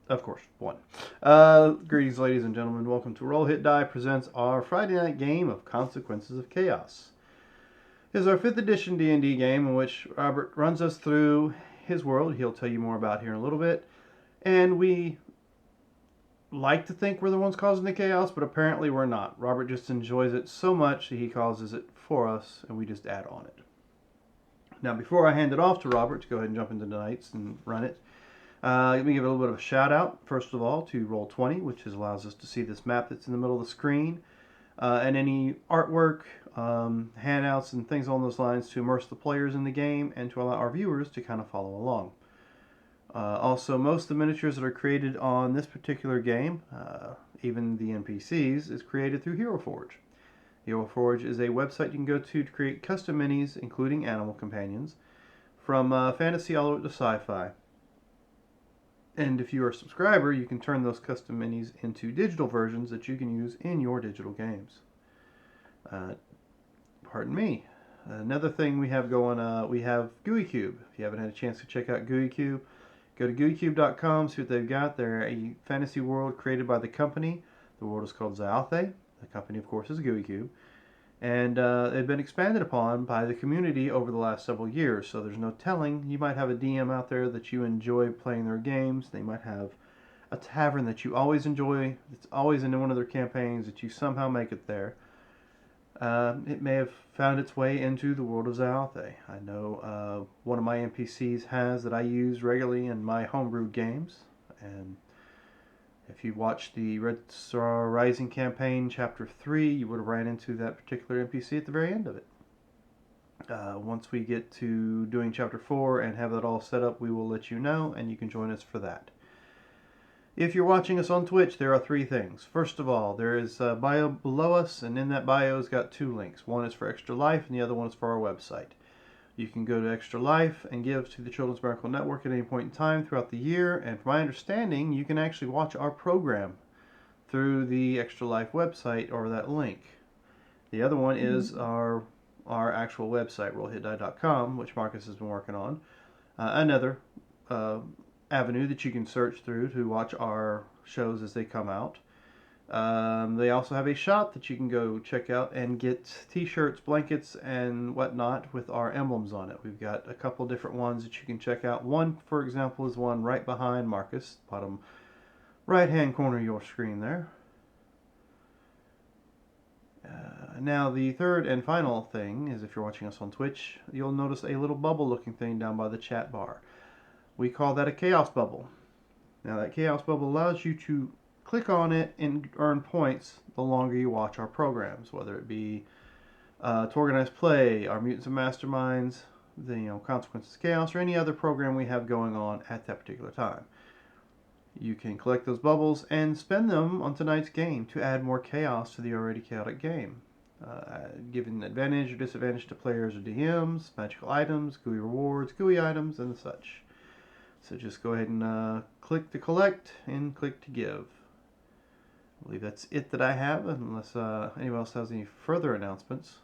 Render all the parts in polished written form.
Of course, one. Greetings, ladies and gentlemen. Welcome to Roll Hit Die presents our Friday night game of Consequences of Chaos. This is our 5th edition D&D game in which Robert runs us through his world. He'll tell you more about here in a little bit. And we like to think we're the ones causing the chaos, but apparently we're not. Robert just enjoys it so much that he causes it for us, and we just add on it. Now, before I hand it off to Robert to go ahead and jump into tonight's and run it, let me give a little bit of a shout out, first of all, to Roll20, which allows us to see this map that's in the middle of the screen, and any artwork, handouts, and things along those lines to immerse the players in the game and to allow our viewers to kind of follow along. Also, most of the miniatures that are created on this particular game, even the NPCs, is created through Hero Forge. Hero Forge is a website you can go to create custom minis, including animal companions, from fantasy all the way to sci-fi. And if you're a subscriber, you can turn those custom minis into digital versions that you can use in your digital games. Pardon me. Another thing we have going, we have GUICube. If you haven't had a chance to check out GUICube, go to GUICube.com, see what they've got. They're a fantasy world created by the company. The world is called Xyothe. The company, of course, is GUICube. And they've been expanded upon by the community over the last several years. So there's no telling. You might have a DM out there that you enjoy playing their games. They might have a tavern that you always enjoy. It's always in one of their campaigns that you somehow make it there. It may have found its way into the world of Xyothe. I know one of my NPCs has that I use regularly in my homebrewed games. And if you watched the Red Star Rising campaign, Chapter 3, you would have ran into that particular NPC at the very end of it. Once we get to doing Chapter 4 and have that all set up, we will let you know, and you can join us for that. If you're watching us on Twitch, there are 3 things. First of all, there is a bio below us, and in that bio has got 2 links. One is for Extra Life, and the other one is for our website. You can go to Extra Life and give to the Children's Miracle Network at any point in time throughout the year. And from my understanding, you can actually watch our program through the Extra Life website or that link. The other one is our actual website, rollhitdie.com, which Marcus has been working on. Another avenue that you can search through to watch our shows as they come out. They also have a shop that you can go check out and get t-shirts, blankets, and whatnot with our emblems on it. We've got a couple different ones that you can check out. One, for example, is one right behind Marcus, bottom right-hand corner of your screen there. Now, the third and final thing is if you're watching us on Twitch, you'll notice a little bubble-looking thing down by the chat bar. We call that a chaos bubble. Now, that chaos bubble allows you to click on it and earn points the longer you watch our programs, whether it be to organize play, our Mutants and Masterminds, the Consequences of Chaos, or any other program we have going on at that particular time. You can collect those bubbles and spend them on tonight's game to add more chaos to the already chaotic game. Giving advantage or disadvantage to players or DMs, magical items, GUI rewards, GUI items, and such. So just go ahead and click to collect and click to give. I believe that's it that I have, unless anyone else has any further announcements.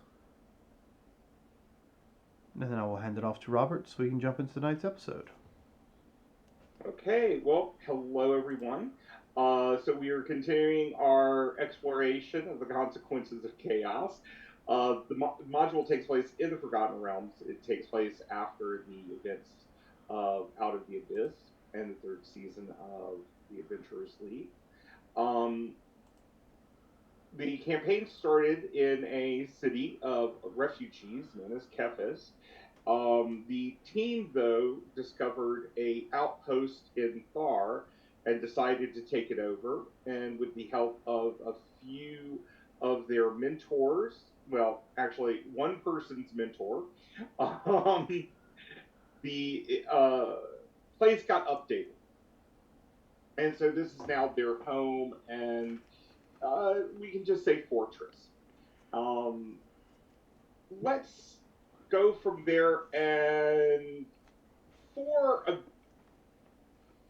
And then I will hand it off to Robert so we can jump into tonight's episode. Okay, well, hello everyone. So we are continuing our exploration of the consequences of chaos. The module takes place in the Forgotten Realms. It takes place after the events of Out of the Abyss and the 3rd season of the Adventurers League. The campaign started in a city of refugees known as Kephis. The team, though, discovered a outpost in Thar and decided to take it over. And with the help of a few of their mentors, well, actually, one person's mentor, um, the place got updated. And so this is now their home, and we can just say fortress. Um, let's go from there, and for a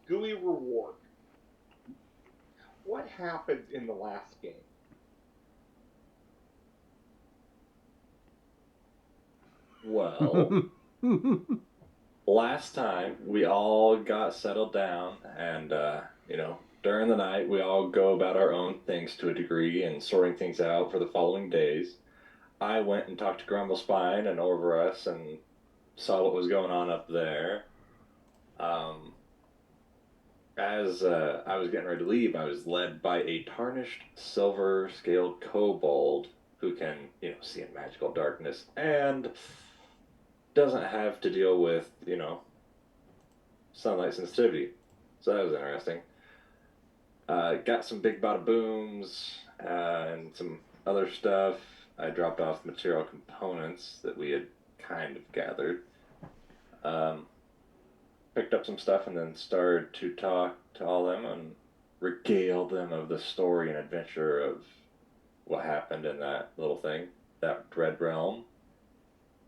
GUI reward, what happened in the last game? Well, last time we all got settled down, and during the night we all go about our own things to a degree and sorting things out for the following days. I went and talked to Grumble Spine and Orvarus and saw what was going on up there. Um, as I was getting ready to leave, I was led by a tarnished silver scaled kobold who can, see in magical darkness and doesn't have to deal with, sunlight sensitivity. So that was interesting. Got some big bada booms and some other stuff. I dropped off material components that we had kind of gathered. Um, Picked up some stuff and then started to talk to all them and regale them of the story and adventure of what happened in that little thing, that Dread Realm.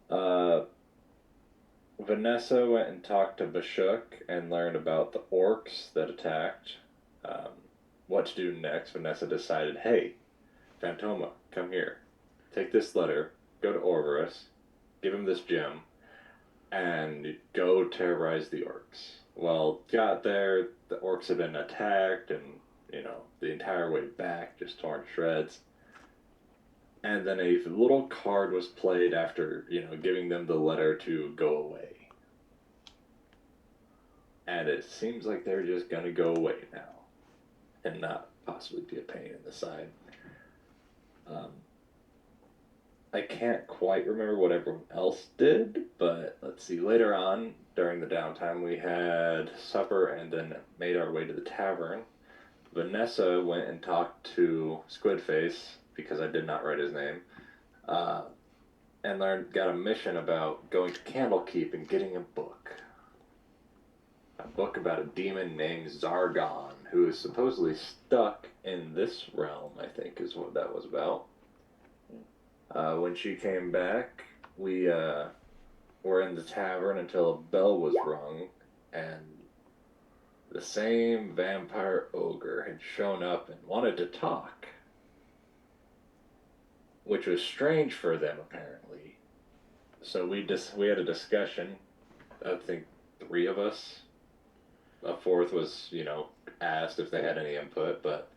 Uh, Vanessa went and talked to Bashuk and learned about the orcs that attacked. Um, what to do next, Vanessa decided, hey, Phantoma, come here. Take this letter, go to Orvarus, give him this gem, and go terrorize the orcs. Well, got there, the orcs had been attacked, and, the entire way back just torn to shreds. And then a little card was played after, giving them the letter to go away. And it seems like they're just gonna go away now. And not possibly be a pain in the side. I can't quite remember what everyone else did, but let's see. Later on, during the downtime, we had supper and then made our way to the tavern. Vanessa went and talked to Squidface, because I did not write his name, and got a mission about going to Candlekeep and getting a book. A book about a demon named Zargon, who is supposedly stuck in this realm, I think is what that was about. When she came back, we were in the tavern until a bell was rung, and the same vampire ogre had shown up and wanted to talk, which was strange for them, apparently. So we had a discussion, I think 3 of us. A 4th was, asked if they had any input, but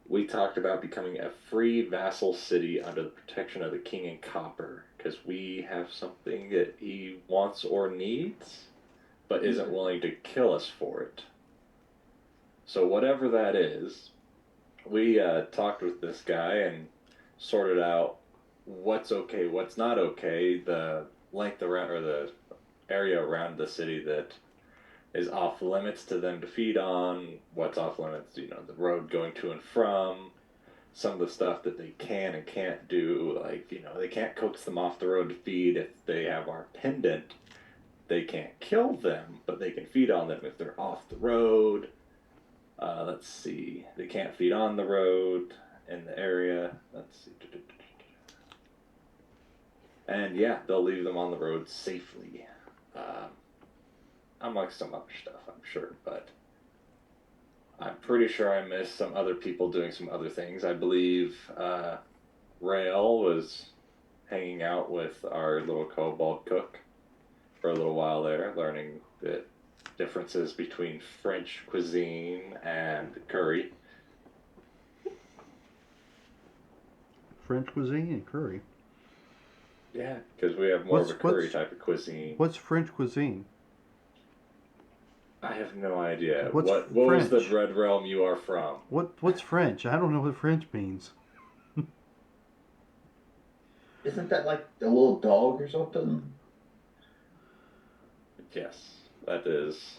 we talked about becoming a free vassal city under the protection of the King in Copper, because we have something that he wants or needs, but isn't willing to kill us for it. So whatever that is, we talked with this guy and sorted out what's okay, what's not okay, the length around, or the area around the city that is off limits to them to feed on, what's off limits, the road going to and from, some of the stuff that they can and can't do, like, they can't coax them off the road to feed if they have our pendant. They can't kill them, but they can feed on them if they're off the road. Let's see, they can't feed on the road in the area. Let's see. And yeah, they'll leave them on the road safely. Amongst some other stuff, I'm sure, but I'm pretty sure I missed some other people doing some other things. I believe Rael was hanging out with our little kobold cook for a little while there, learning the differences between French cuisine and curry. French cuisine and curry. Yeah, because we have more of a curry type of cuisine. What's French cuisine? I have no idea. What was the Dread Realm you are from? What's French? I don't know what French means. Isn't that like a little dog or something? Yes, that is.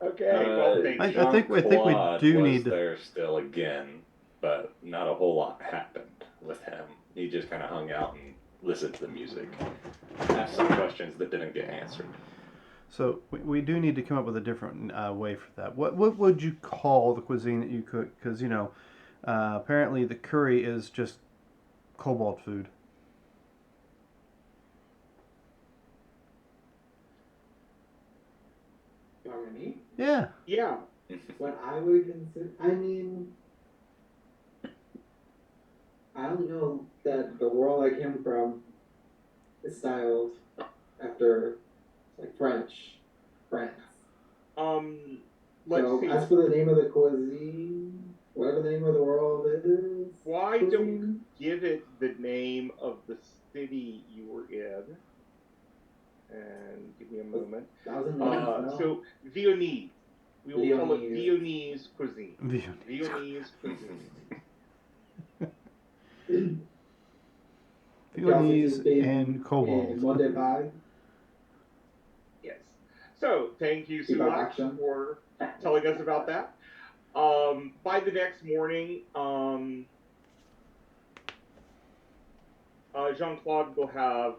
Okay, well, thank you. I think we do need to. There still again, but not a whole lot happened with him. He just kind of hung out and listened to the music, asked some questions that didn't get answered. So we do need to come up with a different way for that. What would you call the cuisine that you cook? Because apparently the curry is just kobold food. Me? Yeah. Yeah. What I would consider, I mean, I don't know that the world I came from is styled after like France. Let's So see. as for the name of the cuisine, whatever the name of the world is, Why don't cuisine, you give it the name of the city you were in? And give me a moment. I was in the no? So Viennese. We will call it Viennese. Viennese cuisine. Viennese cuisine. Viennese Y'all been and Cobalt. in Monday Pie. Yes. So thank you, Keep our Sulak, action. for telling us about that. By the next morning, Jean-Claude will have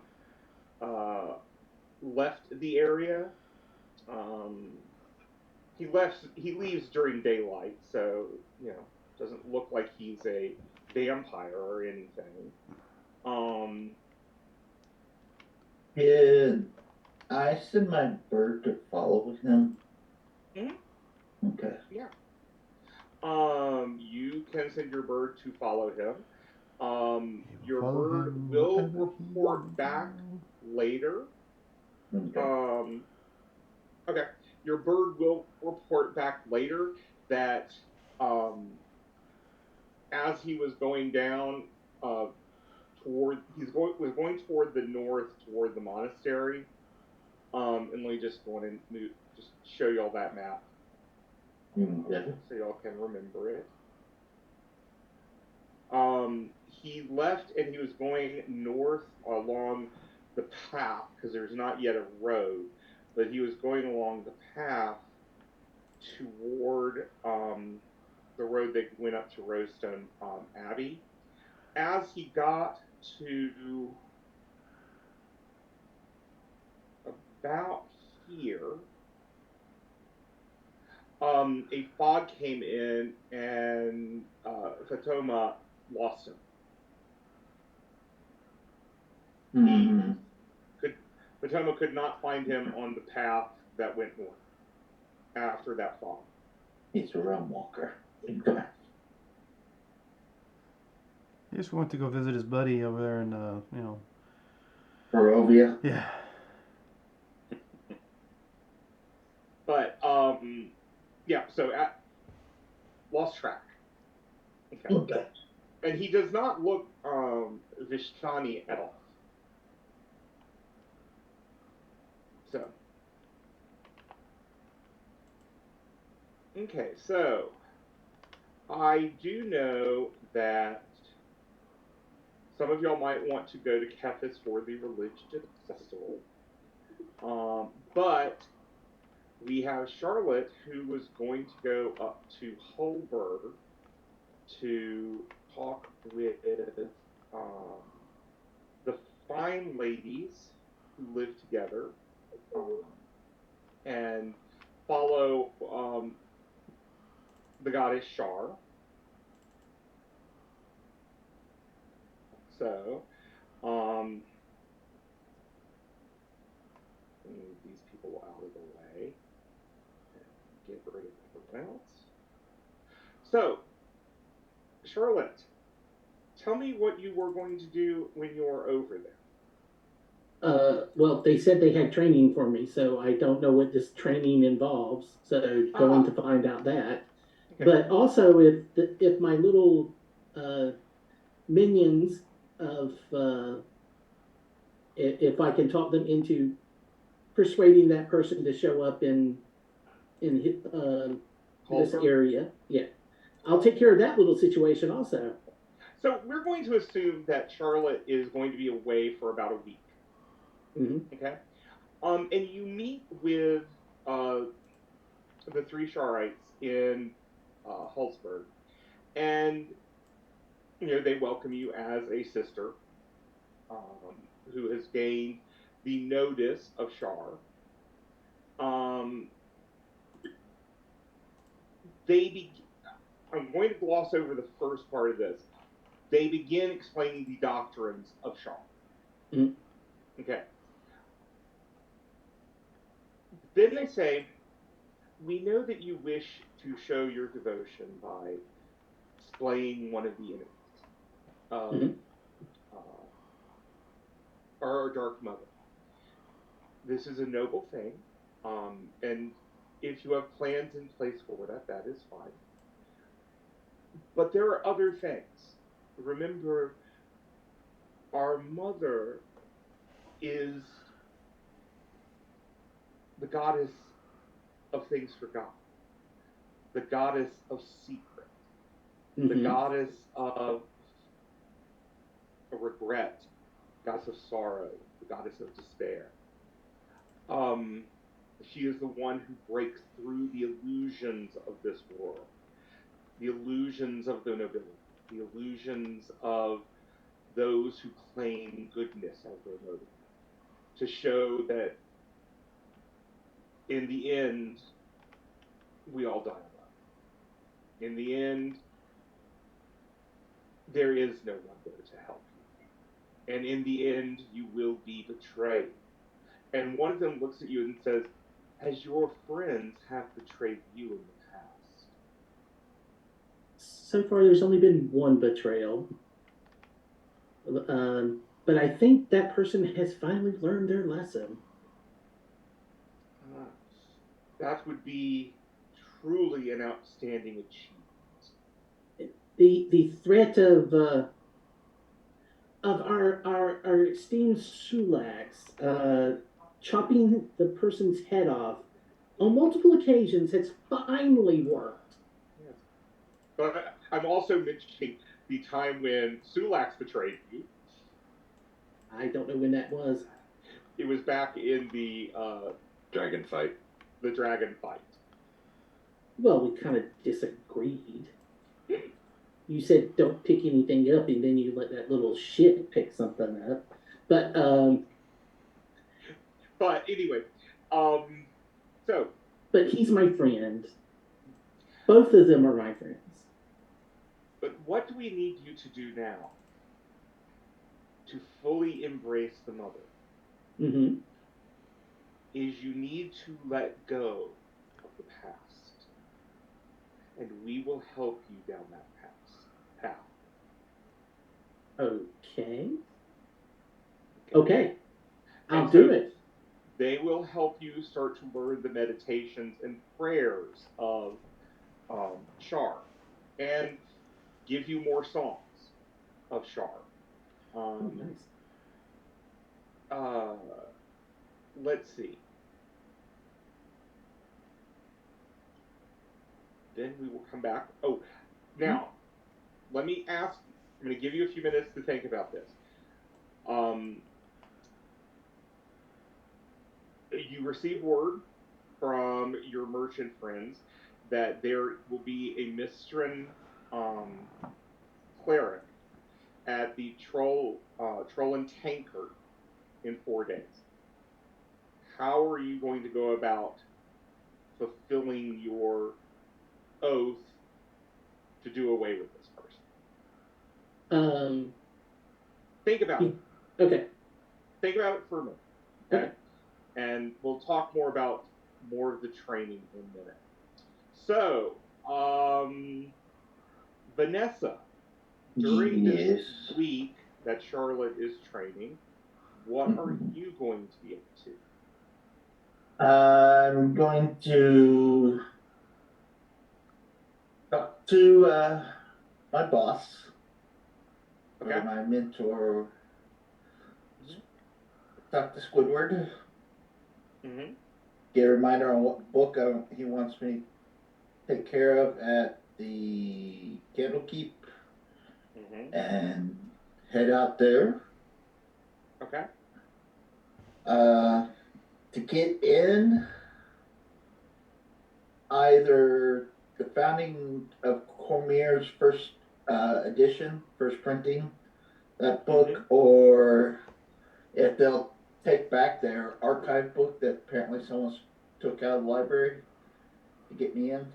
left the area. He leaves during daylight, so doesn't look like he's a vampire or anything. Did I send my bird to follow him? Mm-hmm. Okay. Yeah. You can send your bird to follow him. Your bird will report back later. Okay. Okay. Your bird will report back later that as he was going down was going toward the north toward the monastery. And let me just go in and just show you all that map. Okay. So y'all can remember it. He left and he was going north along the path because there's not yet a road, but he was going along the path toward the road that went up to Rosestone Abbey. As he got to about here, a fog came in and Fatoma lost him. Mm-hmm. Fatoma could not find him on the path that went north after that fog. He's a realm walker. Okay. He just went to go visit his buddy over there in, Barovia. Yeah. But, yeah, so lost track. Okay. And he does not look Vishtani at all. So. Okay, so I do know that some of y'all might want to go to Kefis for the religious festival. But we have Charlotte who was going to go up to Holberg to talk with the fine ladies who live together and follow the goddess Shar. So, move these people out of the way and get rid of everyone else. So, Charlotte, tell me what you were going to do when you were over there. Well, they said they had training for me, so I don't know what this training involves. So going to find out that. Okay. But also, if my little minions of if I can talk them into persuading that person to show up in this area, yeah, I'll take care of that little situation also. So we're going to assume that Charlotte is going to be away for about a week. Mm-hmm. Okay. And you meet with the three Sharites in Holzberg, and they welcome you as a sister who has gained the notice of Shar. I'm going to gloss over the first part of this. They begin explaining the doctrines of Shar. Mm-hmm. Okay. Then they say, we know that you wish to show your devotion by slaying one of the enemies our Dark Mother. This is a noble thing, and if you have plans in place for that, that is fine. But there are other things. Remember, our mother is the goddess of things forgotten, the goddess of secret, the goddess of regret, the goddess of sorrow, the goddess of despair. She is the one who breaks through the illusions of this world, the illusions of the nobility, the illusions of those who claim goodness as their motive, to show that in the end, we all die alone. In the end, there is no one there to help you. And in the end, you will be betrayed. And one of them looks at you and says, as your friends have betrayed you in the past. So far, there's only been one betrayal. But I think that person has finally learned their lesson. That would be truly an outstanding achievement. The threat of our esteemed Sulax chopping the person's head off on multiple occasions has finally worked. Yes. But I'm also mentioning the time when Sulax betrayed you. I don't know when that was. It was back in the Dragon fight. The dragon fight. Well, we kind of disagreed. You said don't pick anything up, and then you let that little shit pick something up. But anyway, so. But he's my friend. Both of them are my friends. But what do we need you to do now to fully embrace the mother? Mm-hmm. Is you need to let go of the past. And we will help you down that path. Okay. Okay. I'll do it. They will help you start to learn the meditations and prayers of Shar, and give you more songs of Shar. Nice. Let's see. Then we will come back. Oh, now, let me ask, I'm going to give you a few minutes to think about this. You receive word from your merchant friends that there will be a Mistran cleric at the Troll and Tankard in 4 days. How are you going to go about fulfilling your oath to do away with this person? Think about it. Okay. Think about it for a minute. Okay? And we'll talk more about more of the training in a minute. So, Vanessa, during this week that Charlotte is training, what are you going to be up to? I'm going to talk to my boss, Okay. my mentor, talk to Squidward, get a reminder on what book he wants me to take care of at the Candlekeep, and head out there. Okay. To get in, either the founding of Cormier's first edition, first printing, that book, or if they'll take back their archive book that apparently someone took out of the library to get me in.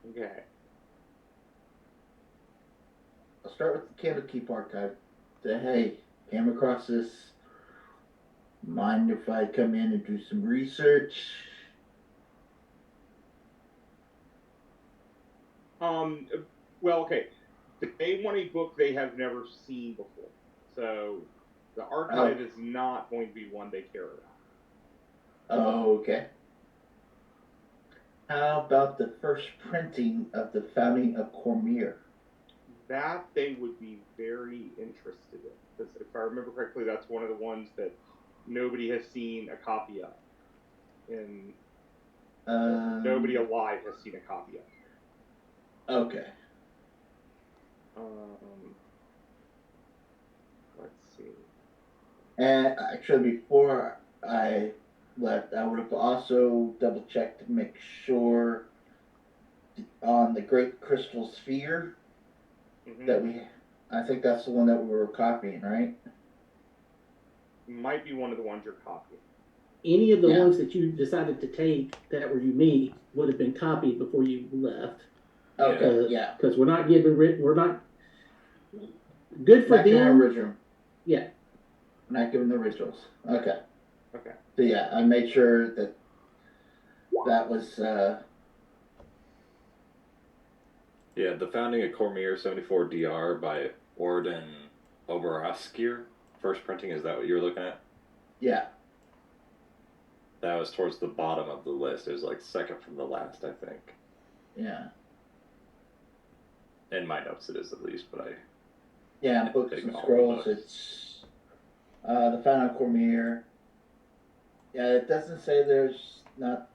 Okay. I'll start with the Candlekeep archive. Say, hey, came across this. Mind if I come in and do some research? Well, okay. they want a book they have never seen before. So the archive is not going to be one they care about. Okay. How about the first printing of the founding of Cormier? That they would be very interested in. Because if I remember correctly, that's one of the ones that nobody has seen a copy of. And nobody alive has seen a copy of. Okay. Let's see. And actually, before I left, I would have also double checked to make sure on the Great Crystal Sphere that I think that's the one that we were copying, right? Might be one of the ones you're copying. Any of the ones that you decided to take that were unique would have been copied before you left. Okay, Because we're not good for not giving them. original. Yeah. Not giving the originals. Okay. Okay. So yeah, I made sure that was. Yeah, the founding of Cormier 74 DR by Orden Oberaskir. First printing, is that what you were looking at? Yeah. That was towards the bottom of the list. It was like second from the last, I think. Yeah. In my notes, it is at least, but I. Yeah, Books and Scrolls. It's the founding of Cormier. Yeah, it doesn't say there's not.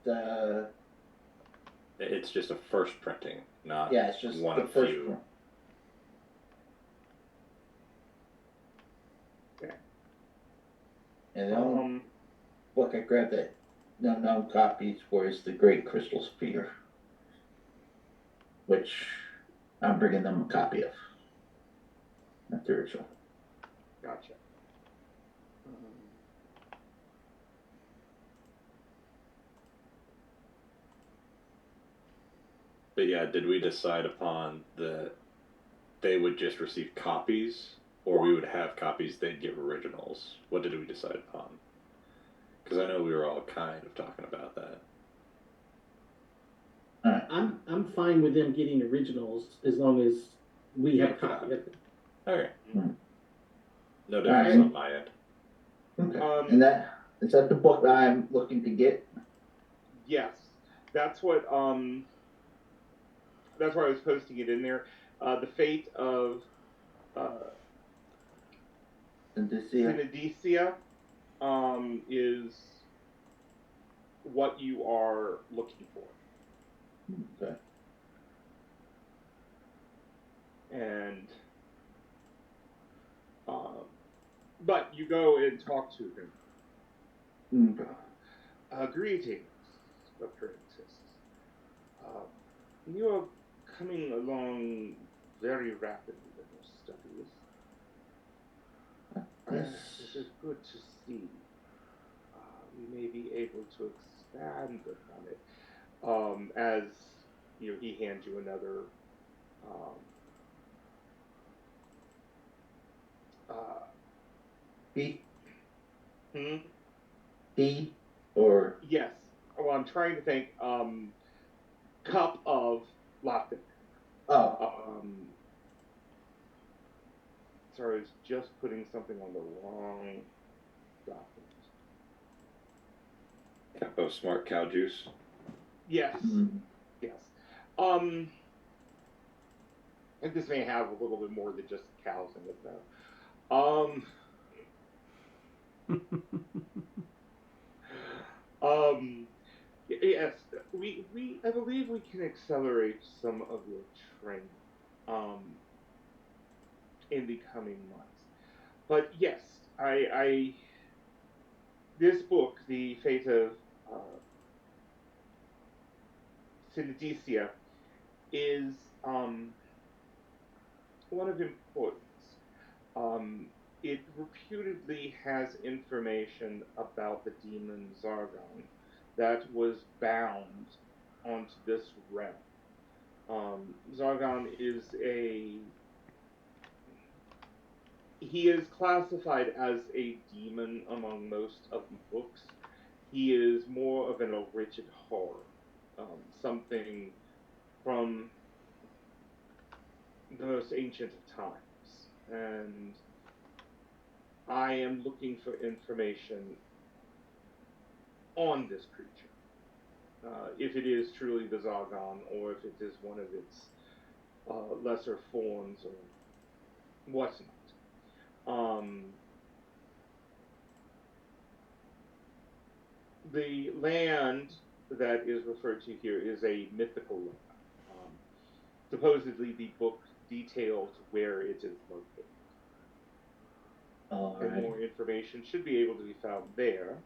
It's just a first printing, not it's just one the of first few. one. Okay. And the only book I grabbed that no known copies for is the Great Crystal Sphere, which I'm bringing them a copy of. Not the original. Gotcha. But yeah, did we decide upon they would just receive copies, or we would have copies, they'd give originals? What did we decide upon? Because I know we were all kind of talking about that. I'm fine with them getting originals as long as we have a copy of it. Okay. Hmm. No difference on my end. Okay. And is that the book that I'm looking to get? Yes, that's what that's why I was posting it in there. The Fate of Synodecia is what you are looking for. Okay. And but you go and talk to him. Greetings, apprentice. You are coming along very rapidly in your studies. This is good to see. We may be able to expand upon it. As he hands you another B? B or yes. Well, I'm trying to think. Cup of Latin. Sorry, I was just putting something on the wrong document. Cup of smart cow juice. Yes. Yes. I think this may have a little bit more than just cows in it, though. Yes, I believe we can accelerate some of your training, in the coming months. But yes, this book, The Fate of Synodecia, is one of importance. It reputedly has information about the demon Zargon that was bound onto this realm. Zargon is he is classified as a demon among most of the books. He is more of an origin horror, something from the most ancient of times, and I am looking for information on this creature. If it is truly the Zargon, or if it is one of its lesser forms, or whatnot. The land that is referred to here is a mythical land. Supposedly, the book details where it is located. All And right. more information should be able to be found there.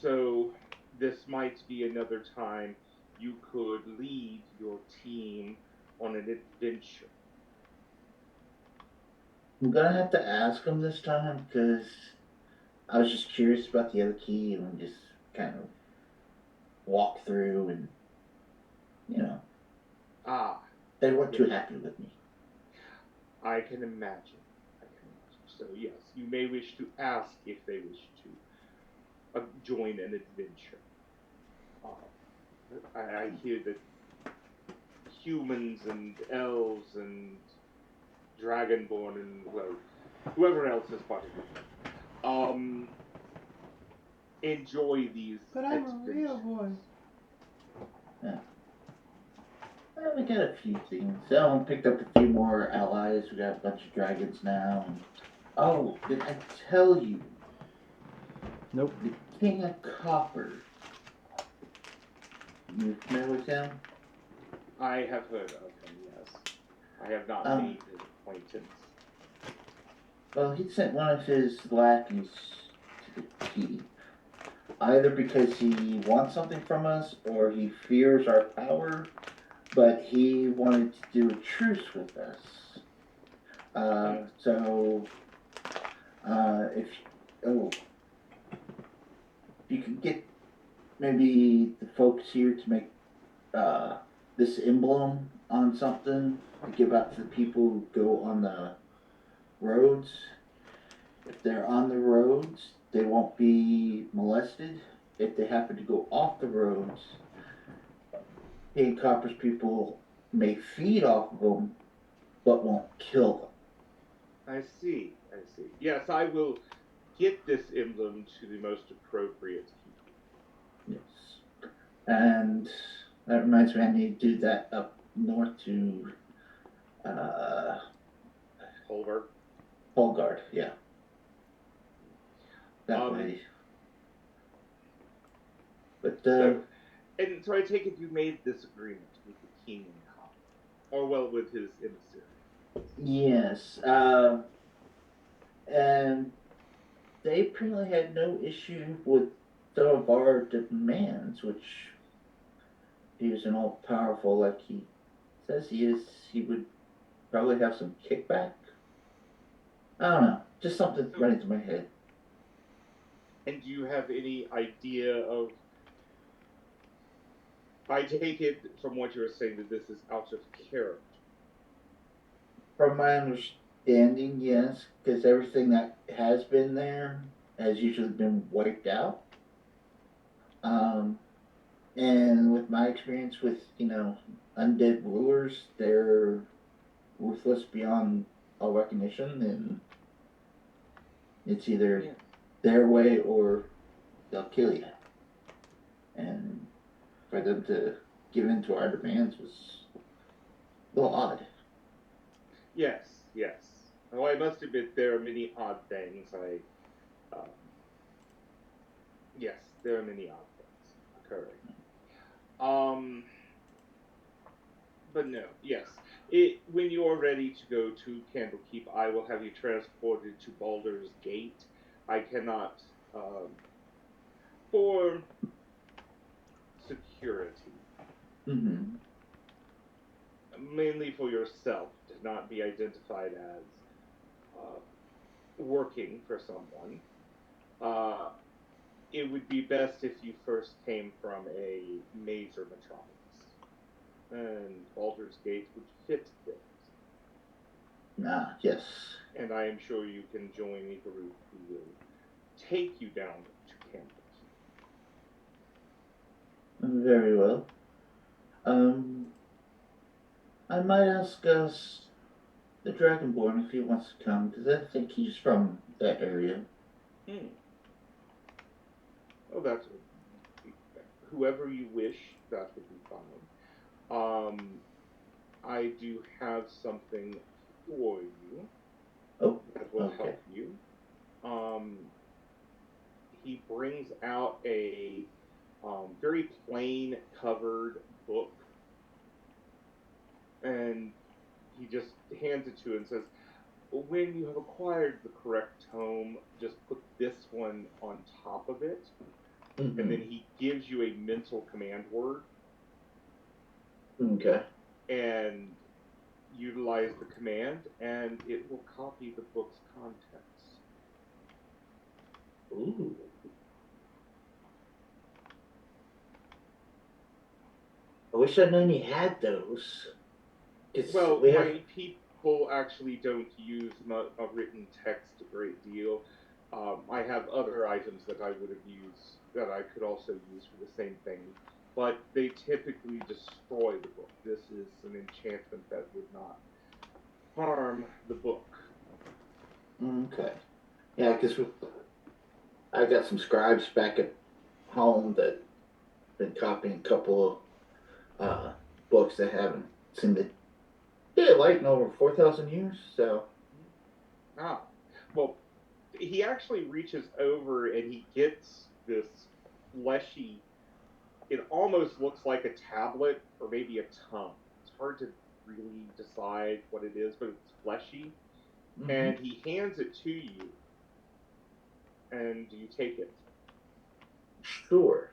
So this might be another time you could lead your team on an adventure. I'm gonna have to ask him this time because I was just curious about the other key and just kind of walk through and, you know, Ah, they weren't too happy with me. I can imagine. So yes, you may wish to ask if they wish to join an adventure. I hear that humans and elves and dragonborn and, well, whoever else is part of it, enjoy these But I'm adventures. a real boy. Well, we got a few things. So picked up a few more allies. We got a bunch of dragons now. And, oh, did I tell you? Nope. The King of Copper. You familiar with him? I have heard of him, yes. I have not made his acquaintance. Well, he sent one of his lackeys to the key. Either because he wants something from us or he fears our power, but he wanted to do a truce with us. If you could get maybe the folks here to make this emblem on something to give out to the people who go on the roads. If they're on the roads, they won't be molested. If they happen to go off the roads, King Copper's people may feed off of them, but won't kill them. I see. Yes, I will get this emblem to the most appropriate people. Yes. And that reminds me, I need to do that up north to Holgard, yeah. That way. But so I take it you made this agreement with the king in Copper, or well, with his emissary. Yes. And they apparently had no issue with some of our demands, which he was an all powerful like he says he is. He would probably have some kickback. I don't know. Just something running through my head. And do you have any idea of... I take it from what you're saying that this is out of character. From my understanding, yes, because everything that has been there has usually been wiped out. And with my experience with, undead rulers, they're ruthless beyond all recognition, and it's either their way or they'll kill you. And for them to give in to our demands was a little odd. Yes. Well, I must admit there are many odd things. Yes, there are many odd things occurring. But no, yes. When you are ready to go to Candlekeep, I will have you transported to Baldur's Gate. I cannot, for security, mainly for yourself, to not be identified as working for someone. It would be best if you first came from a major metropolis, and Baldur's Gate would fit this. Yes. And I am sure you can join a group who will take you down to Candlekeep. Very well. I might ask us the Dragonborn if he wants to come, because I think he's from that area. Oh, that's whoever you wish. That would be fine. I do have something for you Oh, that will okay. help you. He brings out a very plain covered book, and he just hands it to you and says, when you have acquired the correct tome, just put this one on top of it, Mm-hmm. and then he gives you a mental command word, Okay. and utilize the command, and it will copy the book's contents. Ooh. I wish I'd known he had those. Well, we have... my people actually don't use a written text a great deal. I have other items that I would have used that I could also use for the same thing, but they typically destroy the book. This is an enchantment that would not harm the book. Okay. Yeah, because I got some scribes back at home that been copying a couple of books that haven't seemed to get light in over 4,000 years. So. Well, he actually reaches over and he gets this fleshy. It almost looks like a tablet or maybe a tome. It's hard to really decide what it is, but it's fleshy. Mm-hmm. And he hands it to you. And do you take it? Sure.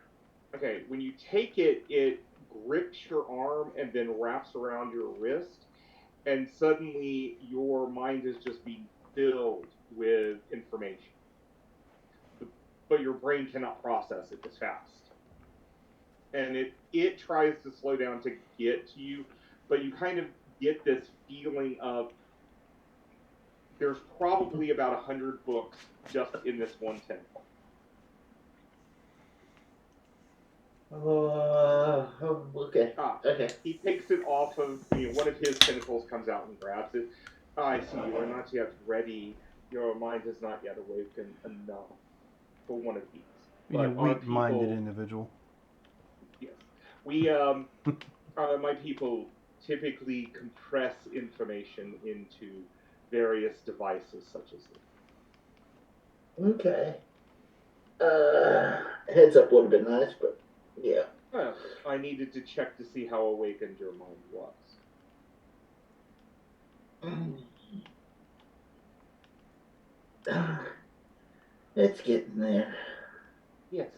Okay, when you take it, it grips your arm and then wraps around your wrist, and suddenly your mind is just being filled with information. But your brain cannot process it as fast. And it tries to slow down to get to you, but you kind of get this feeling of there's probably about 100 books just in this one tentacle. Okay. Okay. He takes it off of, one of his tentacles comes out and grabs it. I see you are not yet ready. Your mind has not yet awakened enough for one of these. You weak-minded individual. Yes. We, my people typically compress information into various devices such as this. Okay. Heads up would have been nice, but yeah. Well, I needed to check to see how awakened your mind was. It's getting there. Yes.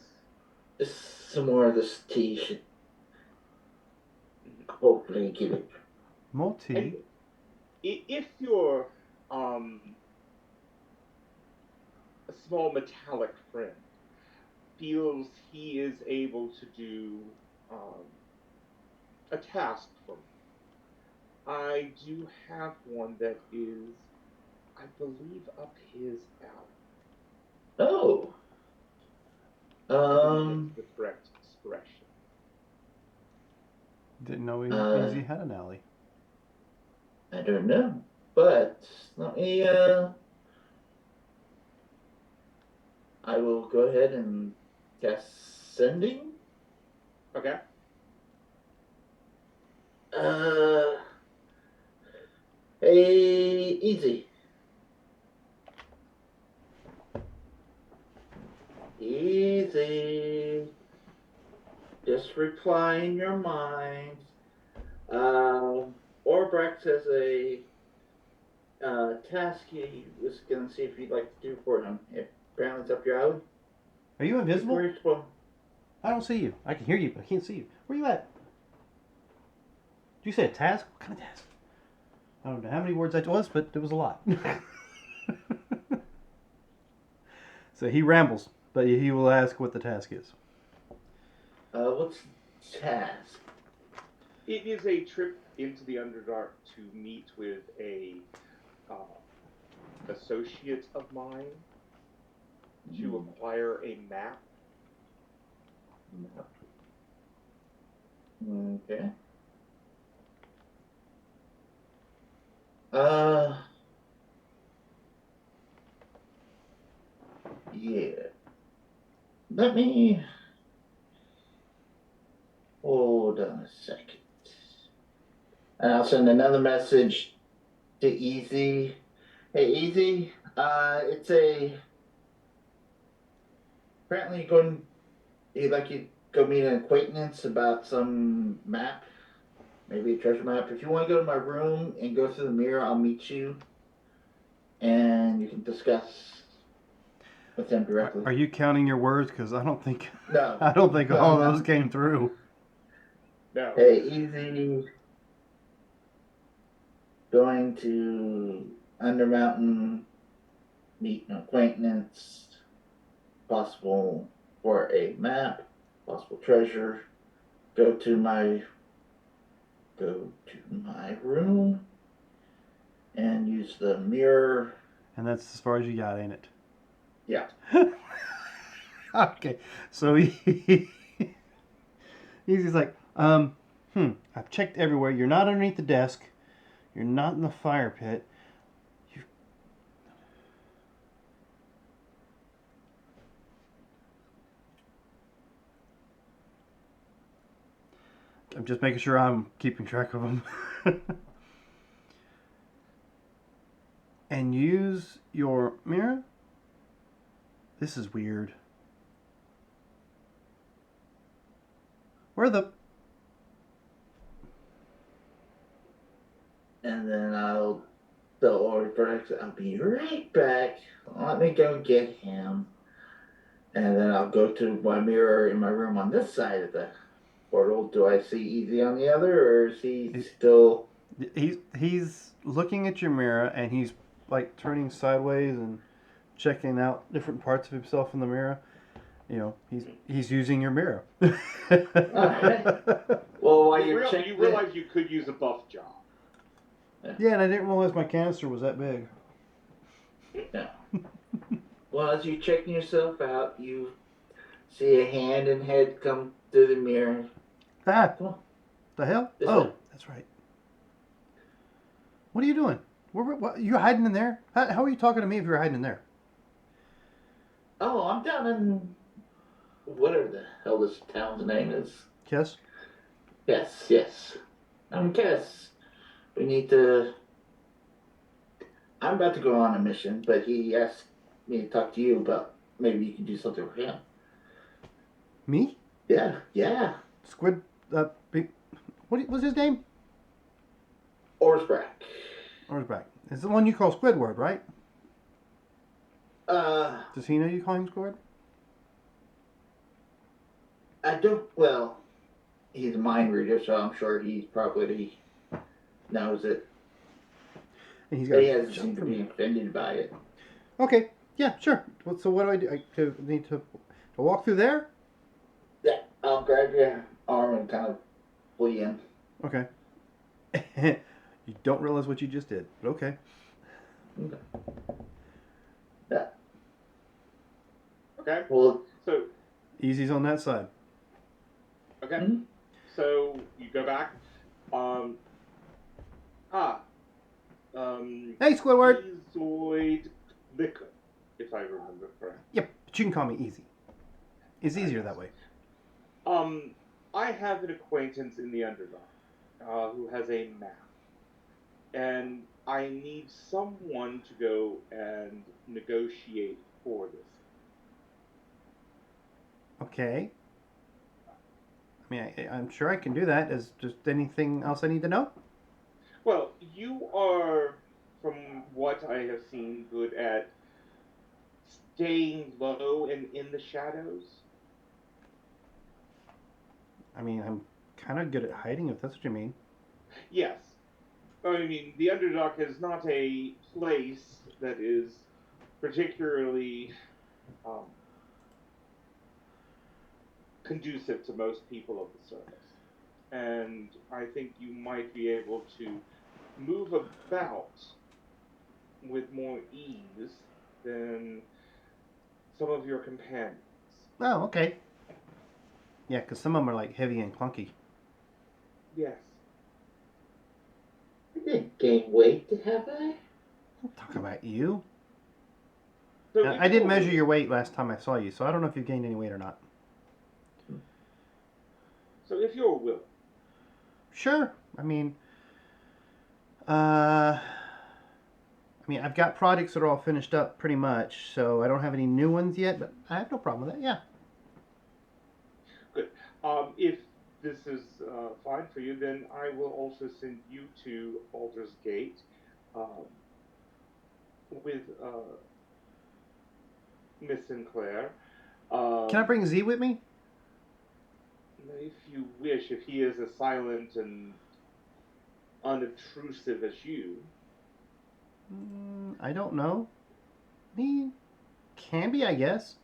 Just some more of this tea should hopefully give it. More tea? If you're a small metallic friend feels he is able to do a task for me, I do have one that is, I believe, up his alley. Oh. The correct expression. Didn't know he had an alley. I don't know, but let me. I will go ahead and cast sending. Okay. Hey, easy. Easy. Just reply in your mind. Orbrex has a task he was going to see if you'd like to do for him. Apparently it's up your alley. Are you invisible? Well, I don't see you. I can hear you, but I can't see you. Where you at? Did you say a task? What kind of task? I don't know how many words that was, but it was a lot. So he rambles, but he will ask what the task is. What's task? It is a trip into the Underdark to meet with a associate of mine to acquire a map. Okay. Yeah. Let me hold on a second. And I'll send another message to Easy. Hey, Easy, it's apparently you'd like you go meet an acquaintance about some map, maybe a treasure map. If you want to go to my room and go through the mirror, I'll meet you and you can discuss with them directly. Are you counting your words? Because I don't think No. I don't think No, all no. those came through. No. Hey, Easy. Going to Undermountain, meet an acquaintance, possible for a map, possible treasure. Go to my room and use the mirror. And that's as far as you got, ain't it? Yeah. Okay. So he's like, I've checked everywhere. You're not underneath the desk. You're not in the fire pit. I'm just making sure I'm keeping track of them. And use your mirror? This is weird. Where the... And then I'll be right back. Let me go get him. And then I'll go to my mirror in my room on this side of the portal. Do I see Easy on the other, or is he still... He's looking at your mirror, and he's like turning sideways and checking out different parts of himself in the mirror. You know, he's using your mirror. Alright. Well, while you're You checking... realize you could use a buff job. Yeah, and I didn't realize my canister was that big. Yeah. Well, as you're checking yourself out, you see a hand and head come through the mirror. Ah, Come on. the hell? This Oh, way. that's right. What are you doing? What, you hiding in there? How are you talking to me if you're hiding in there? Oh, I'm down in whatever the hell this town's name is. Kiss? Yes. I'm Cass. We need to... I'm about to go on a mission, but he asked me to talk to you about maybe you can do something for him. Me? Yeah. Squid, big... What's his name? Orsbrack. Orsback. It's the one you call Squidward, right? Uh, Does he know you call him Squid? I don't... Well, he's a mind reader, so I'm sure he probably knows it. And he's But got he a hasn't seemed to be offended by it. Okay, yeah, sure. So what do I do? I need to walk through there? Yeah, I'll grab your arm and kind of pull you in. Okay. You don't realize what you just did, but okay. Yeah. Okay. Well, So Easy's on that side. okay. Mhm. So you go back. Hey, Squidward! Ezoid Liquor, if I remember correct. Yep, but you can call me Easy. It's easier that way. I have an acquaintance in the Underdark who has a map, and I need someone to go and negotiate for this. Okay. I mean, I'm sure I can do that. Is just anything else I need to know? Well, you are, from what I have seen, good at staying low and in the shadows. I mean, I'm kind of good at hiding, if that's what you mean. Yes. I mean, the Underdark is not a place that is particularly conducive to most people of the service. And I think you might be able to move about with more ease than some of your companions. Oh, okay. Yeah, because some of them are like heavy and clunky. Yes. didn't gain weight, have I? I'm talking about you. So Now, if I did you're- measure your weight last time I saw you, so I don't know if you've gained any weight or not. So if you're willing, Sure. I mean, I've got projects that are all finished up pretty much, so I don't have any new ones yet, but I have no problem with that. Yeah. if this is fine for you, then I will also send you to Baldur's Gate with Miss Sinclair. Can I bring Z with me? If you wish, if he is as silent and unobtrusive as you. I don't know. He can be, I guess.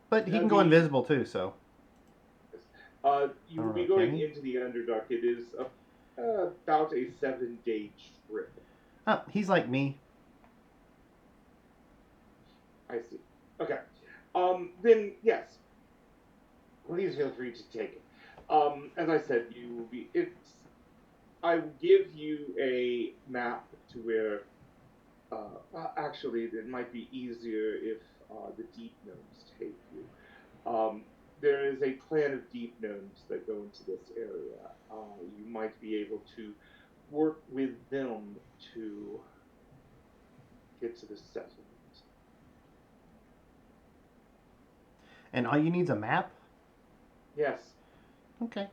But he can go invisible too, so. You I will don't be know, going can he? into the Underdark. It is about a 7-day trip. Oh, he's like me. I see. Okay. Then yes. Please feel free to take it. As I said, you will be. I will give you a map to where. Actually, it might be easier if the deep gnomes take you. There is a clan of deep gnomes that go into this area. You might be able to work with them to get to the settlement. And all you need's a map? Yes. Okay.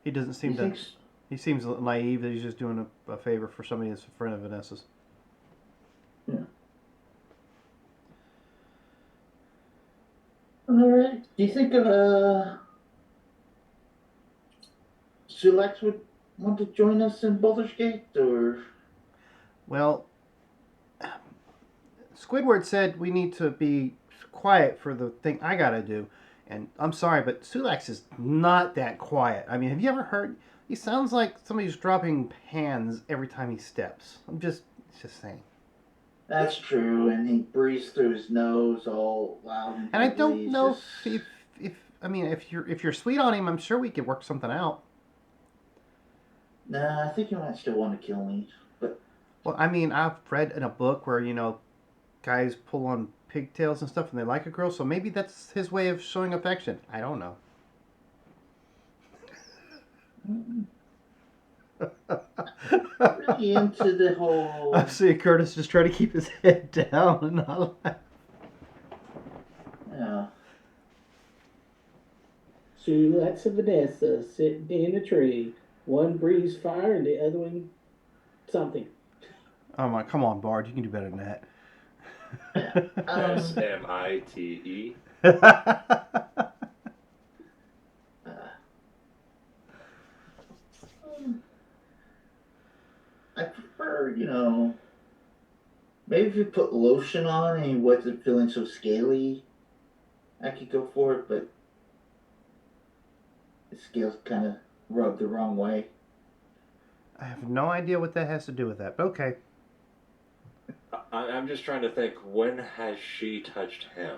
He doesn't seem You to. think He seems naive that he's just doing a favor for somebody that's a friend of Vanessa's. Alright. Do you think Sulax would want to join us in Baldur's Gate, or? Well, Squidward said we need to be quiet for the thing I gotta do. And I'm sorry, but Sulax is not that quiet. I mean, have you ever heard? He sounds like somebody's dropping pans every time he steps. Just saying. That's true, and he breathes through his nose all loud and And I heavily. don't He's know just- if you're sweet on him, I'm sure we could work something out. Nah, I think he might still want to kill me. But Well, I mean, I've read in a book where guys pull on pigtails and stuff, and they like a girl, so maybe that's his way of showing affection. I don't know. really into the whole. I see Curtis just trying to keep his head down and not laugh. Yeah. Sulax and Vanessa sitting in a tree. One breathes fire and the other one something. Oh my, come on, Bard, you can do better than that. SMITE. I prefer, maybe if you put lotion on and he wasn't feeling so scaly, I could go for it, but the scales kind of rub the wrong way. I have no idea what that has to do with that, but okay. I'm just trying to think, when has she touched him?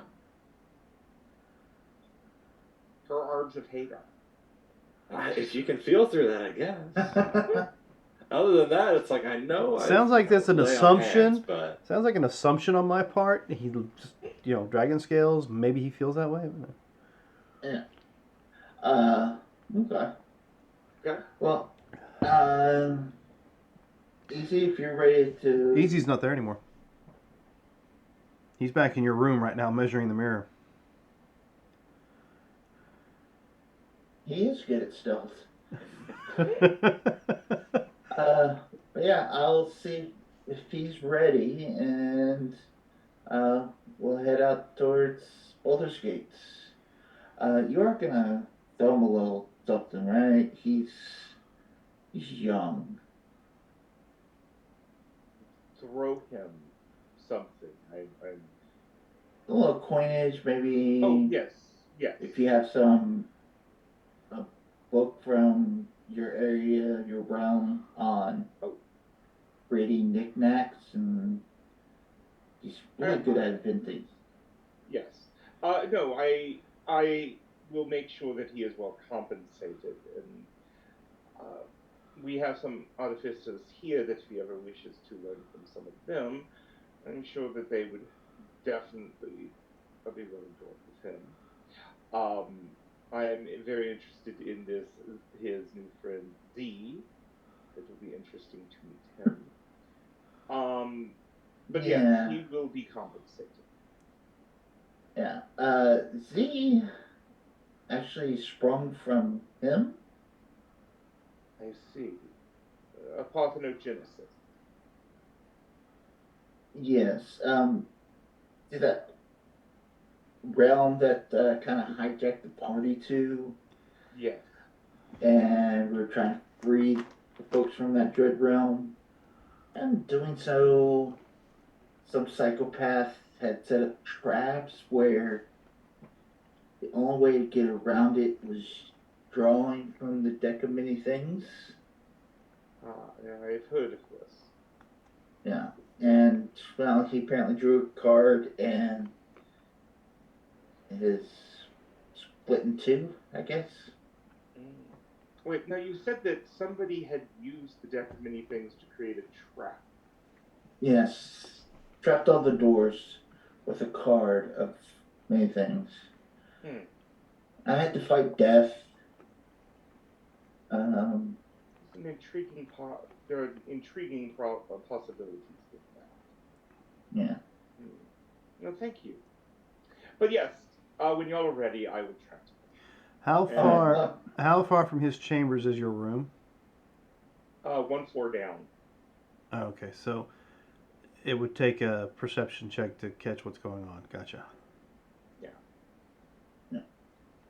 Her arms of Hagar. If you can feel through that, I guess. Other than that, it's like I know. Sounds like that's an lay on assumption. hands, but Sounds like an assumption on my part. He just, dragon scales, maybe he feels that way. Okay. Okay. Well, Easy, if you're ready to. Easy's not there anymore. He's back in your room right now measuring the mirror. He is good at stealth. But yeah, I'll see if he's ready, and we'll head out towards Baldur's Gate. You are gonna throw him a little something, right? He's young. Throw him something. A little coinage, maybe. Oh, yes. Yes. If you have a book from your area, your realm, on pretty knickknacks, and he's really good at inventing. Yes. No, I we'll make sure that he is well compensated. And we have some artificers here that if he ever wishes to learn from some of them, I'm sure that they would definitely be willing to work with him. I am very interested in his new friend Z. It will be interesting to meet him. But yes, Yeah. he will be compensated. Yeah. Z actually sprung from him. I see. A parthenogenesis. Yes. See that realm that kind of hijacked the party to, Yes. and we were trying to free the folks from that dread realm. And doing so, some psychopath had set up traps where the only way to get around it was drawing from the deck of many things. Yeah, I've heard of this. Yeah. And, well, he apparently drew a card and it is split in two, I guess. Wait, now you said that somebody had used the deck of many things to create a trap. Yes. Trapped all the doors with a card of many things. I had to fight death. Some intriguing there are intriguing possibilities with that. Yeah. No, thank you. But yes, when y'all are ready, I will try to. How far from his chambers is your room? 1 floor down. Okay, so it would take a perception check to catch what's going on. Gotcha. Yeah.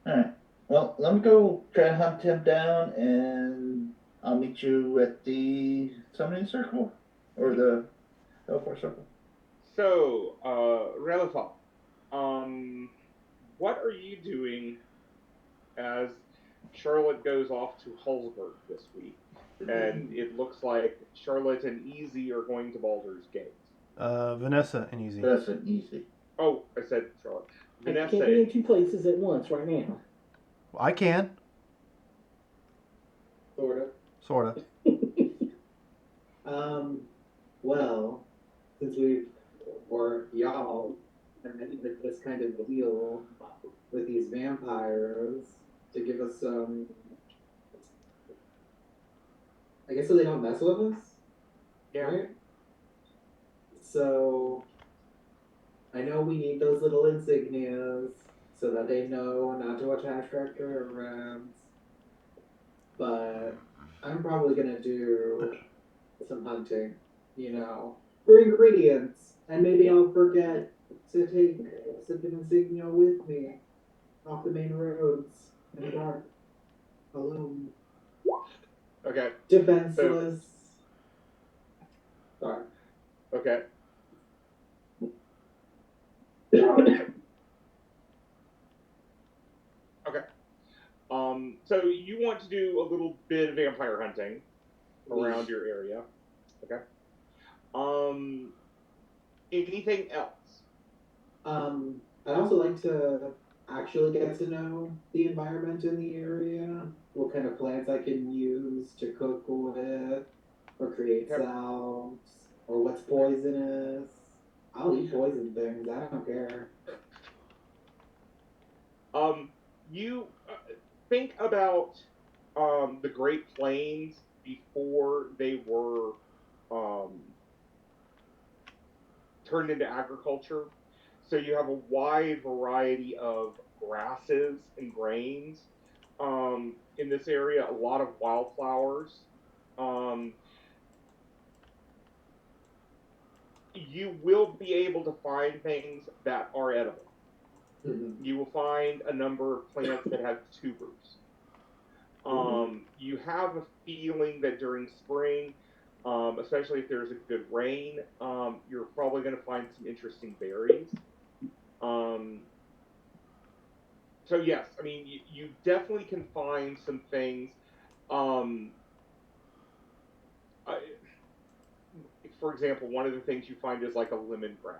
Alright. Well, let me go try and hunt him down, and I'll meet you at the summoning circle? Or the Hellfire circle? So, Relithal, what are you doing as Charlotte goes off to Hulsberg this week? And it looks like Charlotte and Easy are going to Baldur's Gate. Vanessa and Easy. That's an easy. Oh, I said Charlotte. Vanessa. I can't be in 2 places at once right now. I can. Sort of. well, since y'all are making this kind of deal with these vampires to give us some, I guess so they don't mess with us? Yeah. Right? So, I know we need those little insignias so that they know not to attach their caravans, but I'm probably gonna do some hunting, for ingredients, and maybe I'll forget to take some insignia with me off the main roads in the dark, alone, Okay. defenseless. Sorry. Okay. Okay. So you want to do a little bit of vampire hunting around your area. Okay. Anything else? I'd also like to actually get to know the environment in the area, what kind of plants I can use to cook with, or create salves, or what's poisonous. I'll eat poison things, I don't care. You think about the Great Plains before they were turned into agriculture. So you have a wide variety of grasses and grains in this area, a lot of wildflowers. You will be able to find things that are edible. You will find a number of plants that have tubers. You have a feeling that during spring, especially if there's a good rain, you're probably going to find some interesting berries. So yes, I mean, you definitely can find some things. For example, one of the things you find is like a lemongrass.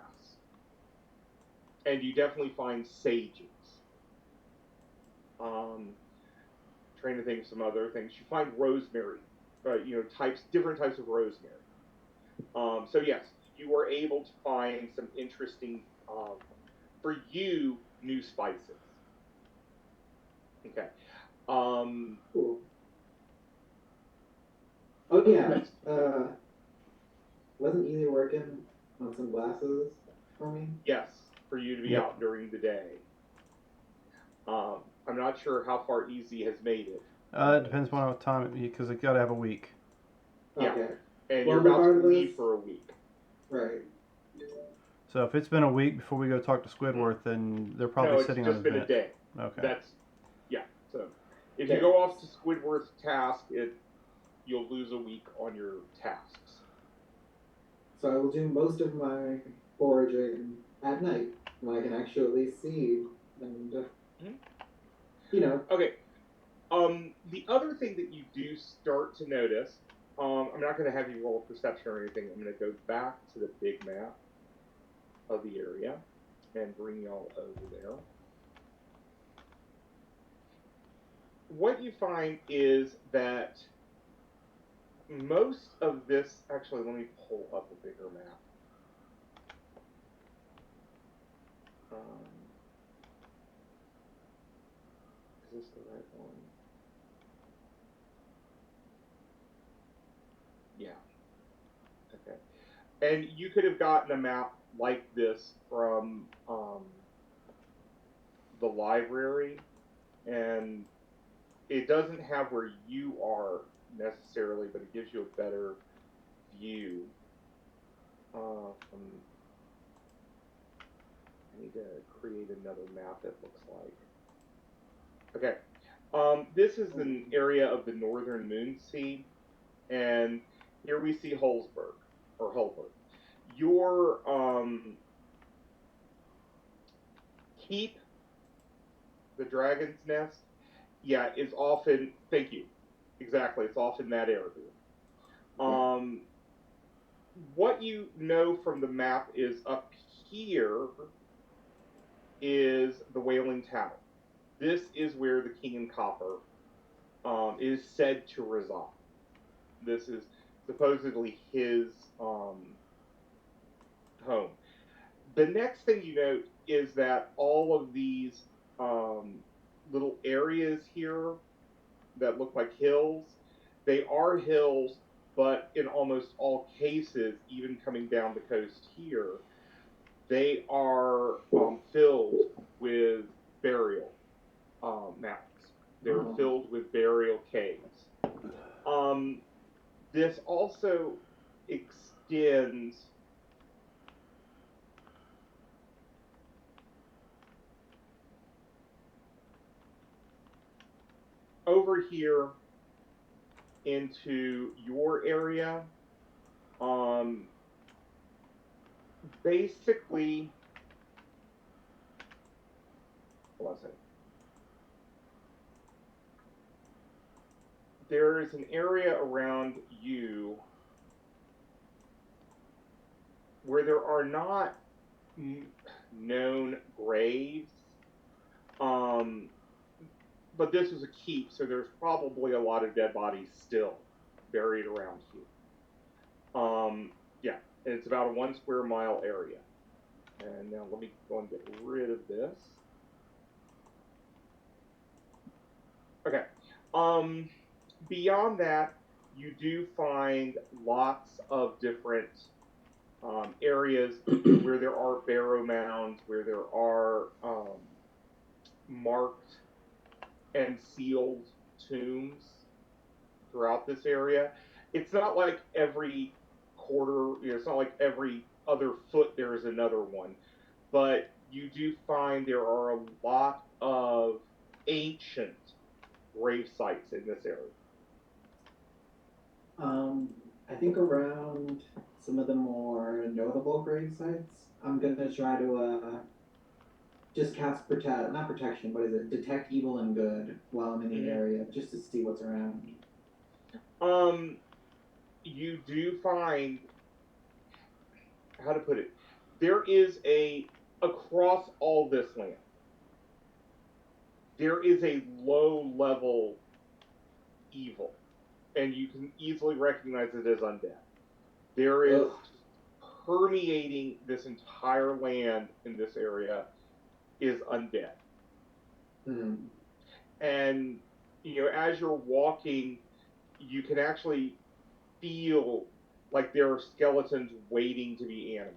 And you definitely find sages. Trying to think of some other things. You find rosemary, different types of rosemary. So yes, you were able to find some interesting, for you, new spices. Okay. Cool. Oh yeah. Wasn't Easy working on some glasses for me? Yes, for you to be Yep. out during the day. I'm not sure how far Easy has made it. It depends on what time, because it got to have a week. Yeah. Okay. And Well, you're about to regardless- leave for a week. Right. So if it's been a week before we go talk to Squidward, then they're probably No, it's sitting just on his been a bench. day. Okay. So if you go off to Squidward's task, you'll lose a week on your tasks. So I will do most of my foraging at night when I can actually see and, Okay. The other thing that you do start to notice, I'm not going to have you roll perception or anything. I'm going to go back to the big map of the area and bring y'all over there. What you find is that most of this, actually, let me pull up a bigger map. Is this the right one? Yeah. Okay. And you could have gotten a map like this from the library, and it doesn't have where you are necessarily, but it gives you a better view. I need to create another map that looks like. Okay. This is an area of the northern Moonsea, and here we see Hulsberg. Your keep, the dragon's nest, is often, thank you, exactly, it's often that area. What you know from the map is up here is the Wailing Tower. This is where the King in Copper is said to reside. This is supposedly his home. The next thing you note is that all of these little areas here that look like hills, they are hills, but in almost all cases, even coming down the coast here, they are filled with burial mounds. They're filled with burial caves. This also extends over here into your area. Basically, hold on a second. There is an area around you where there are not known graves, but this is a keep, so there's probably a lot of dead bodies still buried around here. And it's about a 1 square mile area. And now let me go and get rid of this. Okay. Beyond that, you do find lots of different areas where there are barrow mounds, where there are marked and sealed tombs throughout this area. It's not like every quarter, it's not like every other foot there is another one, but you do find there are a lot of ancient grave sites in this area. I think around some of the more notable grave sites, I'm gonna try to just cast not protection, what is it? Detect evil and good while I'm in the area, just to see what's around. You do find, how to put it, there is across all this land, there is a low level evil, and you can easily recognize it as undead. There is Ugh. permeating this entire land in this area is undead. Hmm. And as you're walking, you can actually feel like there are skeletons waiting to be animated.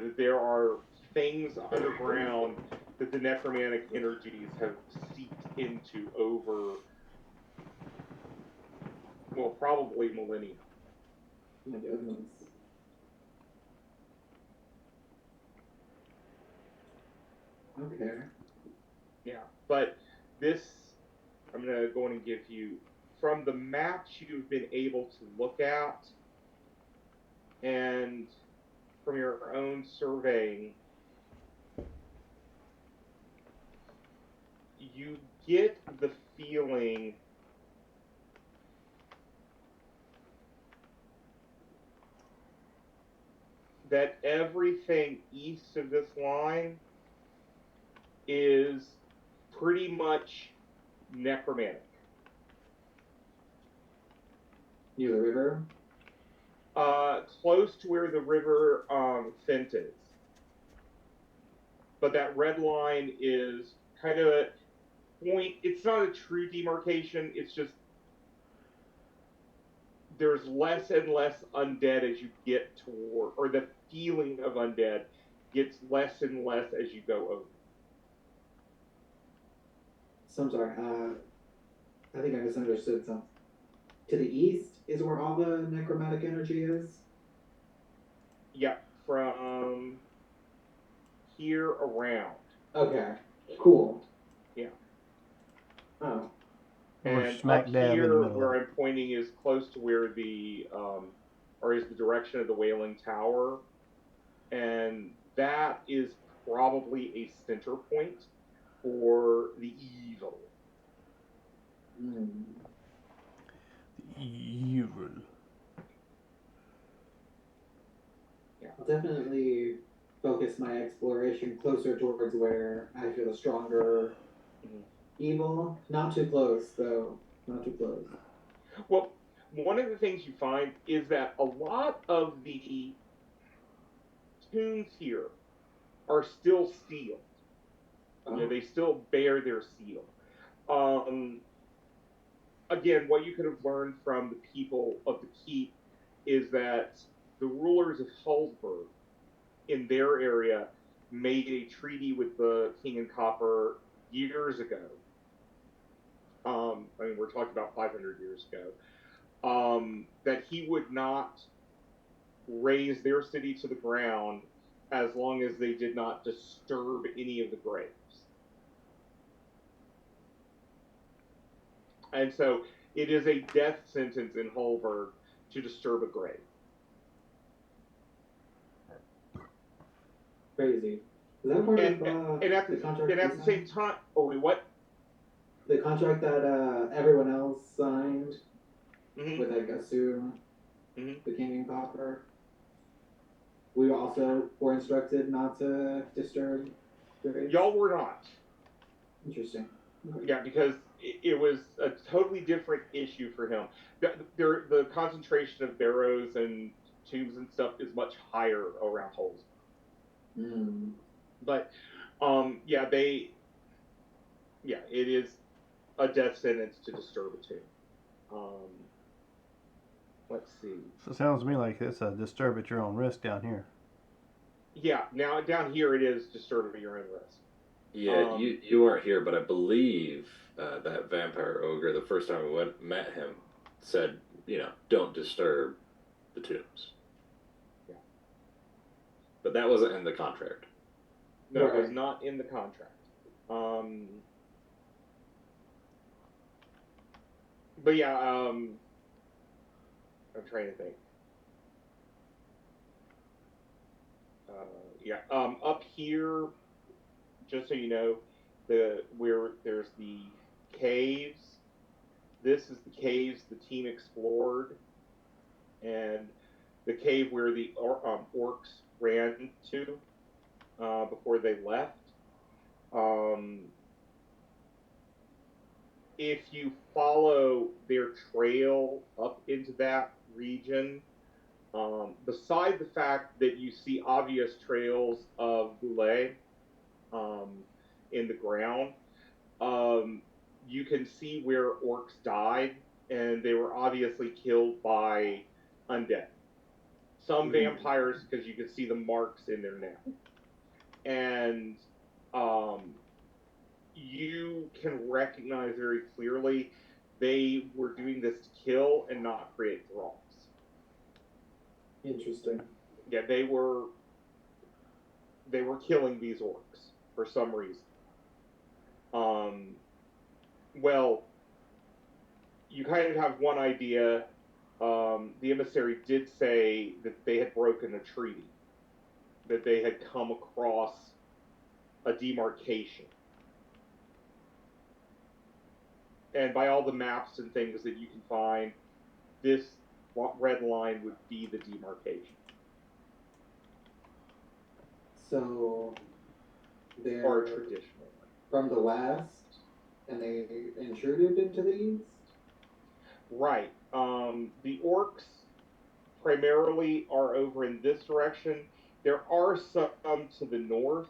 That there are things underground that the necromantic energies have seeped into over, well, probably millennia. My goodness. Okay. Yeah, but this, I'm going to go in and give you, from the maps you've been able to look at, and from your own surveying, you get the feeling that everything east of this line is pretty much necromantic. Near the river? Close to where the river Fent is. But that red line is kind of a point. It's not a true demarcation. It's just there's less and less undead as you get toward, or the feeling of undead gets less and less as you go over. So I'm sorry, I think I misunderstood something. To the east is where all the necromantic energy is? Yeah, from here around. Okay, cool. Yeah. Oh, We're And smack up dab in the here, middle where of I'm pointing, is close to where or is the direction of the Wailing Tower, and that is probably a center point for the evil. hmm. evil. Yeah. I'll definitely focus my exploration closer towards where I feel a stronger evil. Not too close, though. Not too close. Well, one of the things you find is that a lot of the tombs here are still sealed. Oh. They still bear their seal. Again, what you could have learned from the people of the keep is that the rulers of Hallsberg in their area made a treaty with the King in Copper years ago. We're talking about 500 years ago. That he would not raise their city to the ground as long as they did not disturb any of the graves. And so it is a death sentence in Hallsberg to disturb a grave. Crazy. Is that part And, of and at the the contract? and at the same time, oh wait, what? The contract that everyone else signed Mm-hmm. with, I assume, the King and Copper. We also were instructed not to disturb graves. Y'all were not. Interesting. Okay. Yeah, because it was a totally different issue for him. The concentration of barrows and tombs and stuff is much higher around holes. Mm. But it is a death sentence to disturb a tomb. Let's see. So it sounds to me like it's a disturb at your own risk down here. Yeah, now down here it is disturb at your own risk. Yeah, you weren't here, but I believe that vampire ogre, the first time we met him, said, don't disturb the tombs. Yeah. But that wasn't in the contract. No, Right. it was not in the contract. But yeah, I'm trying to think. Up here, just so you know, where there's the caves. This is the caves the team explored, and the cave where the orcs ran to before they left. if you follow their trail up into that region, beside the fact that you see obvious trails of goulet in the ground, you can see where orcs died, and they were obviously killed by undead. Some vampires, because you can see the marks in their neck. And you can recognize very clearly they were doing this to kill and not create thralls. Interesting. Yeah, they were killing these orcs for some reason. Well, you kind of have one idea. The emissary did say that they had broken a treaty, that they had come across a demarcation. And by all the maps and things that you can find, this red line would be the demarcation. So they're Or traditionally. from the west, and they intruded into the east? Right. The orcs primarily are over in this direction. There are some to the north.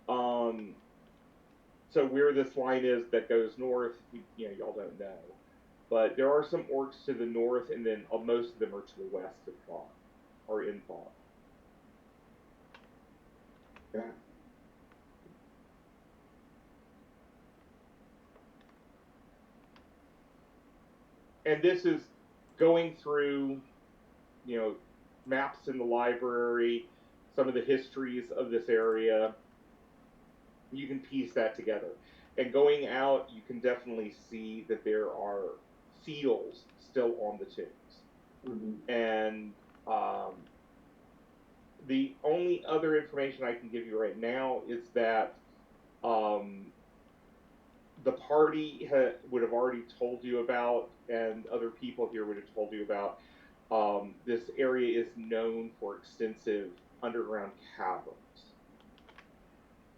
So where this line is that goes north, y'all don't know. But there are some orcs to the north, and then most of them are to the west of Thought, or in Thought. Okay. And this is going through, maps in the library, some of the histories of this area. You can piece that together. And going out, you can definitely see that there are seals still on the tombs. Mm-hmm. And the only other information I can give you right now is that the party would have already told you about, and other people here would have told you about, this area is known for extensive underground caverns.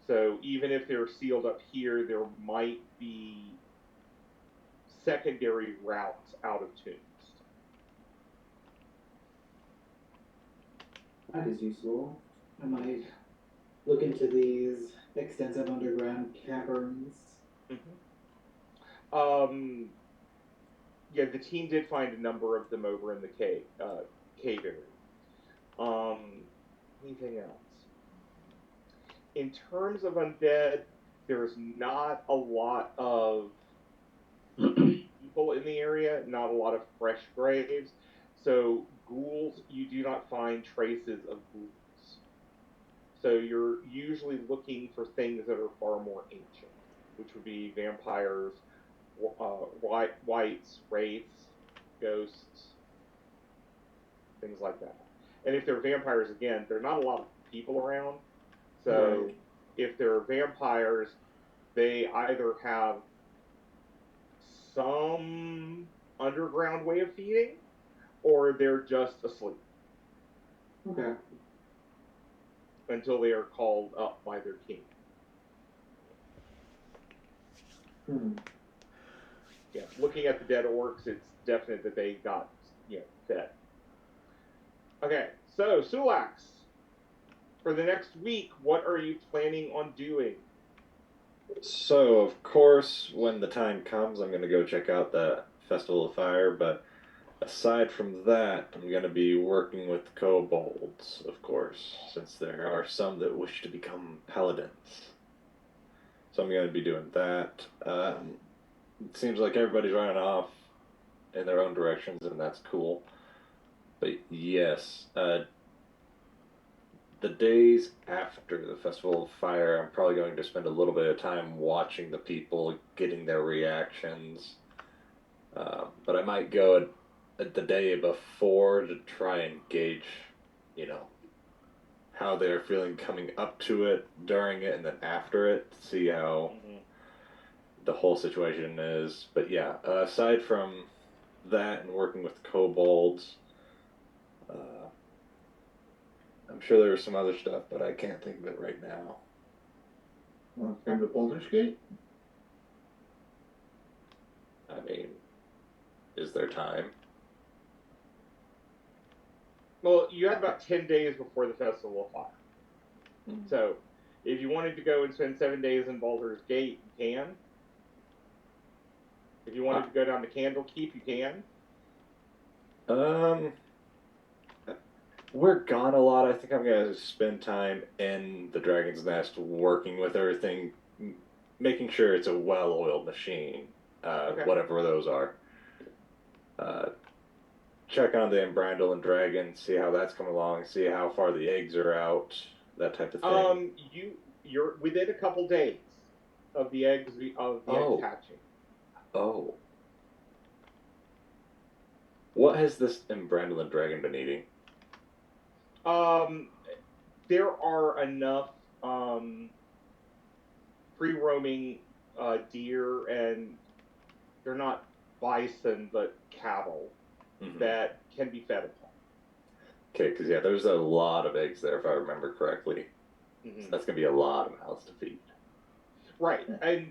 So even if they're sealed up here, there might be secondary routes out of tombs. That is useful. I might look into these extensive underground caverns. Mm-hmm. Yeah, the team did find a number of them over in the cave area. Anything else? In terms of undead, there's not a lot of people in the area, not a lot of fresh graves. So ghouls, you do not find traces of ghouls. So you're usually looking for things that are far more ancient, which would be vampires, wights, wraiths, ghosts, things like that. And if they're vampires, again, there are not a lot of people around. So Right. If they're vampires, they either have some underground way of feeding, or they're just asleep. Okay. Until they are called up by their king. Yeah, looking at the dead orcs, it's definite that they got, fed. Okay, so Sulax, for the next week, what are you planning on doing? So, of course, when the time comes, I'm going to go check out the Festival of Fire, but aside from that, I'm going to be working with kobolds, of course, since there are some that wish to become paladins. So I'm going to be doing that. It seems like everybody's running off in their own directions, and that's cool. But yes, the days after the Festival of Fire, I'm probably going to spend a little bit of time watching the people, getting their reactions. But I might go at the day before to try and gauge, how they're feeling coming up to it, during it, and then after it, to see how the whole situation is. But yeah, aside from that and working with kobolds, I'm sure there was some other stuff, but I can't think of it right now. From the Baldur's Gate? I mean, is there time? Well, you have about 10 days before the Festival of Fire. So, if you wanted to go and spend 7 days in Baldur's Gate, you can. If you wanted to go down to Candlekeep, you can. We're gone a lot. I think I'm gonna spend time in the Dragon's Nest, working with everything, making sure it's a well-oiled machine, Okay. whatever those are. Check on the Embrandle Dragon, see how that's coming along, see how far the eggs are out, that type of thing. You're within a couple days of the eggs Oh. hatching. Oh. What has this Embrandle Dragon been eating? There are enough free roaming deer, and they're not bison but cattle that can be fed upon. Okay, because yeah, there's a lot of eggs there if I remember correctly. Mm-hmm. So that's gonna be a lot of mouths to feed. Right, and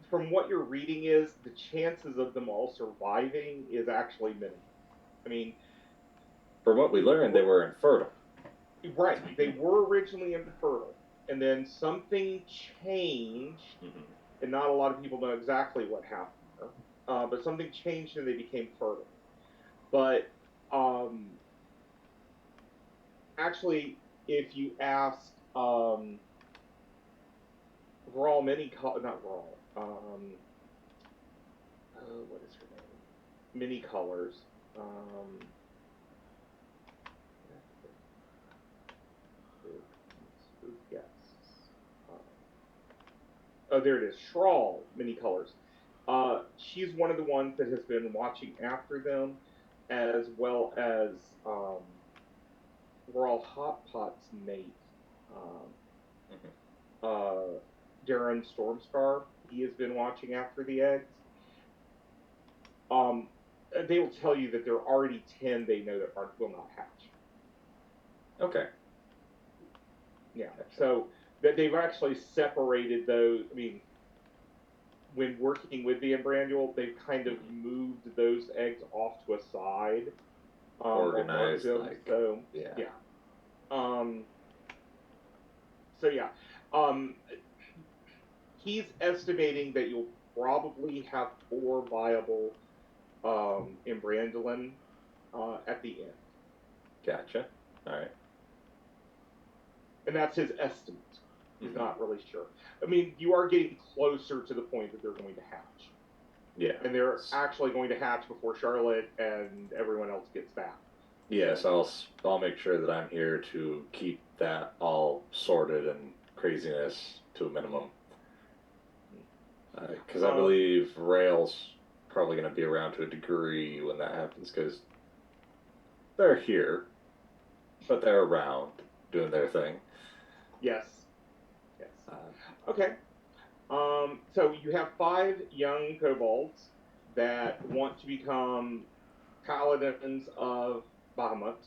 from what you're reading is the chances of them all surviving is actually minimal. I mean, from what we learned, they were infertile. Right, they were originally infertile, and then something changed, and not a lot of people know exactly what happened there, but something changed and they became fertile. But actually, if you ask Rawl not Rawl, what is her name? Many Colors. Yes. Oh, there it is. Shrawl, Many Colors. She's one of the ones that has been watching after them, as well as Rawl Hotpot's mate, Darren Stormscar. He has been watching after the eggs. They will tell you that there are already 10 they know that will not hatch. Okay. Yeah. So that they've actually separated those. I mean, when working with the Embrandule, they've kind of moved those eggs off to a side. Organized, like, so yeah. So yeah. He's estimating that you'll probably have 4 viable Embrandulin at the end. Gotcha. All right. And that's his estimate. He's not really sure. I mean, you are getting closer to the point that they're going to hatch. Yeah. And they're actually going to hatch before Charlotte and everyone else gets back. Yes, I'll make sure that I'm here to keep that all sorted and craziness to a minimum. Because I believe Rail's probably going to be around to a degree when that happens, because they're here, but they're around doing their thing. Yes. Okay. So you have 5 young kobolds that want to become paladins of Bahamut,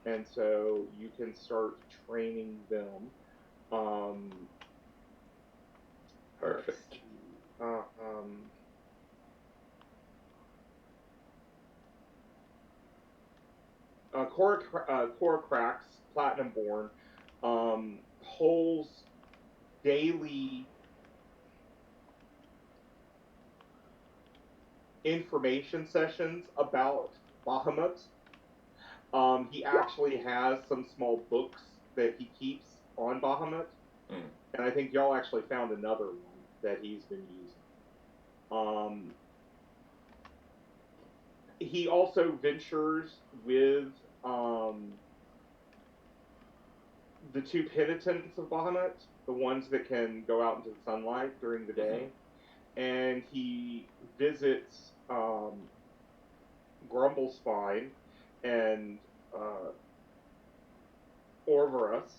and so you can start training them. Perfect. Korokrax, Platinum Born, holds daily information sessions about Bahamut. He actually has some small books that he keeps on Bahamut, and I think y'all actually found another one that he's been using. He also ventures with the 2 penitents of Bahamut, the ones that can go out into the sunlight during the day, and he visits Grumblespine and Orvarus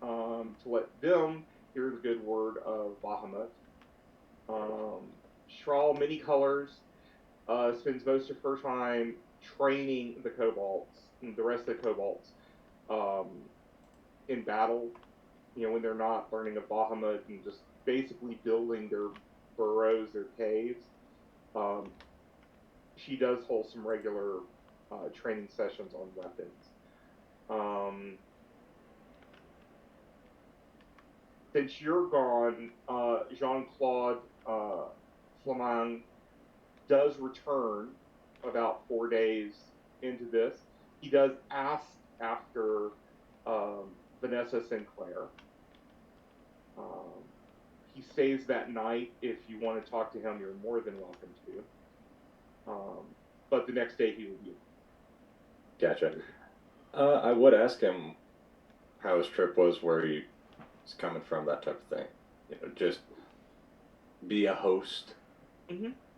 to let them hear the good word of Bahamut. Shrawl Many Colors spends most of her time training the kobolds, and the rest of the kobolds, in battle. You know, when they're not learning of Bahamut and just basically building their burrows, their caves. she does hold some regular training sessions on weapons. Since you're gone, Jean-Claude Flamand does return about 4 days into this. He does ask after Vanessa Sinclair. He stays that night. If you want to talk to him, you're more than welcome to. But the next day he will be. Gotcha. I would ask him how his trip was, where he was coming from, that type of thing. You know, just be a host,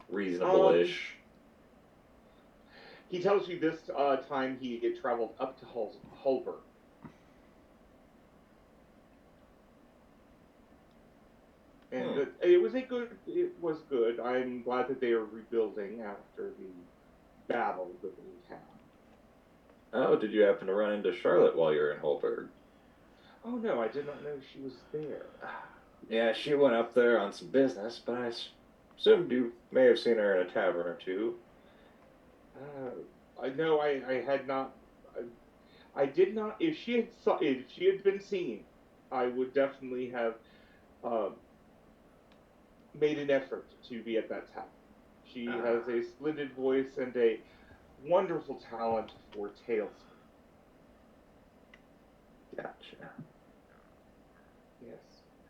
reasonable-ish. He tells you this time he had traveled up to Holberg. And it was good. I'm glad that they are rebuilding after the battle that we had. Oh, did you happen to run into Charlotte while you were in Holberg? Oh no, I did not know she was there. Yeah, she went up there on some business, but I assumed you may have seen her in a tavern or two. I know I had not. I did not. If she had been seen, I would definitely have made an effort to be at that tavern. She has a splendid voice and a wonderful talent for tales. Gotcha. Yes.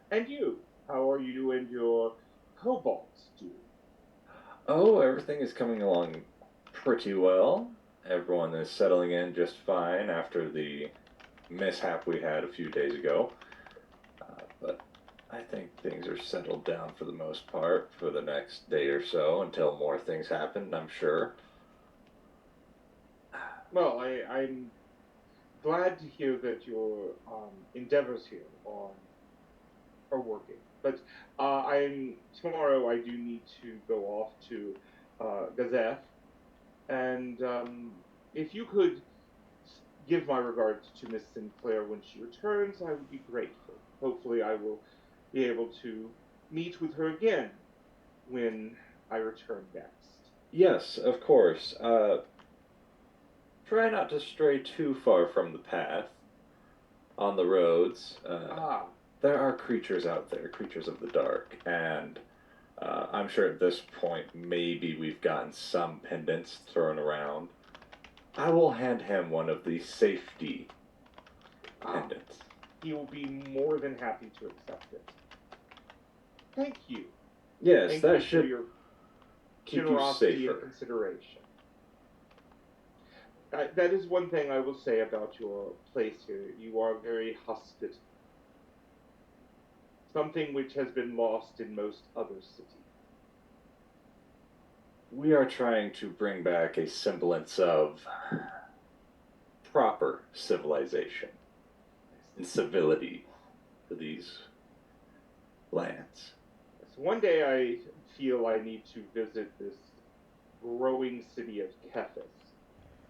And you? How are you and your kobolds doing? Oh, everything is coming along pretty well. Everyone is settling in just fine after the mishap we had a few days ago. But I think things are settled down for the most part for the next day or so until more things happen, I'm sure. Well, I'm glad to hear that your endeavors here are working. But tomorrow I do need to go off to Gazeth, and if you could give my regards to Miss Sinclair when she returns, I would be grateful. Hopefully I will be able to meet with her again when I return next. Yes, of course. Try not to stray too far from the path on the roads. There are creatures out there, creatures of the dark, and I'm sure at this point maybe we've gotten some pendants thrown around. I will hand him one of the safety pendants. He will be more than happy to accept it. Thank you. Yes, Thank that you should for your keep you generosity safer. and consideration. That is one thing I will say about your place here. You are very hospitable. Something which has been lost in most other cities. We are trying to bring back a semblance of proper civilization and civility to these lands. So one day I feel I need to visit this growing city of Kefis.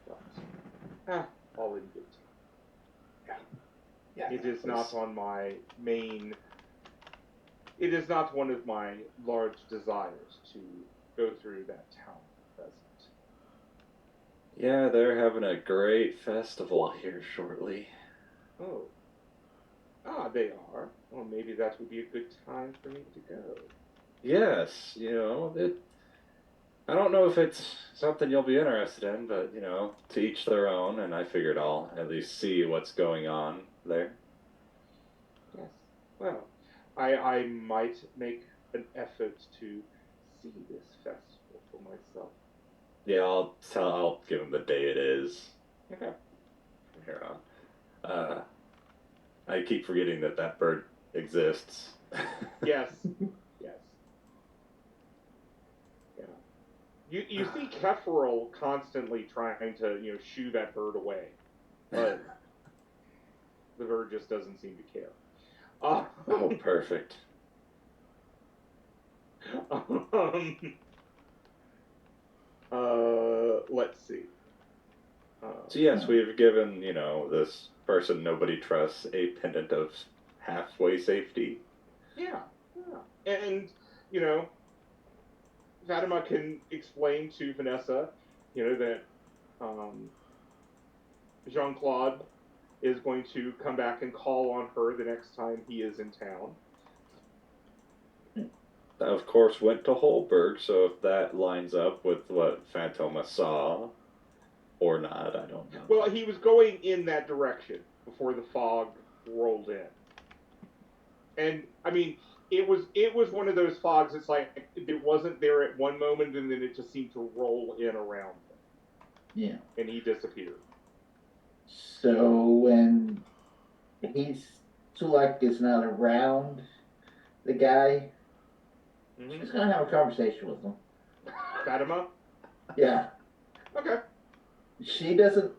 But, all in good time. Yeah, It is not on my main. It is not one of my large desires to go through that town at present. Yeah, they're having a great festival here shortly. Oh. They are. Well, maybe that would be a good time for me to go. Yes, I don't know if it's something you'll be interested in, but, to each their own, and I figured I'll at least see what's going on there. Yes. Well, I might make an effort to see this festival for myself. Yeah, I'll give him the day it is. Okay. From here on. I keep forgetting that bird exists. Yes. Yes. Yeah. You see Kefrel constantly trying to, shoo that bird away. But the bird just doesn't seem to care. Oh, perfect. Let's see. So yes, we've given, this person nobody trusts a pendant of halfway safety. Yeah. And, Fatima can explain to Vanessa, that Jean Claude is going to come back and call on her the next time he is in town. Of course, went to Holberg, so if that lines up with what Phantoma saw or not, I don't know. Well, he was going in that direction before the fog rolled in. And I mean, it was one of those fogs. It's like it wasn't there at one moment, and then it just seemed to roll in around him. Yeah. And he disappeared. So when Sulak is not around the guy, she's gonna have a conversation with him. Fatima? Yeah. Okay. She doesn't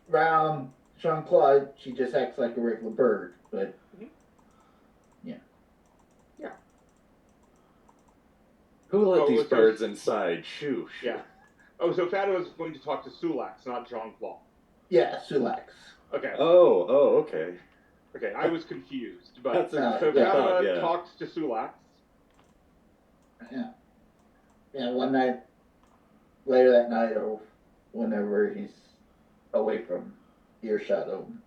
round Jean Claude. She just acts like a regular bird, but yeah. Who let these birds inside? Shoo. Yeah. Oh, so Fatima's going to talk to Sulax, not Jean Claude. Yeah, Sulax. Okay. Oh, okay. Okay, I was confused, but so yeah. Fatima talks to Sulax. Yeah. Yeah, one night, later that night, or whenever he's away from earshot of him.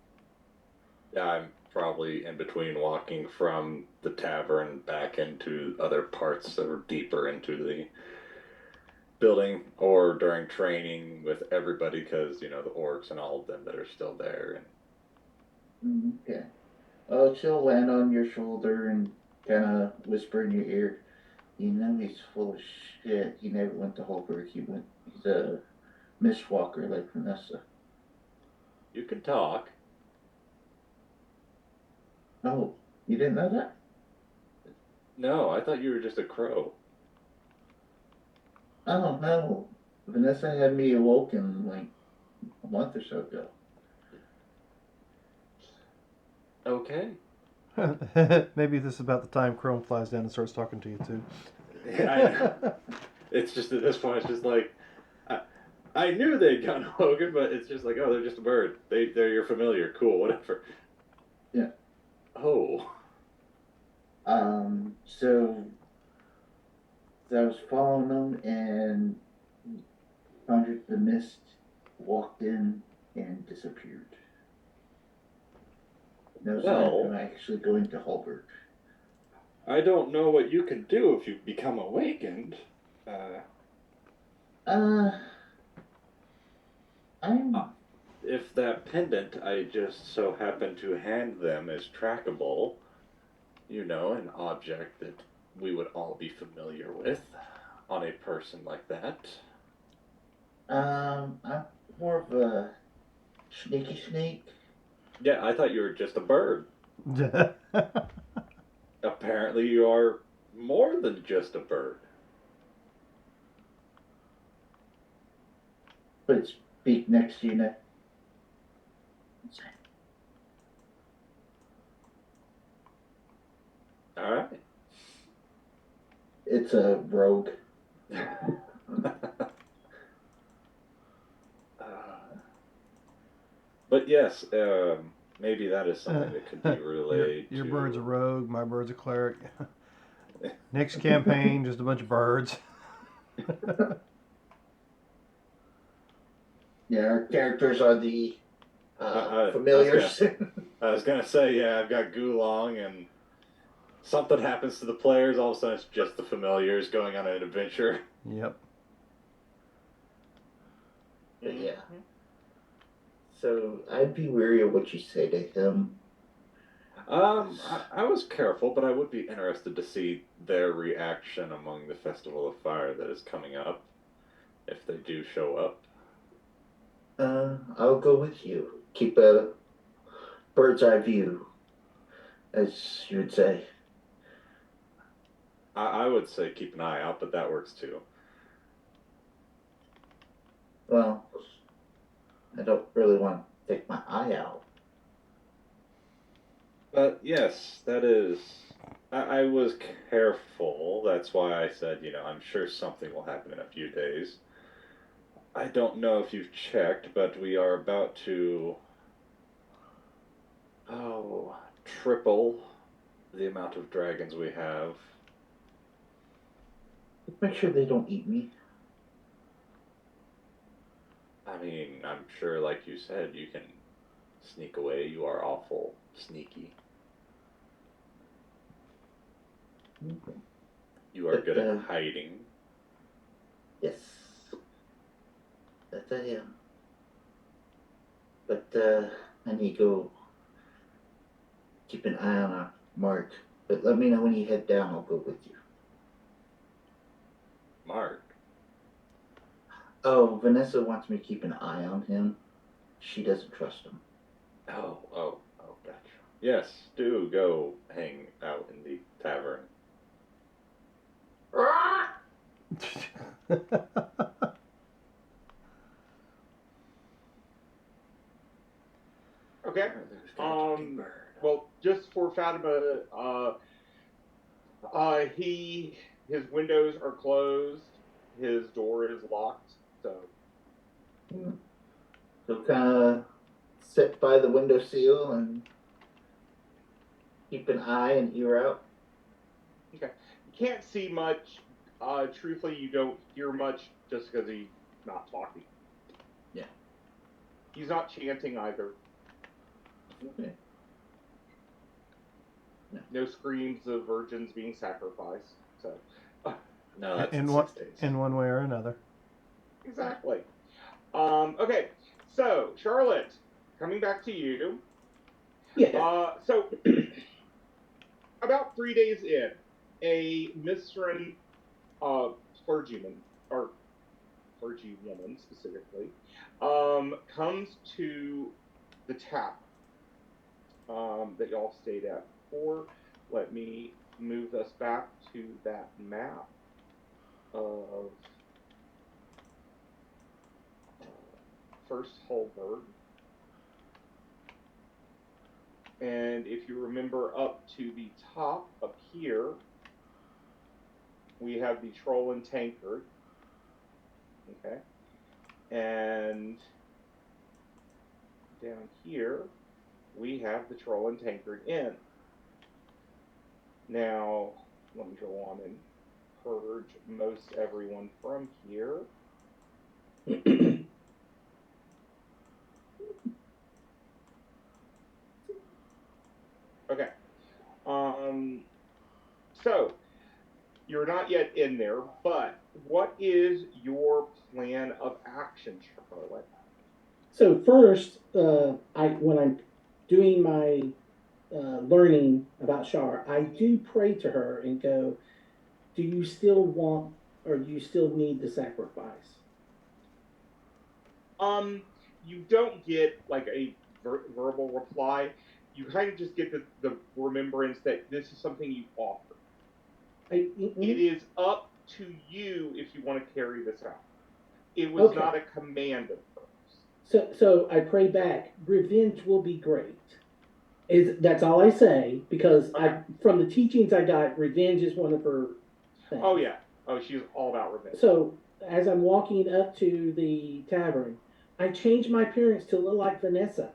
Yeah, I'm probably in between walking from the tavern back into other parts that were deeper into the building, or during training with everybody, because the orcs and all of them that are still there. And okay. Oh, she'll land on your shoulder and kind of whisper in your ear. He's full of shit. He never went to Holberg. He's a mistwalker like Vanessa. You can talk. Oh, you didn't know that? No, I thought you were just a crow. Oh, no. Vanessa had me awoken like a month or so ago. Okay. Maybe this is about the time Chrome flies down and starts talking to you too. Yeah, I know. It's just at this point, it's just like I knew they'd gotten Hogan, but it's just like, oh, they're just a bird. They're your familiar. Cool, whatever. Yeah. Oh. So I was following them and Conjured the Mist walked in and disappeared. No sign of him actually going to Holberg. I don't know what you can do if you become awakened. If that pendant I just so happen to hand them is trackable, an object that we would all be familiar with on a person like that. I'm more of a sneaky snake. Yeah, I thought you were just a bird. Apparently you are more than just a bird. Put its beak next to you now. All right. It's a rogue. But yes, maybe that is something that could be relayed. Your bird's a rogue, my bird's a cleric. Next campaign, just a bunch of birds. Yeah, our characters are the familiars. I was gonna say, yeah, I've got Gulong, and something happens to the players, all of a sudden it's just the familiars going on an adventure. Yep. Yeah. So I'd be wary of what you say to him. I was careful, but I would be interested to see their reaction among the Festival of Fire that is coming up, if they do show up. I'll go with you. Keep a bird's eye view, as you would say. I would say keep an eye out, but that works too. Well, I don't really want to take my eye out. But yes, that is. I was careful. That's why I said, I'm sure something will happen in a few days. I don't know if you've checked, but we are about to triple the amount of dragons we have. Make sure they don't eat me. I mean, I'm sure, like you said, you can sneak away. You are awful sneaky. Okay. You are But, good at hiding. Yes. That I am. But I need to go keep an eye on Mark. But let me know when you head down. I'll go with you. Mark. Oh, Vanessa wants me to keep an eye on him. She doesn't trust him. Oh, gotcha. Yes, do go hang out in the tavern. Okay. There's got a talking bird. Well, just for Fatima, his windows are closed, his door is locked, so So kind of sit by the windowsill and keep an eye and ear out. okay. You can't see much. Truthfully, you don't hear much just because he's not talking. Yeah. He's not chanting either. Okay. No screams of virgins being sacrificed. So No, that's in 6 days. in one way or another. exactly. Okay. So Charlotte, coming back to you. Yeah. So about 3 days in, a Misran clergyman or clergywoman specifically comes to the tap that y'all stayed at before. Let me move us back to that map of First Holberg. And if you remember up to the top up here, we have the Troll and Tankard. Okay. And down here, we have the Troll and Tankard Inn. Now, let me go on and purge most everyone from here. Okay. So, you're not yet in there, but what is your plan of action, Charlotte? So first, when I'm doing my learning about Shar, I do pray to her and go, "Do you still want, or do you still need the sacrifice?" You don't get like a verbal reply. You kind of just get the remembrance that this is something you offer. It is up to you if you want to carry this out. It was Okay. not a command of hers. So I pray back. Revenge will be great. That's all I say because from the teachings I got, revenge is one of her things. Oh yeah. Oh, she's all about revenge. So as I'm walking up to the tavern, I change my appearance to look like Vanessa.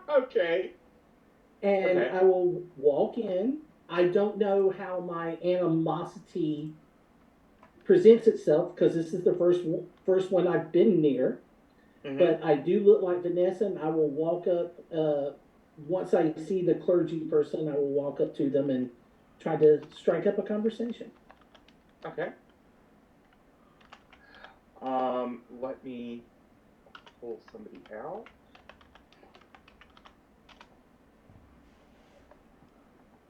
Okay. And I will walk in. I don't know how my animosity presents itself because this is the first one I've been near. Mm-hmm. But I do look like Vanessa, and I will walk up. Once I see the clergy person, I will walk up to them and try to strike up a conversation. Okay. Let me pull somebody out.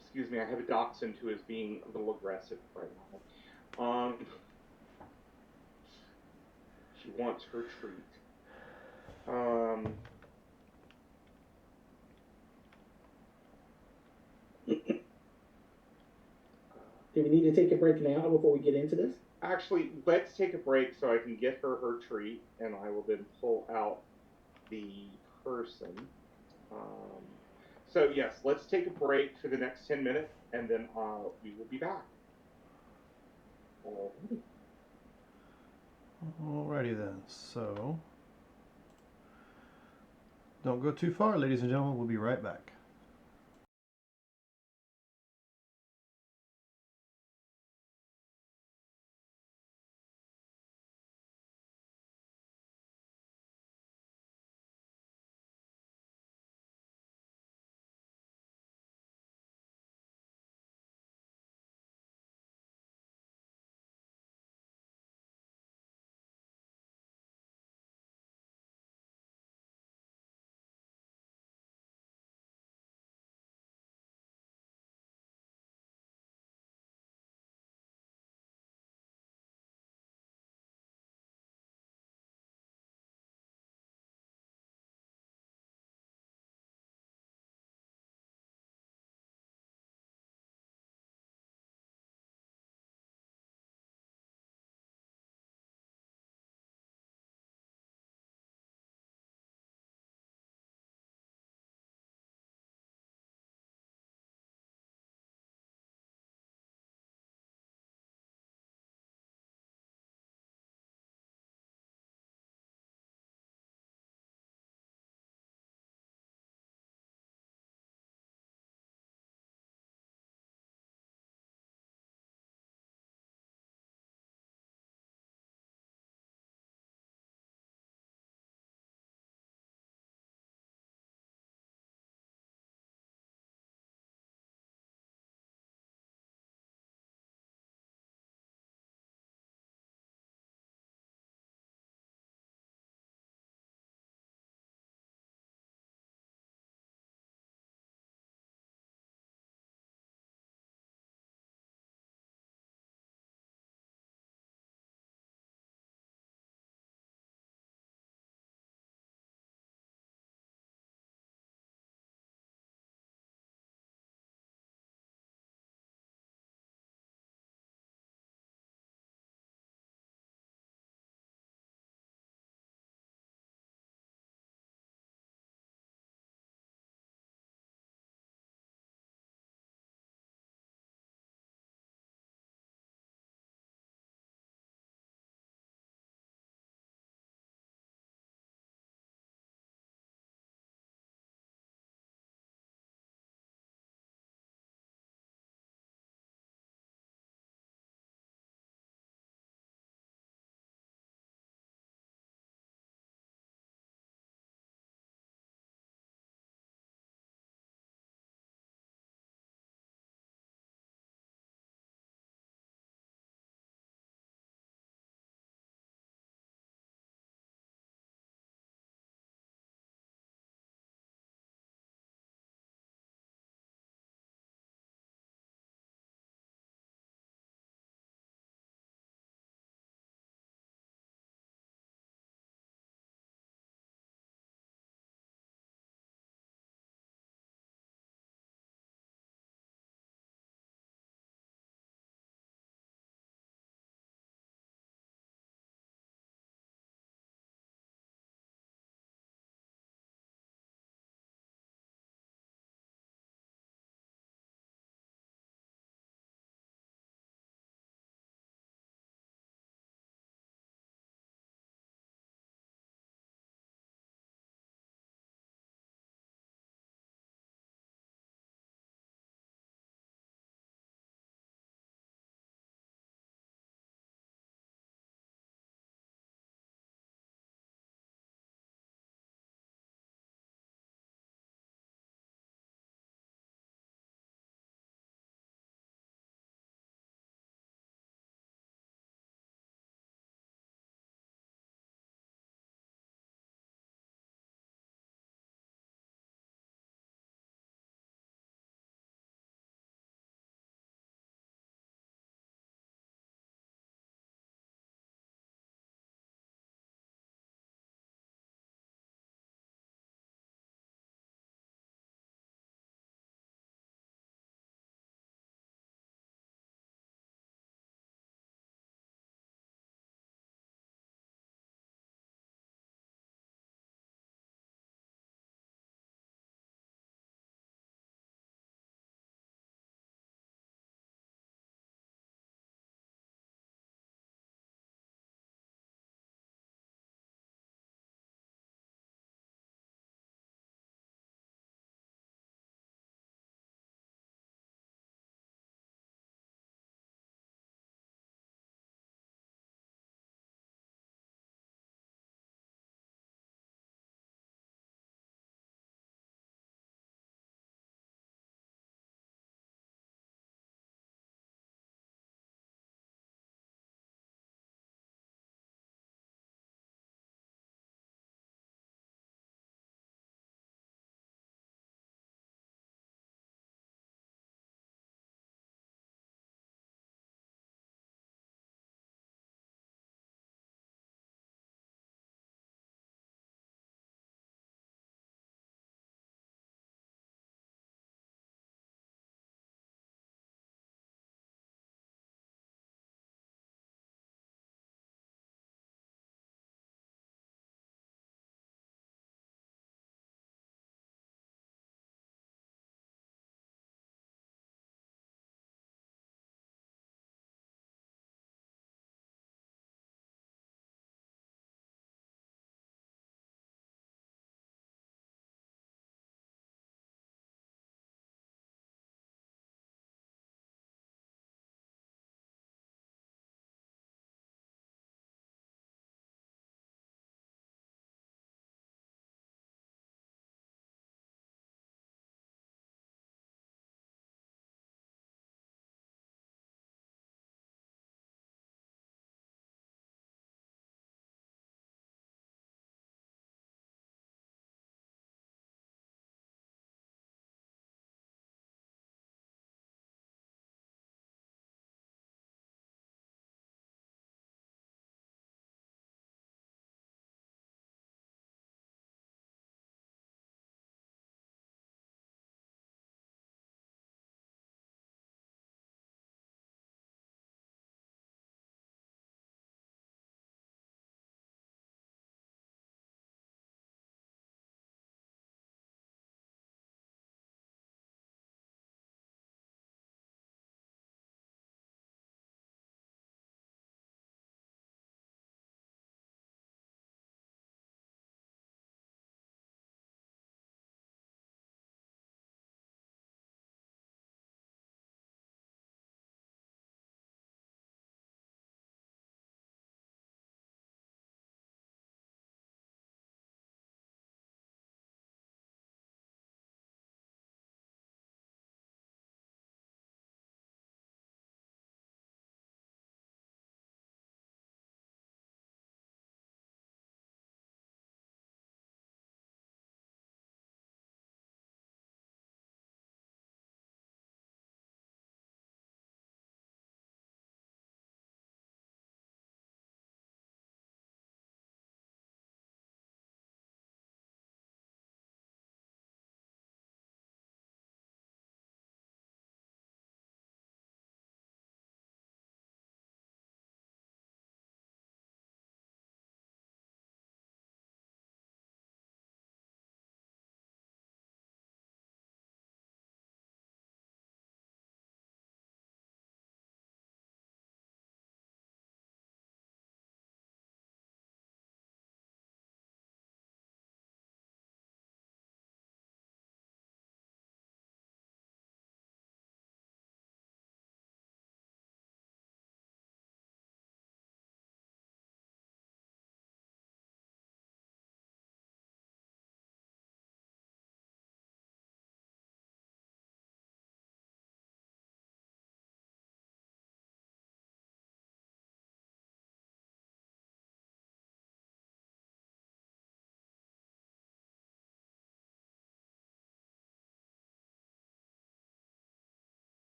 Excuse me, I have a dachshund who is being a little aggressive right now. She wants her treat. Do we need to take a break now before we get into this? Actually, let's take a break so I can get her treat, and I will then pull out the person. So yes, let's take a break for the next 10 minutes, and then we will be back. Alrighty then. So, don't go too far, ladies and gentlemen. We'll be right back.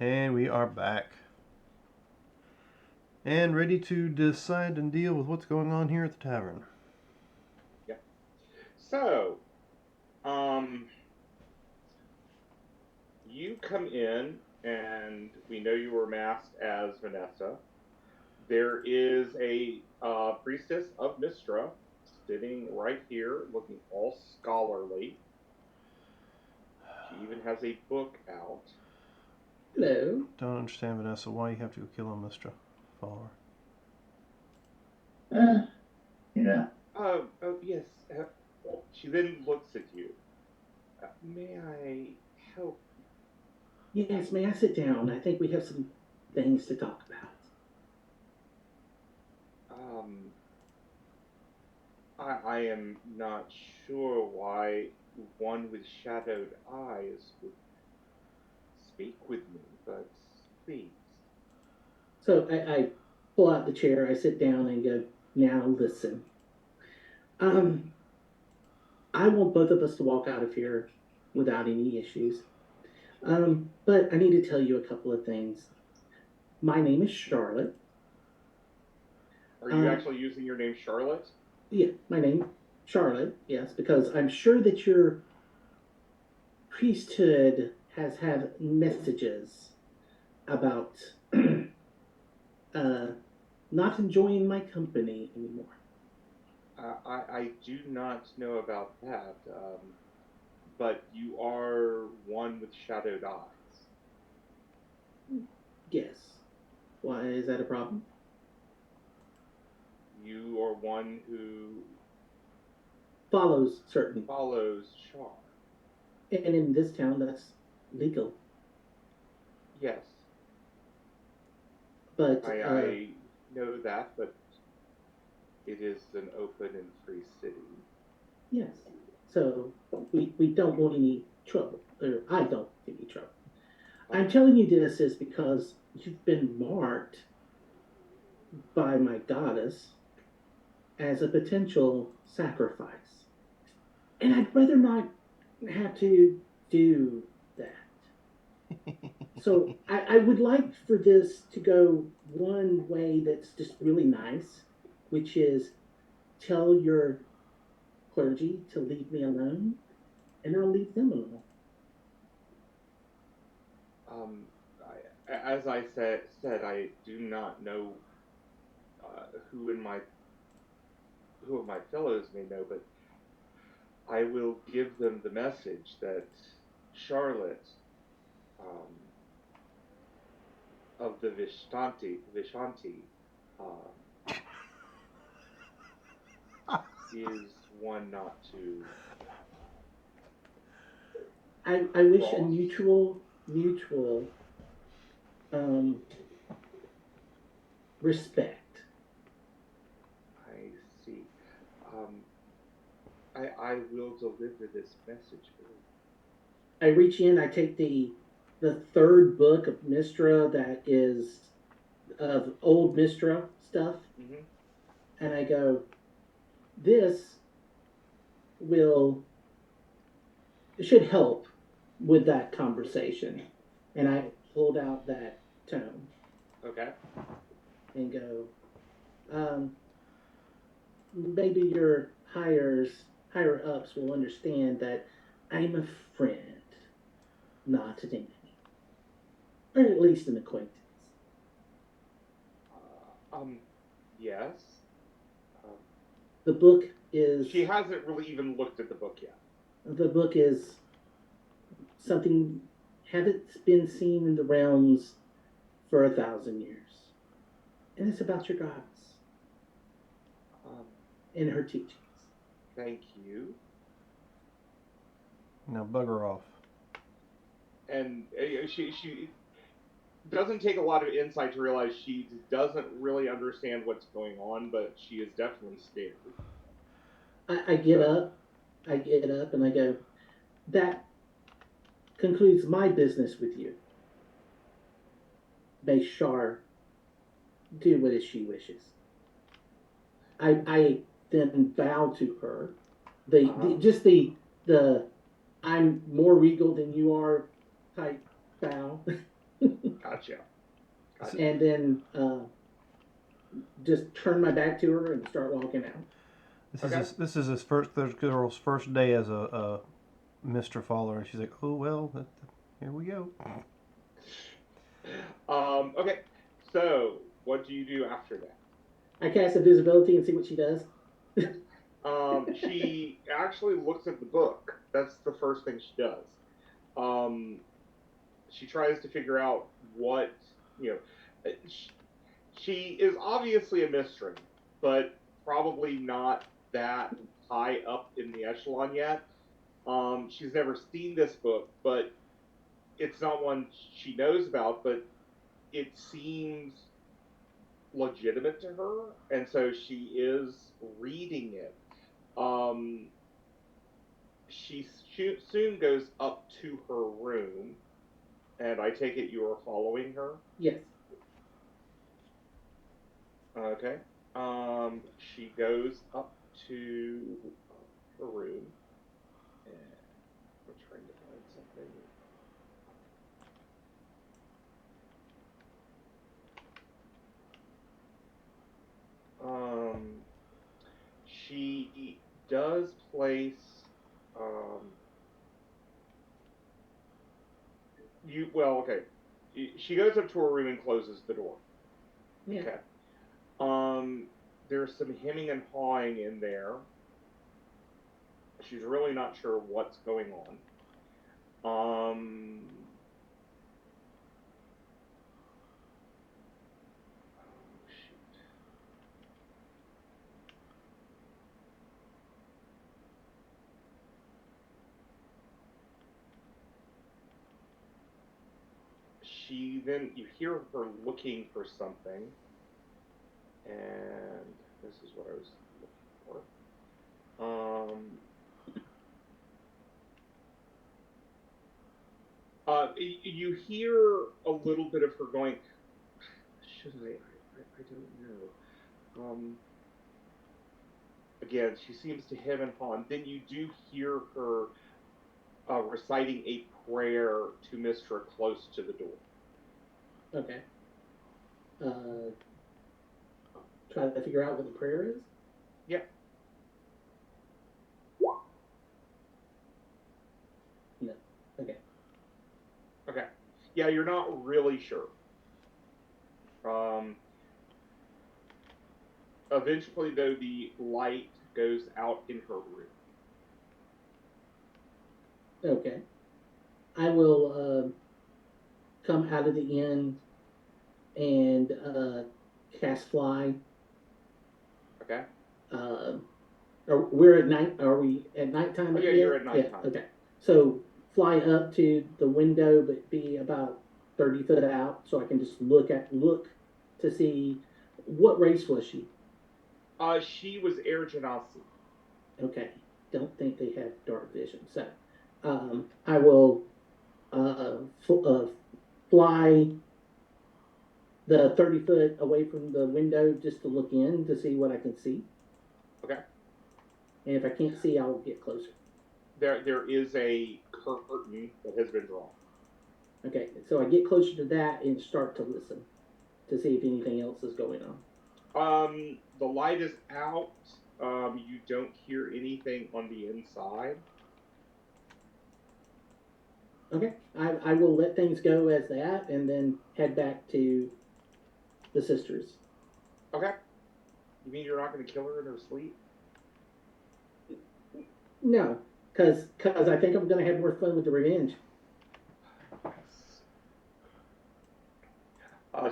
And we are back. And ready to decide and deal with what's going on here at the tavern. Yeah. So, you come in, and we know you were masked as Vanessa. There is a priestess of Mistra sitting right here, looking all scholarly. She even has a book out. Hello. Don't understand, Vanessa, why you have to go kill a Mistra follower. Yeah. Oh, yes. She then looks at you. May I help? Yes, may I sit down? I think we have some things to talk about. I am not sure why one with shadowed eyes would speak with me, but please. So I pull out the chair, I sit down and go, now listen. I want both of us to walk out of here without any issues. But I need to tell you a couple of things. My name is Charlotte. Are you actually using your name Charlotte? Yeah, my name, Charlotte, yes, because I'm sure that your priesthood has had messages about not enjoying my company anymore. I do not know about that, but you are one with shadowed eyes. Yes. Why is that a problem? You are one who Follows certain. follows Char. And in this town, that's legal. Yes. But I know that, but it is an open and free city. yes. So we don't want any trouble. Or I don't want any trouble. I'm telling you this is because you've been marked by my goddess as a potential sacrifice. And I'd rather not have to do that. So I would like for this to go one way that's just really nice, which is tell your clergy to leave me alone, and I'll leave them alone. As I said, I do not know who of my fellows may know, but I will give them the message that Charlotte of the Vishanti is one not to. I wish a Cross. mutual respect. I see. I will deliver this message for you. I reach in, I take the third book of Mistra that is of old Mistra stuff, and I go, this should help with that conversation. And I hold out that tome. Okay. And go, maybe your higher ups will understand that I'm a friend, not an enemy, or at least an acquaintance. Yes. The book is. She hasn't really even looked at the book yet. The book is something haven't been seen in the realms for 1,000 years, and it's about your goddess and her teachings. Thank you. Now bugger off. And she doesn't take a lot of insight to realize she doesn't really understand what's going on, but she is definitely scared. I get up and I go, that concludes my business with you. May Shar do what as she wishes. I then bow to her. The I'm more regal than you are type bow. Gotcha. and then just turn my back to her and start walking out. This is his first this girl's first day as a Mr. Follower, and she's like, oh well, here we go. Okay, so what do you do after that? I cast invisibility and see what she does. She actually looks at the book. That's the first thing she does. She tries to figure out what, she is obviously a mystery, but probably not that high up in the echelon yet. She's never seen this book, but it's not one she knows about, but it seems legitimate to her, and so she is reading it. She soon goes up to her room, and I take it you are following her? Yes. Okay. She goes up to her room, and I'm trying to find something. She does place, okay. She goes up to her room and closes the door. Yeah. Okay. There's some hemming and hawing in there. She's really not sure what's going on. Oh, shoot. You hear her looking for something, and this is what I was looking for. You hear a little bit of her going, should I don't know. Again, she seems to hem and haw, and then you do hear her reciting a prayer to Mystra close to the door. Okay. Try to figure out what the prayer is? Yeah. No. Okay. Okay. Yeah, you're not really sure. Eventually, though, the light goes out in her room. Okay. I will come out of the inn and cast fly. Okay. We're at night. Are we at nighttime? Oh, yeah, you're at nighttime. Yeah. Okay. So fly up to the window, but be about 30 foot out, so I can just look to see what race was she. She was Air Genasi. Okay. Don't think they have dark vision. So I will fly the 30 foot away from the window just to look in to see what I can see. Okay. And if I can't see, I'll get closer. There is a curtain that has been drawn. Okay, so I get closer to that and start to listen to see if anything else is going on. The light is out. You don't hear anything on the inside. Okay, I will let things go as that and then head back to the sisters. Okay. You mean you're not going to kill her in her sleep? No, because I think I'm going to have more fun with the revenge.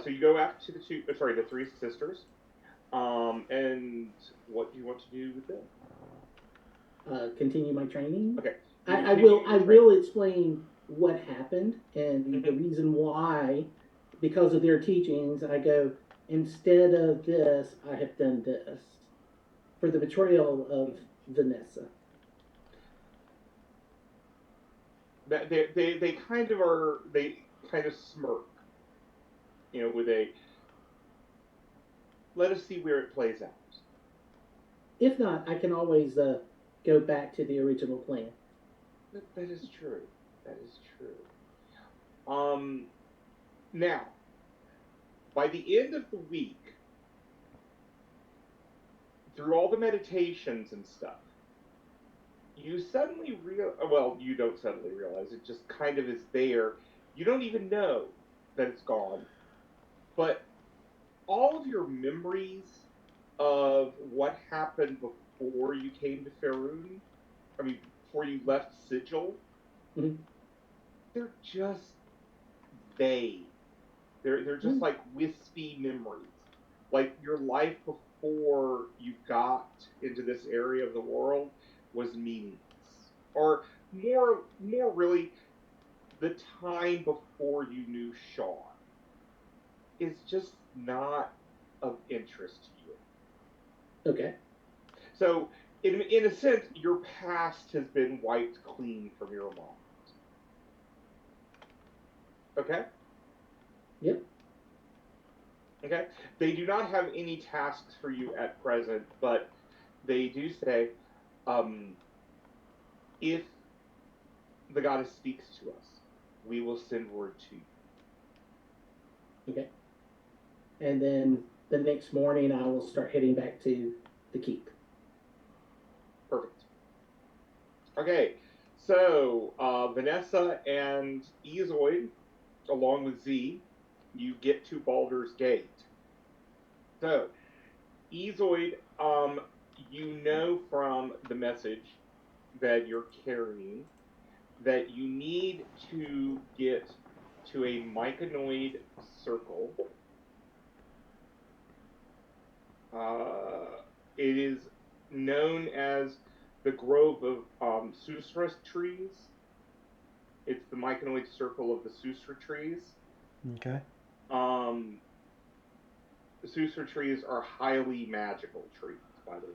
So you go after the three sisters. And what do you want to do with them? Continue my training. Okay. I will explain what happened and the reason why, because of their teachings, I go, instead of this, I have done this. For the betrayal of Vanessa. They kind of smirk. With a, let us see where it plays out. If not, I can always go back to the original plan. That is true. That is true. Now, By the end of the week, through all the meditations and stuff, you suddenly you don't suddenly realize, it just kind of is there. You don't even know that it's gone. But all of your memories of what happened before you came to Faerun, before you left Sigil, mm-hmm. they're just vague. They're just like wispy memories. Like your life before you got into this area of the world was meaningless. Or more really, the time before you knew Sean is just not of interest to you. Okay. So, in a sense, your past has been wiped clean from your mind. Okay? Yep. Okay? They do not have any tasks for you at present, but they do say, if the goddess speaks to us, we will send word to you. Okay. And then the next morning, I will start heading back to the keep. Perfect. Okay, so Vanessa and Ezoid, along with Z, you get to Baldur's Gate. So, Ezoid, you know from the message that you're carrying that you need to get to a myconoid circle. It is known as the Grove of Susra trees. It's the myconoid circle of the Susra trees. Okay. Susra trees are highly magical trees, by the way.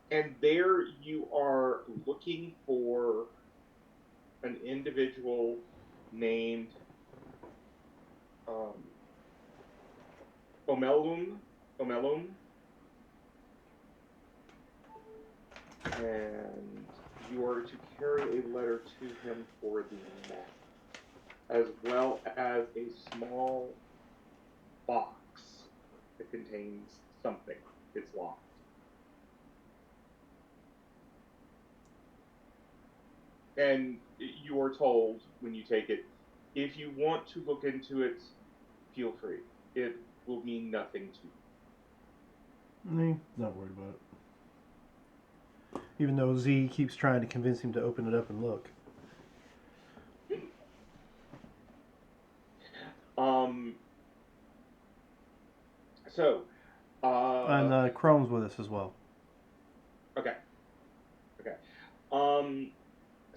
And there you are looking for an individual named Omelum, and you are to carry a letter to him for the map, as well as a small box that contains something. It's locked. And you are told when you take it, if you want to look into it, feel free. It will mean nothing to you. Not worried about it. Even though Z keeps trying to convince him to open it up and look. And Chrome's with us as well. Okay.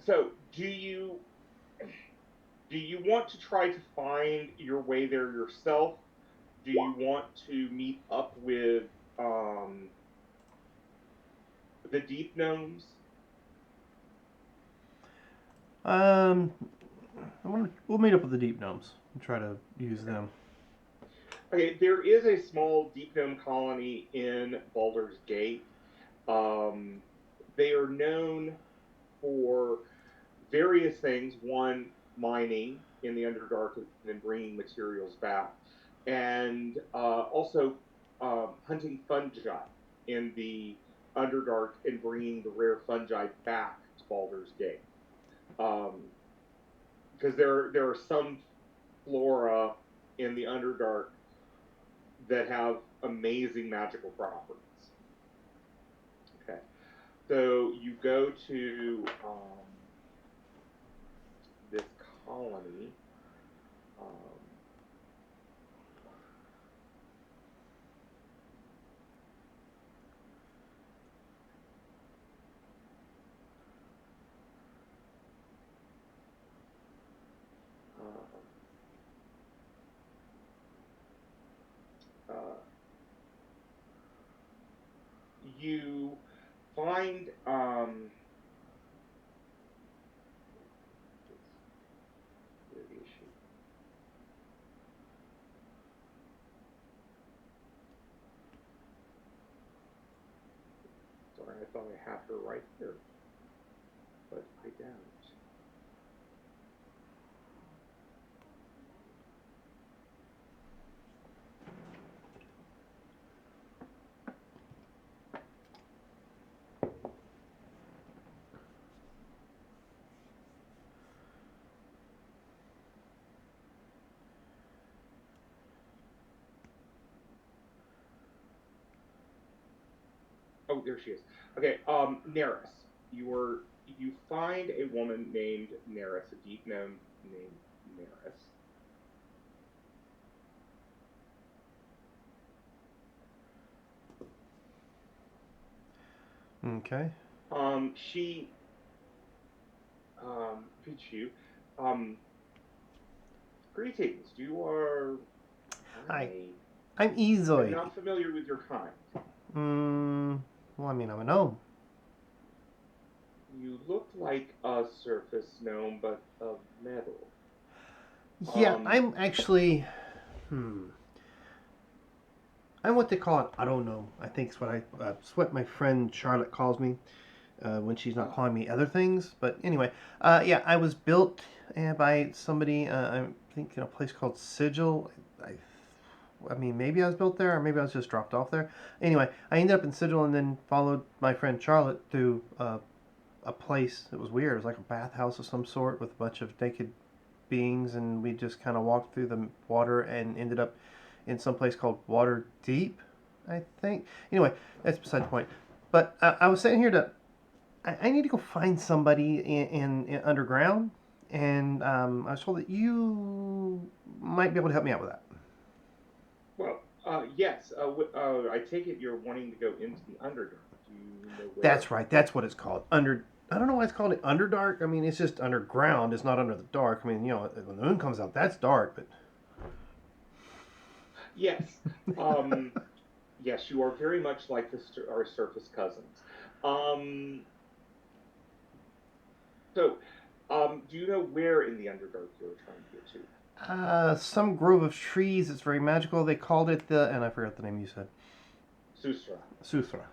So do you want to try to find your way there yourself? Do you want to meet up with the Deep Gnomes? We'll meet up with the Deep Gnomes and try to use them. Okay, there is a small Deep Gnome colony in Baldur's Gate. They are known for various things. One, mining in the Underdark and then bringing materials back. And also hunting fungi in the Underdark and bringing the rare fungi back to Baldur's Gate. Because there are some flora in the Underdark that have amazing magical properties. Okay, so you go to this colony. You find sorry, I thought I had her right here, but I don't. Oh, there she is. Okay, Neris. You find a woman named Neris, a deep gnome named Neris. Okay. She Pichu. Greetings. You are. Hi. I'm Ezoid. I'm not familiar with your kind. Well, I mean, I'm a gnome. You look like a surface gnome, but of metal. Yeah, I'm actually. I'm what they call an auto gnome. I think is it's what my friend Charlotte calls me when she's not calling me other things. But anyway, yeah, I was built by somebody. I think in a place called Sigil. I mean, maybe I was built there, or maybe I was just dropped off there. Anyway, I ended up in Sigil and then followed my friend Charlotte through a place that was weird. It was like a bathhouse of some sort with a bunch of naked beings, and we just kind of walked through the water and ended up in some place called Water Deep, I think. Anyway, that's beside the point. But I was sitting here I need to go find somebody in underground, and I was told that you might be able to help me out with that. Well, yes. I take it you're wanting to go into the Underdark. Do you know where? That's right. That's what it's called. I don't know why it's called it Underdark. I mean, it's just underground. It's not under the dark. I mean, when the moon comes out, that's dark. But yes, yes, you are very much like our surface cousins. So, do you know where in the Underdark you're trying to get to? Some grove of trees. It's very magical. They called it and I forgot the name you said. Susra. Susra.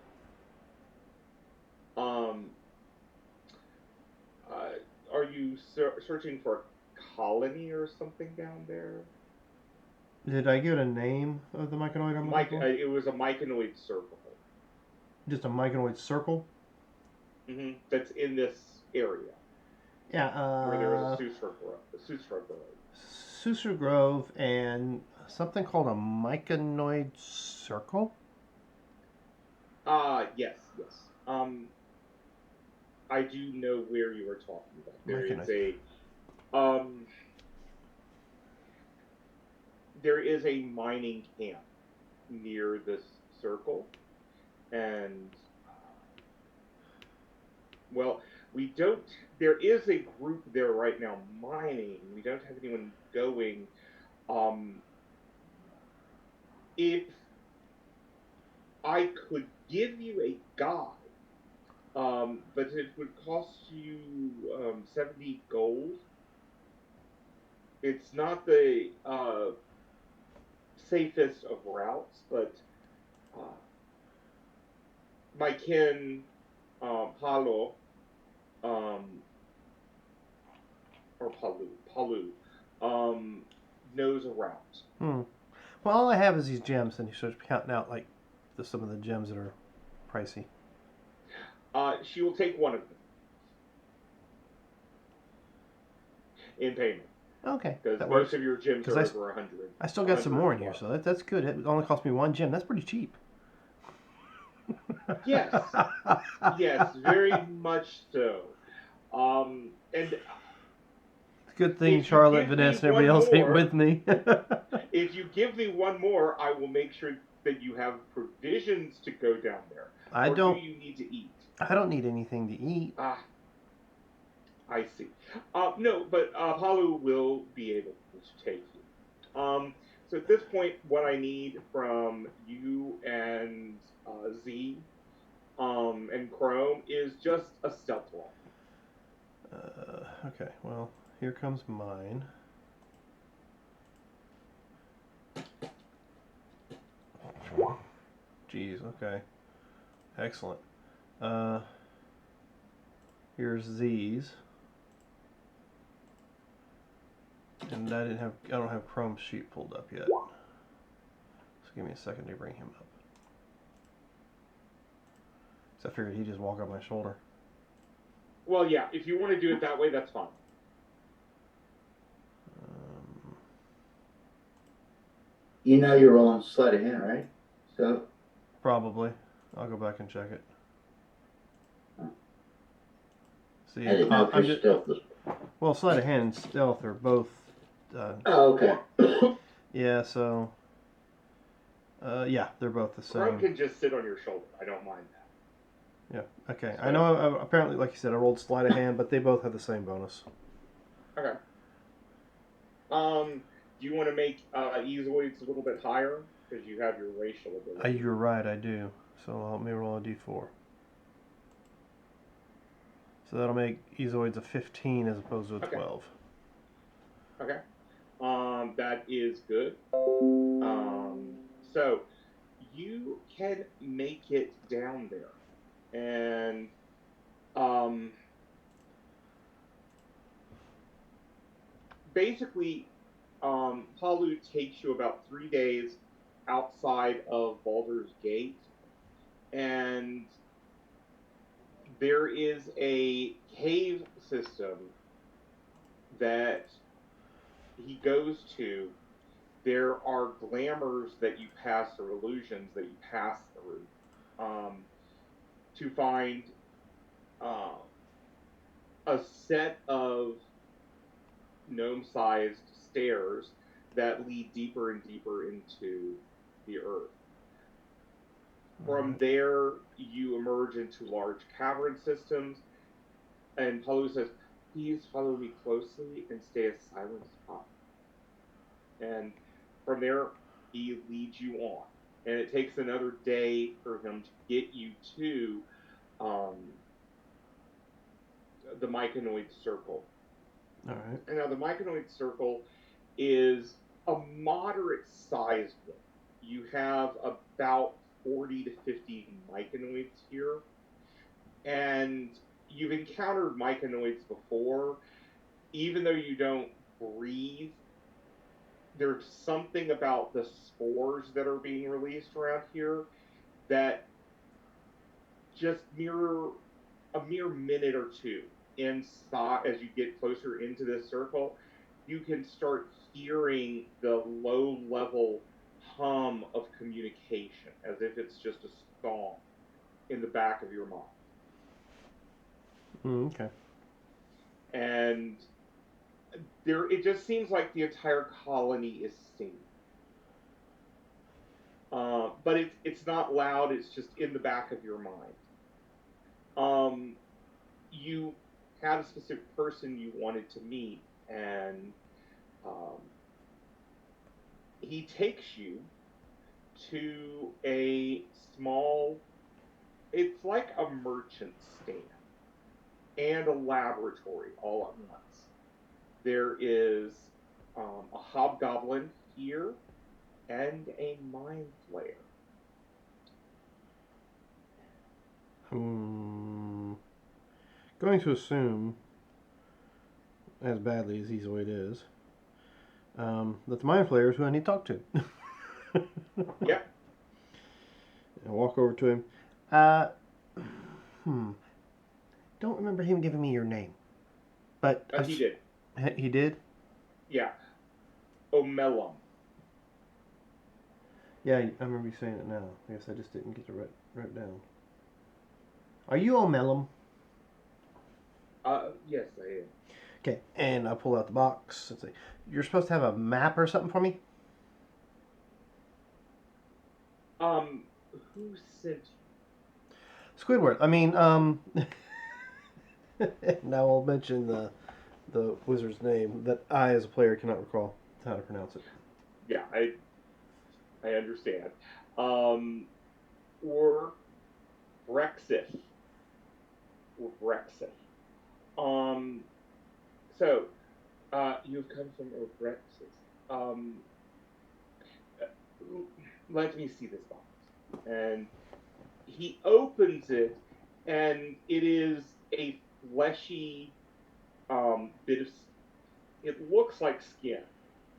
Are you searching for a colony or something down there? Did I give it a name of the myconoid I'm looking for? It was a myconoid circle. Just a myconoid circle? Mm-hmm. That's in this area. Yeah, where there is a Susra Grove. Susra Grove and something called a myconoid circle? Yes. I do know where you are talking about. There is a mining camp near this circle, and well, we don't. There is a group there right now mining. We don't have anyone going. If I could give you a guide, but it would cost you 70 gold. It's not the safest of routes, but my kin, Palo, or Palu, knows a route. Well, all I have is these gems, and he starts counting out like some of the gems that are pricey. She will take one of them in payment. Okay, because that most works. of your gems are over 100. I still got some more in here, so that's good. It only cost me one gem. That's pretty cheap. Yes, yes, very much so. And good thing Charlotte, Vanessa, and everybody else ain't with me. If you give me one more, I will make sure that you have provisions to go down there. Do you need to eat? I don't need anything to eat. I see. No, but Palu will be able to take you. So at this point, what I need from you and Z and Chrome is just a stealth roll. Okay, well, here comes mine. Jeez, okay. Excellent. Here's these. And I don't have Chrome's sheet pulled up yet. So give me a second to bring him up. So I figured he'd just walk up my shoulder. Well, yeah, if you want to do it that way, that's fine. You know you're rolling sleight of hand, right? So probably. I'll go back and check it. See, I didn't know I'm if your just, stealth was. well, sleight of hand and stealth are both. Oh, okay. Yeah, so. Yeah, they're both the Crumb same. can just sit on your shoulder. I don't mind that. Yeah. Okay. So- I know. Apparently, like you said, I rolled sleight of hand, but they both have the same bonus. Okay. Do you want to make easoids a little bit higher because you have your racial ability? You're right. I do. So let me roll a d4. So that'll make easoids a 15 as opposed to a 12. Okay. That is good. So you can make it down there, and basically, Palu takes you about 3 days outside of Baldur's Gate, and there is a cave system that he goes to. There are glamours that you pass, or illusions that you pass through, to find a set of gnome-sized stairs that lead deeper and deeper into the earth. From there, you emerge into large cavern systems, and Palu says, "Please follow me closely and stay as silent as possible." And from there, he leads you on. And it takes another day for him to get you to the Myconoid Circle. All right. And now the Myconoid Circle is a moderate-sized one. You have about 40 to 50 Myconoids here. And you've encountered Myconoids before. Even though you don't breathe, there's something about the spores that are being released around here that just a mere minute or two inside, as you get closer into this circle, you can start hearing the low-level hum of communication, as if it's just a song in the back of your mind. Okay. And it just seems like the entire colony is singing. But it's not loud, it's just in the back of your mind. You had a specific person you wanted to meet, and he takes you to a small, it's like a merchant stand and a laboratory all at once. There is a hobgoblin here and a mind flayer. Going to assume, as badly as Easoid is, that the Mind Flayer is who I need to talk to. Yep. And walk over to him. Don't remember him giving me your name. But He did. He did? Yeah. Omelum. Yeah, I remember you saying it now. I guess I just didn't get to write it down. Are you Omelum? Yes, I am. Okay, and I pull out the box. Let's see. You're supposed to have a map or something for me? Who sent you? Squidward. I mean, now I'll mention the wizard's name that I, as a player, cannot recall how to pronounce it. Yeah, I understand. Or Brexit. So, you've come from Obrexit. Let me see this box. And he opens it, and it is a fleshy bit of. It looks like skin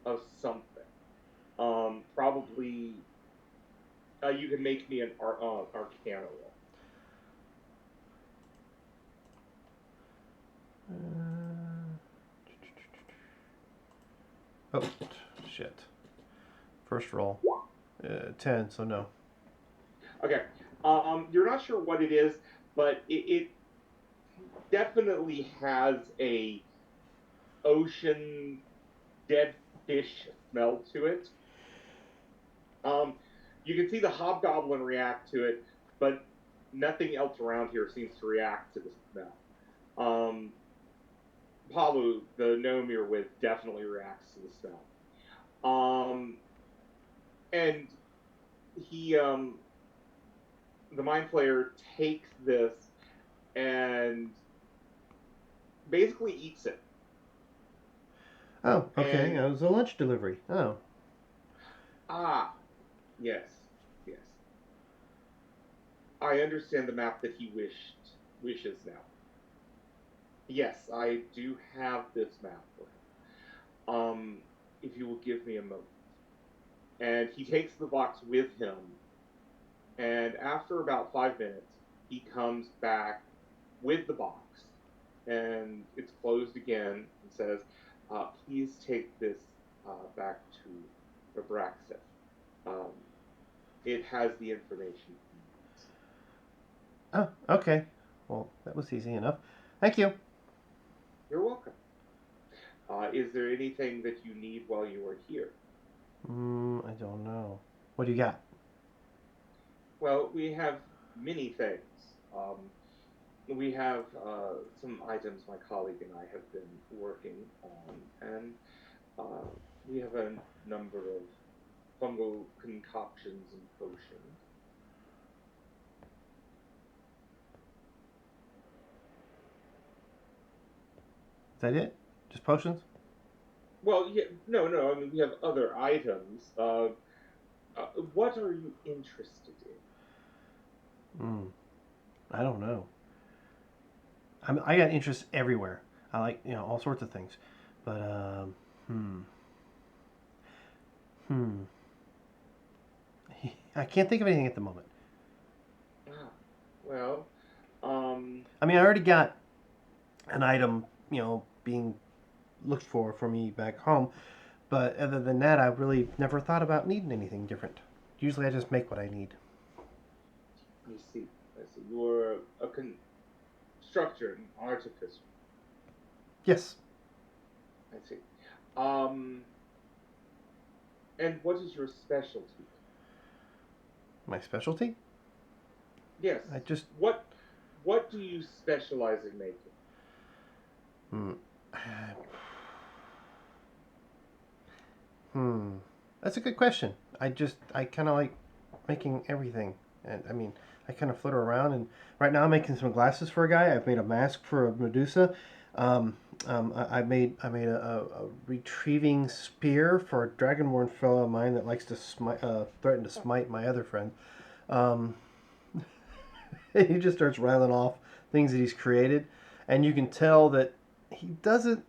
of something. Probably. You can make me an Arcana roll. Oh, shit. First roll. 10, so no. Okay. You're not sure what it is, but it definitely has a ocean dead fish smell to it. Um, you can see the hobgoblin react to it, but nothing else around here seems to react to the smell. Palu, the gnome you're with, definitely reacts to the smell. And he, the mind flayer takes this and basically eats it. Oh, okay. And It was a lunch delivery. Oh. yes, yes. I understand the map that he wishes now. Yes, I do have this map for him. If you will give me a moment. And he takes the box with him, and after about 5 minutes, he comes back with the box, and it's closed again, and says, please take this back to Abraxas. It has the information. Oh, okay. Well, that was easy enough. Thank you. You're welcome. Is there anything that you need while you are here? I don't know. What do you got? Well, we have many things. We have some items my colleague and I have been working on, and we have a number of fungal concoctions and potions. Is that it? Just potions? Well, yeah, no. I mean, we have other items. What are you interested in? I don't know. I got interest everywhere. I like, all sorts of things. But, I can't think of anything at the moment. Well, I mean, I already got an item, being looked for me back home. But other than that, I really never thought about needing anything different. Usually I just make what I need. I see. You're a constructor, an artificer. Yes. I see. And what is your specialty? My specialty? Yes. I just... What do you specialize in making? That's a good question. I kind of like making everything. And I mean, I kind of flitter around. And right now I'm making some glasses for a guy. I've made a mask for a Medusa. I made a retrieving spear for a dragonborn fellow of mine that likes to threaten to smite my other friend. He just starts rattling off things that he's created, and you can tell that he doesn't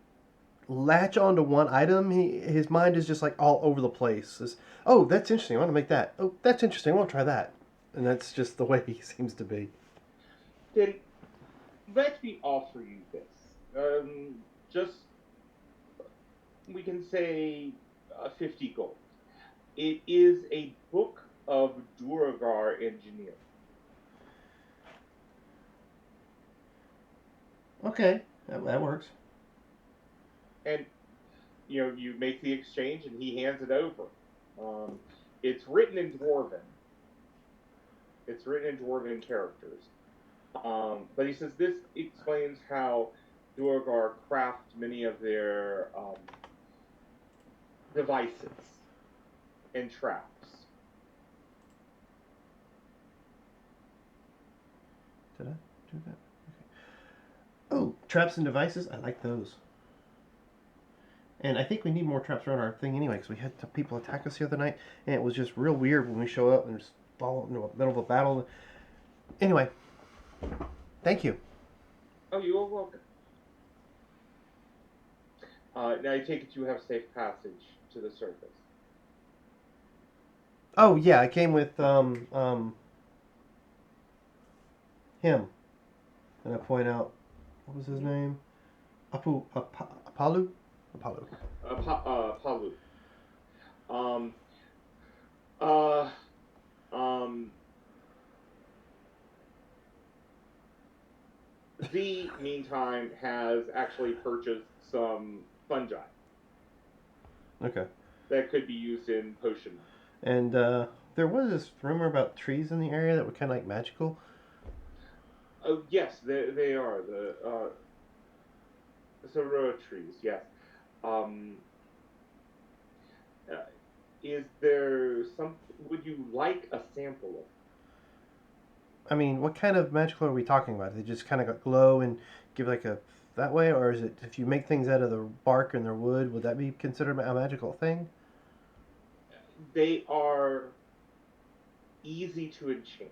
latch onto one item. His mind is just like all over the place. Oh, that's interesting. I want to make that. Oh, that's interesting. I want to try that. And that's just the way he seems to be. Then let me offer you this. Just we can say 50 gold. It is a book of Duragar engineering. Okay, that works. And you make the exchange, and he hands it over. It's written in Dwarven. It's written in Dwarven characters. But he says this explains how Duergar craft many of their devices and traps. Did I do that? Okay. Oh, traps and devices. I like those. And I think we need more traps around our thing anyway, because we had some people attack us the other night, and it was just real weird when we show up and just fall into the middle of a battle. Anyway, thank you. Oh, you are welcome. Now I take it you have safe passage to the surface. Oh yeah, I came with him, and I point out what was his name? Apalu. Palu. Palu. Um. Uh. Um. Z, meantime, has actually purchased some fungi Okay. that could be used in potion. And there was this rumor about trees in the area that were kind of like magical. Oh yes, they are the Sorrow trees. Yes. Um, uh, is there some? Would you like a sample of? I mean, what kind of magical are we talking about? They just kind of glow and give like a that way, or is it if you make things out of the bark and their wood, would that be considered a magical thing? They are easy to enchant.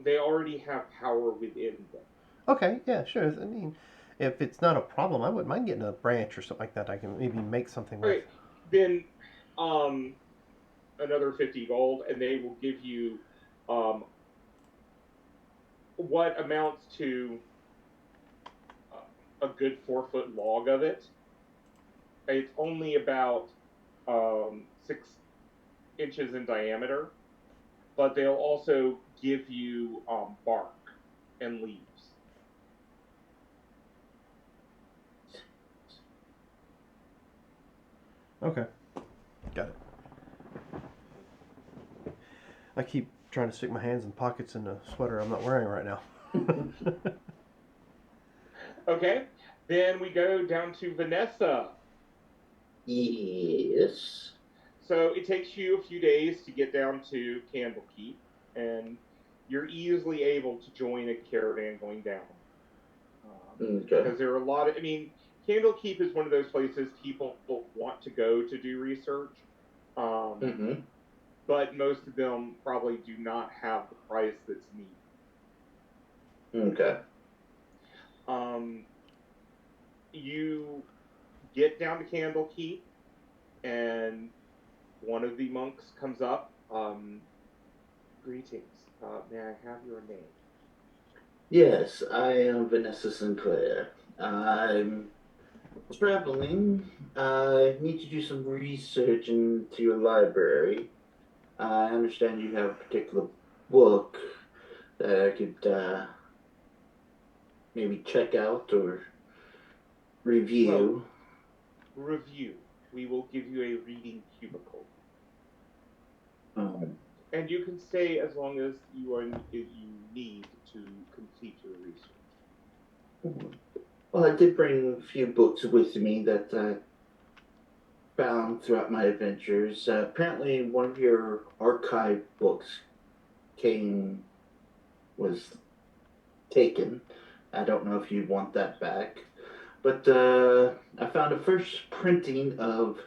They already have power within them. Okay, yeah, sure. I mean, if it's not a problem, I wouldn't mind getting a branch or something like that. I can maybe make something with. Okay, then um, another 50 gold, and they will give you um, what amounts to a good 4 foot log of it. It's only about 6 inches in diameter, but they'll also give you bark and leaves. Okay, got it. I keep trying to stick my hands in pockets in the sweater I'm not wearing right now. Okay, then we go down to Vanessa. Yes. So it takes you a few days to get down to Candlekeep, and you're easily able to join a caravan going down. Okay. Because there are a lot of, I mean, Candlekeep is one of those places people want to go to do research, Mm-hmm. but most of them probably do not have the price that's needed. Okay. Um, you get down to Candlekeep, and one of the monks comes up. Greetings. May I have your name? Yes, I am Vanessa Sinclair. I'm traveling. I need to do some research into your library. I understand you have a particular book that I could maybe check out or Well, review. review. We will give you a reading cubicle, Um, and you can stay as long as you need to complete your research. well, I did bring a few books with me that I found throughout my adventures. Apparently, one of your archive books came was taken. I don't know if you want that back, but I found a first printing of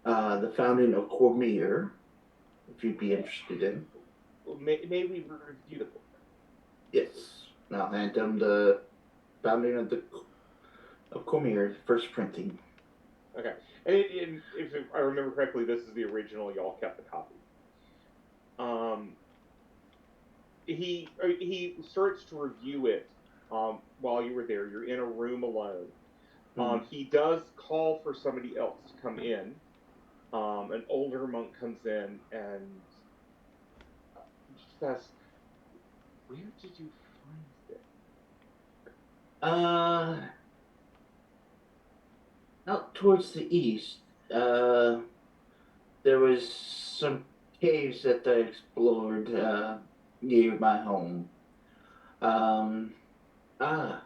the founding of Cormier. If you'd be interested in, May we review the book? yes. Now hand them the founding of the of Cormier, first printing. Okay. And if I remember correctly, this is the original. Y'all kept the copy. Um, he starts to review it while you were there. You're in a room alone. He does call for somebody else to come in. An older monk comes in and just asks, "Where did you find this?" Uh, out towards the east, uh, there was some caves that I explored near my home. Um, ah,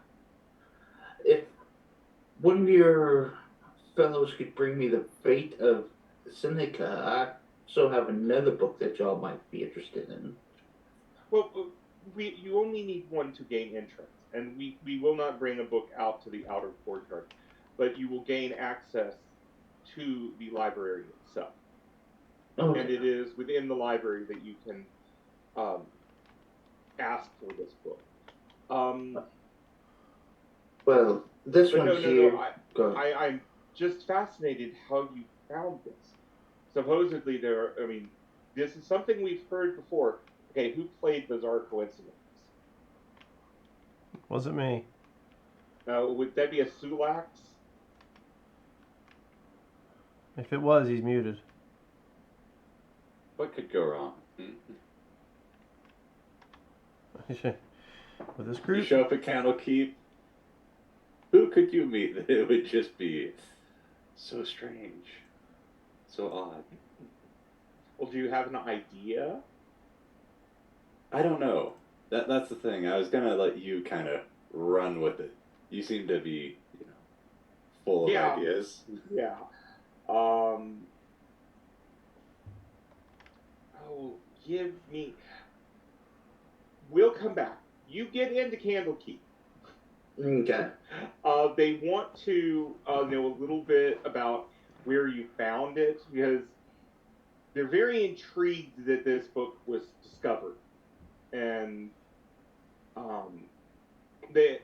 if one of your fellows could bring me the fate of Seneca, I also have another book that y'all might be interested in. Well, you only need one to gain entrance, and we will not bring a book out to the outer courtyard, but you will gain access to the library itself, and Okay. it is within the library that you can um, ask for this book. Um, Well, this but one no. here. Go ahead. I'm just fascinated how you found this. Supposedly there. I mean, this is something we've heard before. Okay, who played Bizarre Coincidence? Wasn't me. Would that be a Sulax? If it was, he's muted. What could go wrong? With this You group, show up at Candlekeep. Who could you meet that it would just be so strange, so odd? Well, do you have an idea? I don't know. That's the thing. I was gonna let you kind of run with it. You seem to be, full of Yeah. ideas. Yeah. Give me. We'll come back. You get into Candlekeep. Okay. They want to know a little bit about where you found it because they're very intrigued that this book was discovered, and the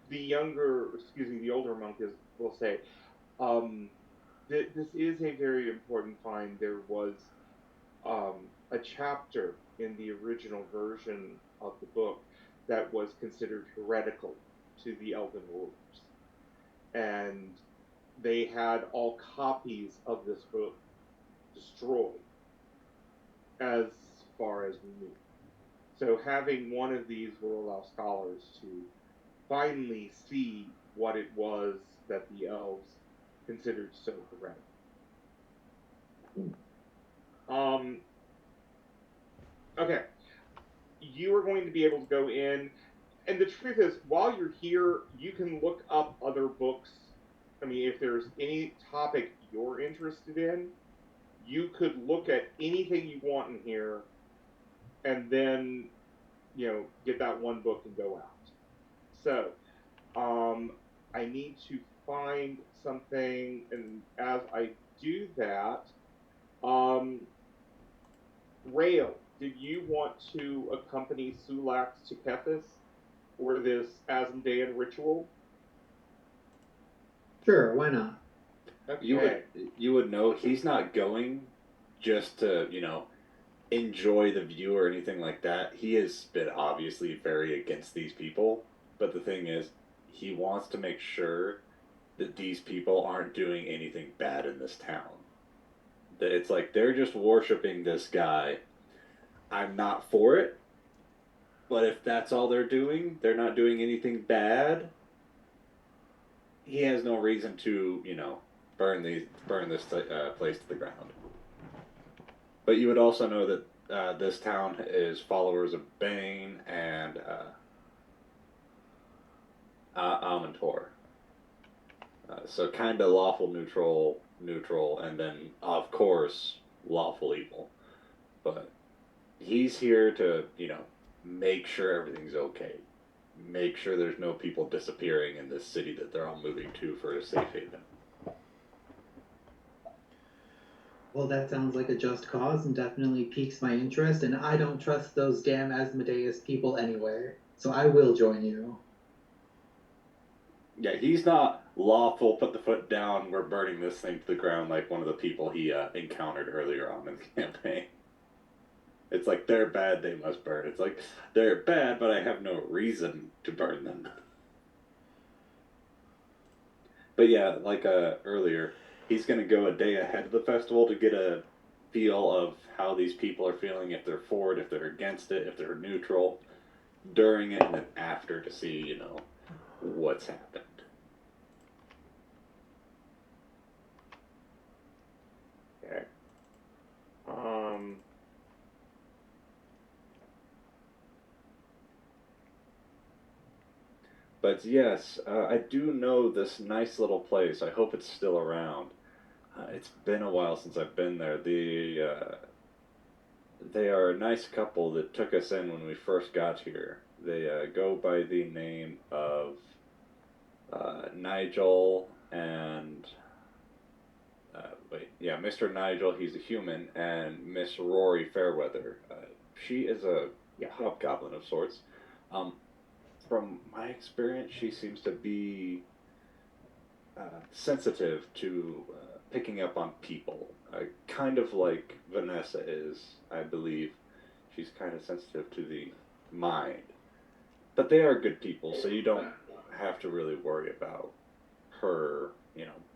the older monk will say, this is a very important find. There was a chapter in the original version of the book that was considered heretical to the Elven rulers. And they had all copies of this book destroyed, as far as we knew. So having one of these will allow scholars to finally see what it was that the elves considered so heretical. Okay. You are going to be able to go in, and the truth is, while you're here, you can look up other books. I mean, if there's any topic you're interested in, you could look at anything you want in here, and then, get that one book and go out. So, I need to find something, and as I do that, Rail, did you want to accompany Sulax to Kethis for this Asmodean ritual? Sure, why not? Okay. You would know he's not going just to, enjoy the view or anything like that. He has been obviously very against these people, but the thing is, he wants to make sure that these people aren't doing anything bad in this town. That it's like they're just worshiping this guy. I'm not for it, but if that's all they're doing, they're not doing anything bad. He has no reason to, burn this place to the ground. But you would also know that this town is followers of Bane and Amantor. So kind of lawful neutral, and then of course lawful evil. But he's here to, make sure everything's okay. Make sure there's no people disappearing in this city that they're all moving to for a safe haven. Well, that sounds like a just cause and definitely piques my interest, and I don't trust those damn Asmodeus people anywhere, so I will join you. Yeah, he's not lawful, put the foot down, we're burning this thing to the ground like one of the people he encountered earlier on in the campaign. It's like, they're bad, they must burn. It's like, they're bad, but I have no reason to burn them. But yeah, like earlier, he's going to go a day ahead of the festival to get a feel of how these people are feeling, if they're for it, if they're against it, if they're neutral, during it, and then after to see, what's happened. Okay. But yes, I do know this nice little place. I hope it's still around. It's been a while since I've been there. They are a nice couple that took us in when we first got here. They go by the name of Nigel and Mr. Nigel. He's a human, and Miss Rory Fairweather. She is a hobgoblin of sorts. From my experience, she seems to be sensitive to picking up on people, kind of like Vanessa is, I believe. She's kind of sensitive to the mind. But they are good people, so you don't have to really worry about her,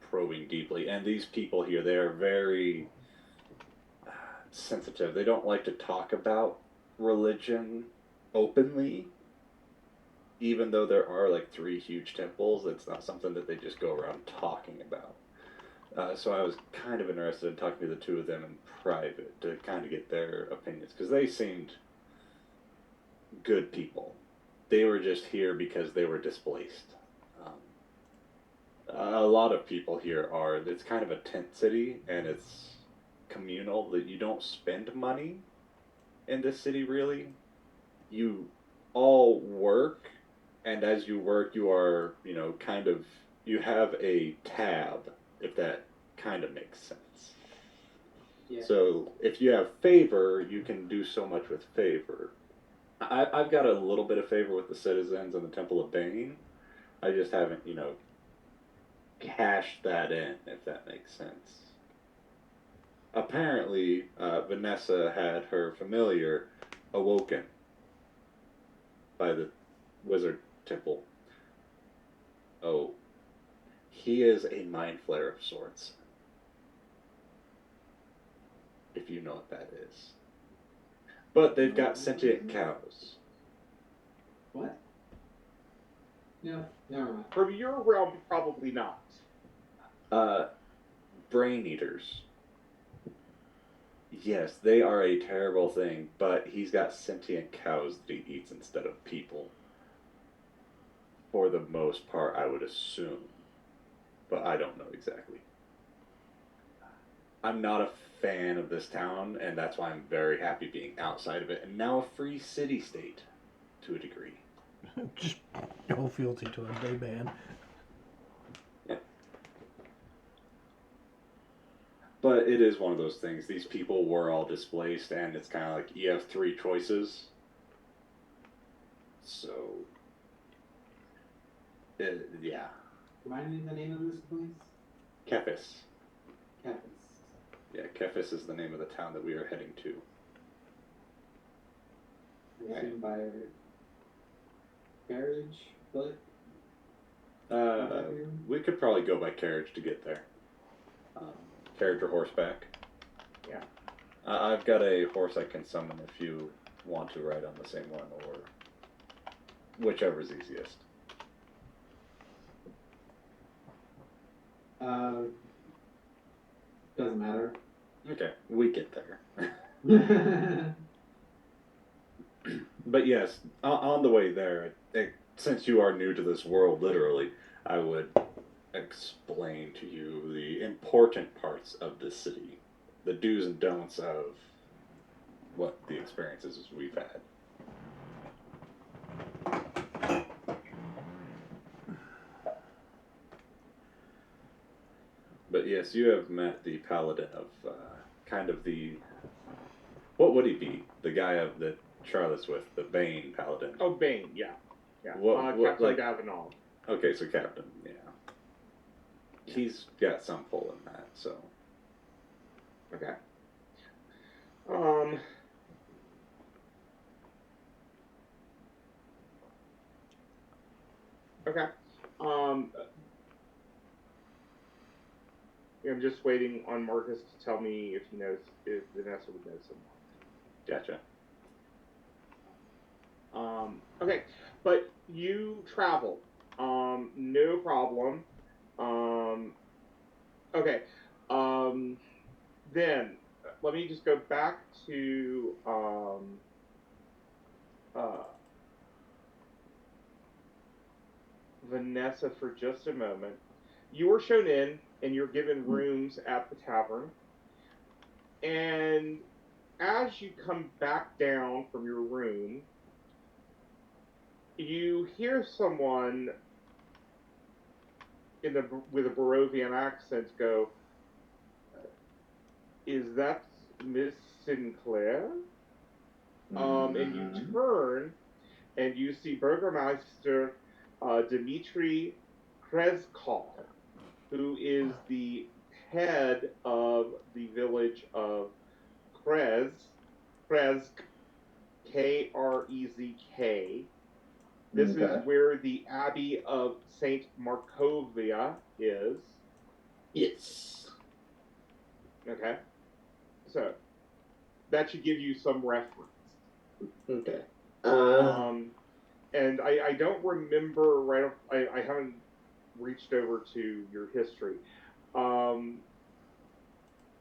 probing deeply. And these people here, they are very sensitive. They don't like to talk about religion openly, even though there are like 3 huge temples. It's not something that they just go around talking about. So I was kind of interested in talking to the two of them in private to kind of get their opinions, because they seemed good people. They were just here because they were displaced. A lot of people here are. It's kind of a tent city, and it's communal. That you don't spend money in this city really. You all work, and as you work, you are, kind of, you have a tab, if that kind of makes sense. Yeah. So if you have favor, you can do so much with favor. I've got a little bit of favor with the citizens and the Temple of Bane. I just haven't, cashed that in, if that makes sense. Apparently, Vanessa had her familiar awoken by the wizard temple. Oh, he is a mind flayer of sorts. If you know what that is. But they've got sentient cows. What? No, never mind. From your realm, probably not. Brain eaters. Yes, they are a terrible thing, but he's got sentient cows that he eats instead of people. For the most part, I would assume. But I don't know exactly. I'm not a fan of this town, and that's why I'm very happy being outside of it, and now a free city-state, to a degree. Just no fealty to a day ban. Yeah. But it is one of those things. These people were all displaced, and it's kind of like you have 3 choices. So, yeah. Remind me the name of this place? Kefis. Campus. Yeah, Kefis is the name of the town that we are heading to. I assume by carriage, foot. We could probably go by carriage to get there. Carriage or horseback. Yeah. I've got a horse I can summon if you want to ride on the same one, or whichever's easiest. Doesn't matter. Okay, we get there. But yes, on the way there, since you are new to this world, literally, I would explain to you the important parts of the city, the do's and don'ts of what the experiences we've had. But yes, you have met the paladin of kind of the. What would he be? The guy that Charlotte's with, the Bane paladin. Oh, Bane, yeah. What, Captain like, Davenant. Okay, so Captain, yeah. He's got some pull in that, so. Okay. Okay. I'm just waiting on Marcus to tell me if he knows, if Vanessa would know someone. Gotcha. Okay, but you travel. No problem. Okay. Then let me just go back to Vanessa for just a moment. You were shown in, and you're given rooms at the tavern. And as you come back down from your room, you hear someone with a Barovian accent go, "Is that Miss Sinclair?" And you turn, and you see Burgermeister Dmitry Krezkov, who is the head of the village of Krezk, Krezk. This is where the Abbey of St. Markovia is. Yes. Okay. So, that should give you some reference. Okay. And I don't remember right off, I haven't reached over to your history.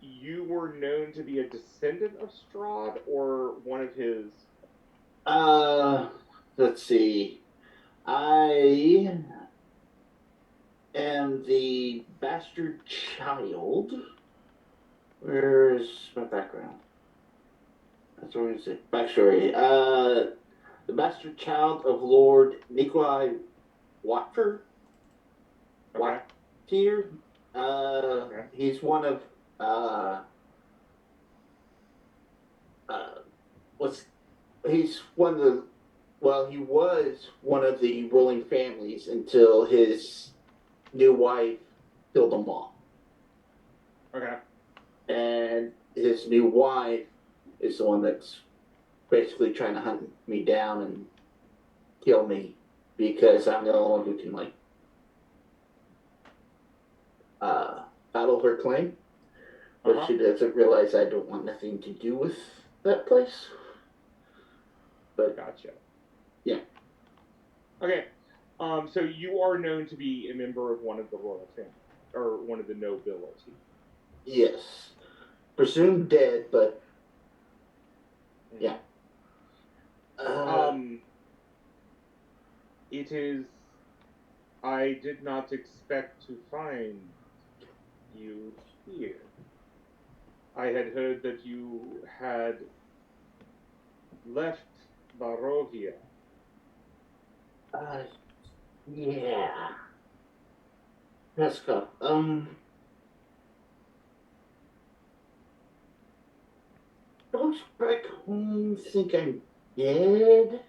You were known to be a descendant of Strahd or one of his. Let's see. I am the bastard child. Where's my background? That's what I'm gonna say. Backstory. The bastard child of Lord Nikolai Watford. Okay. Wattier. He's one of he's one of the, well, he was one of the ruling families until his new wife killed them all. Okay. And his new wife is the one that's basically trying to hunt me down and kill me because I'm the only one who can, like, battle her claim. But she doesn't realize I don't want nothing to do with that place. But gotcha. Yeah. Okay. So you are known to be a member of one of the royal family, or one of the nobility. Yes. Presumed dead, but yeah. It is. I did not expect to find you here. I had heard that you had left Barovia. Yeah. Let's go. Folks back home think I'm dead.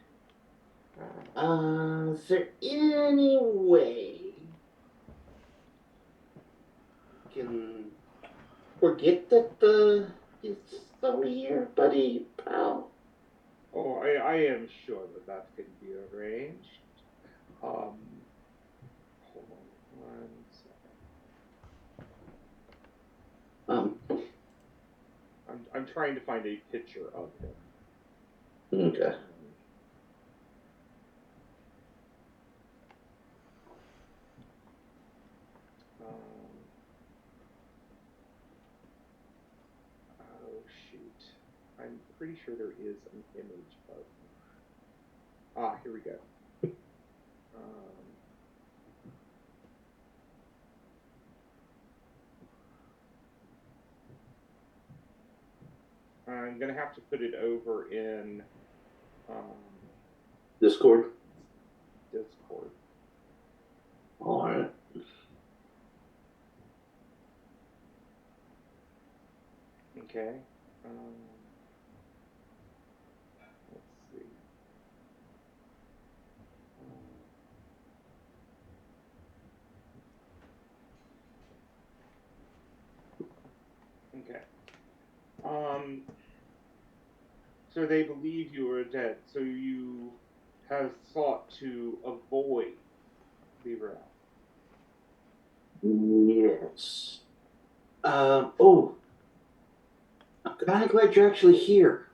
Is there any way you can forget that it's over here, buddy, pal? Oh, I am sure that can be arranged. Hold on 1 second. I'm trying to find a picture of him. Okay. Oh shoot! I'm pretty sure there is an image of him. Here we go. I'm gonna have to put it over in Discord. Discord. All right. Okay. Let's see. Okay. So they believe you are dead. So you have sought to avoid the realm. Yes. Oh, I'm kind of glad you're actually here.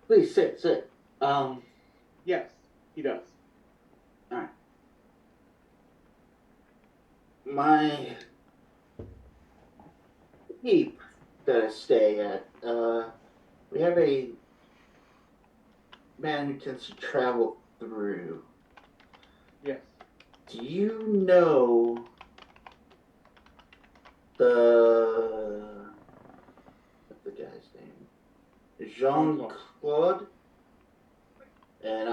Please sit. Yes, he does. All right. My keep that I stay at, we have a man who tends to travel through. Yes. Do you know what's the guy's name? Jean-Claude? And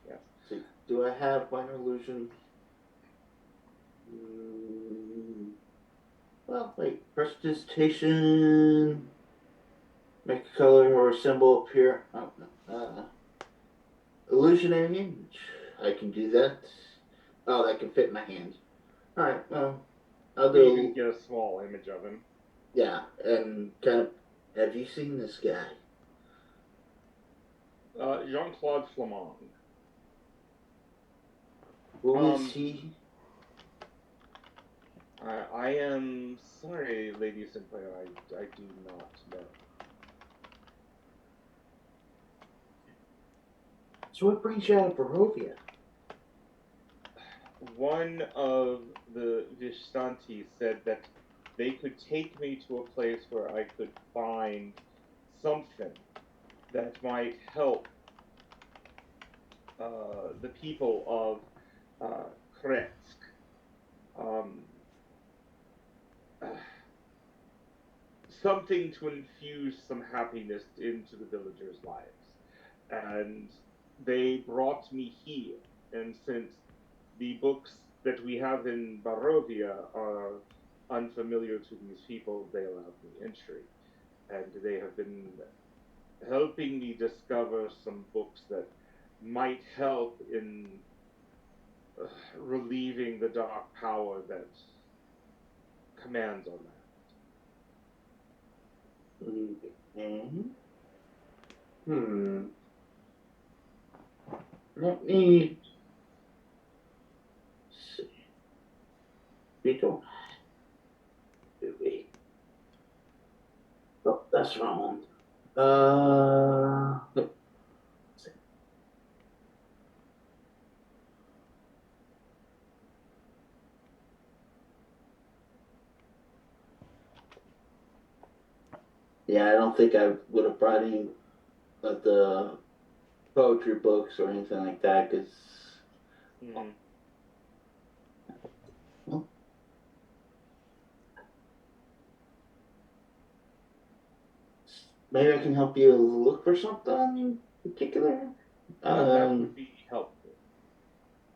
yes. see, do I have minor illusion? Well, like prestidigitation, make a color or a symbol appear. Oh, no. Illusionary image. I can do that. Oh, that can fit in my hand. Alright, well, I'll do. You can get a small image of him. Yeah, and kind of. Have you seen this guy? Jean-Claude Flamand. Who is he? I am sorry, Lady Sinclair. I do not know. So what brings you out of Barovia? One of the Vishtanti said that they could take me to a place where I could find something that might help the people of Kretsk. Um, Something to infuse some happiness into the villagers' lives. And they brought me here. And since the books that we have in Barovia are unfamiliar to these people, they allowed me entry. And they have been helping me discover some books that might help in relieving the dark power that commands our land. Okay. Let me see. We don't. Do we? Oh, that's wrong. Let's see. Yeah, I don't think I would have brought any of the poetry books or anything like that, because maybe I can help you look for something in particular. That would be helpful.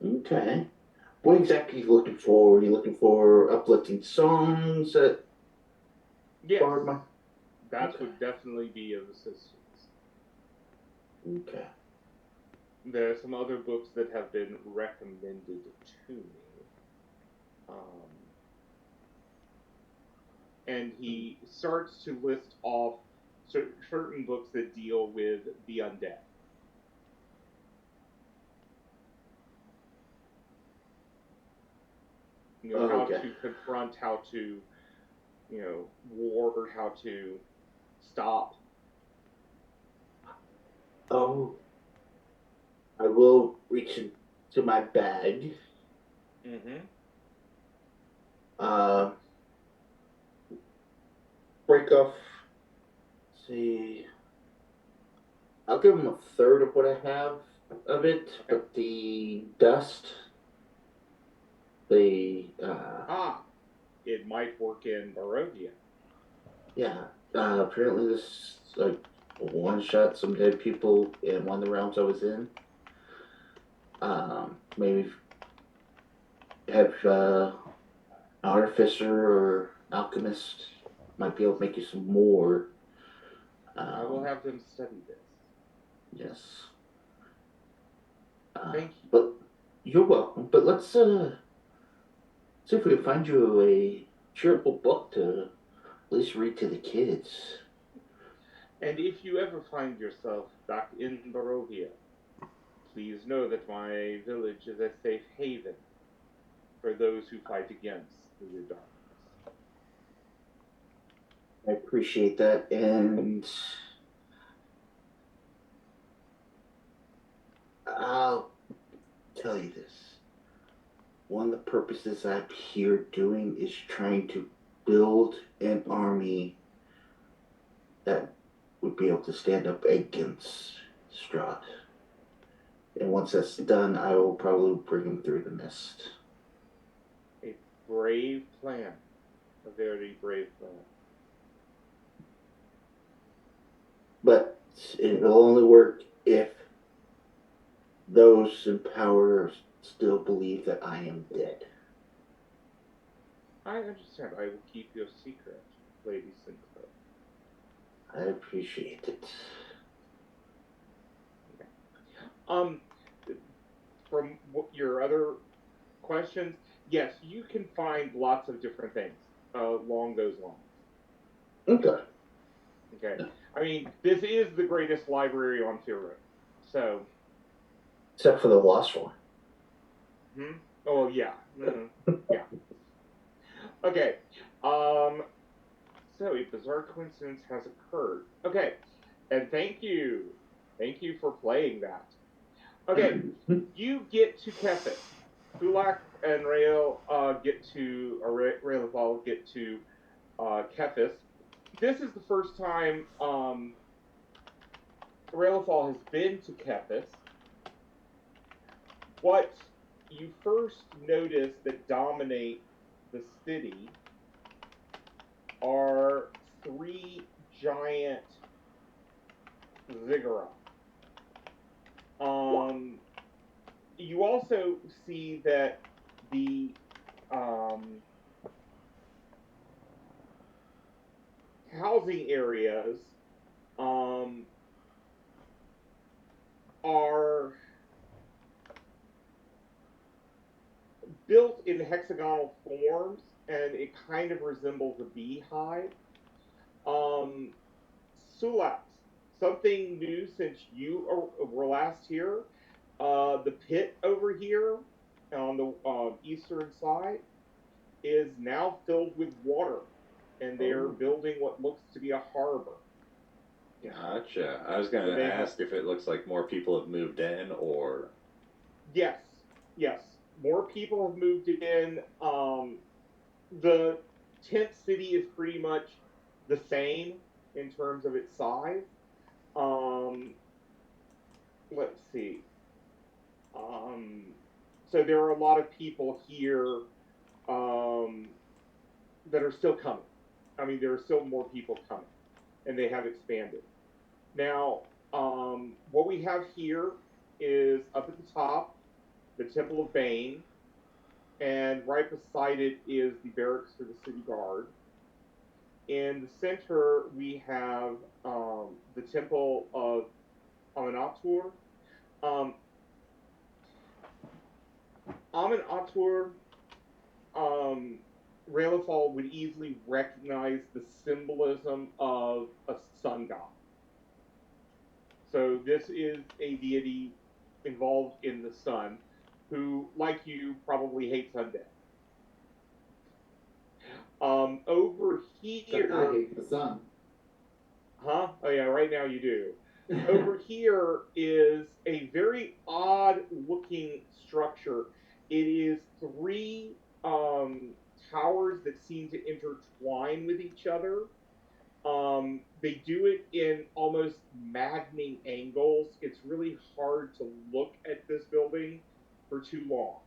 Okay. What exactly are you looking for? Are you looking for uplifting songs that Yes, forward that would definitely be of assistance. Okay. There are some other books that have been recommended to me. And he starts to list off certain books that deal with the undead. You know, how to confront, how to, ward, how to stop. Oh, I will reach into my bag. Break off. See, I'll give him a third of what I have of it, but the dust, it might work in Barovia. Yeah, apparently this one shot some dead people in one of the realms I was in. Maybe have an artificer or alchemist might be able to make you some more. I will have them study this. Yes. Thank you. But you're welcome. But let's see if we can find you a cheerful book to at least read to the kids. And if you ever find yourself back in Barovia, please know that my village is a safe haven for those who fight against the darkness. I appreciate that, and I'll tell you this. One of the purposes I'm here doing is trying to build an army that would be able to stand up against Strahd. And once that's done, I will probably bring him through the mist. A brave plan. A very brave plan. But it will only work if those in power still believe that I am dead. I understand. I will keep your secret, Lady Sinclair. I appreciate it. From your other questions, yes, you can find lots of different things along those lines. Okay. I mean, this is the greatest library on Firo. So. Except for the lost one. Oh, yeah. Yeah. Okay. So a bizarre coincidence has occurred. Okay. And thank you. Thank you for playing that. Okay, you get to Kefit. Sulak and Rael get to, or Raelithal get to Kefis. This is the first time Raelithal has been to Kefis. What you first notice that dominate the city are 3 giant ziggurats. You also see that the housing areas are built in hexagonal forms, and it kind of resembles a beehive. Sulax, something new since you were last here. The pit over here on the eastern side is now filled with water, and they're building what looks to be a harbor. Gotcha. I was going to ask if it looks like more people have moved in, or... Yes. More people have moved in. The tent city is pretty much the same in terms of its size. Let's see. So there are a lot of people here that are still coming. I mean, there are still more people coming, and they have expanded. Now, what we have here is up at the top, the Temple of Bane, and right beside it is the barracks for the city guard. In the center, we have the Temple of Aminatur. Aminatur, Raelithal would easily recognize the symbolism of a sun god. So this is a deity involved in the sun, who, like you, probably hates undead. Over here... I hate the sun. Huh? Oh yeah, right now you do. Over here is a very odd-looking structure. It is 3 towers that seem to intertwine with each other. They do it in almost maddening angles. It's really hard to look at this building for too long.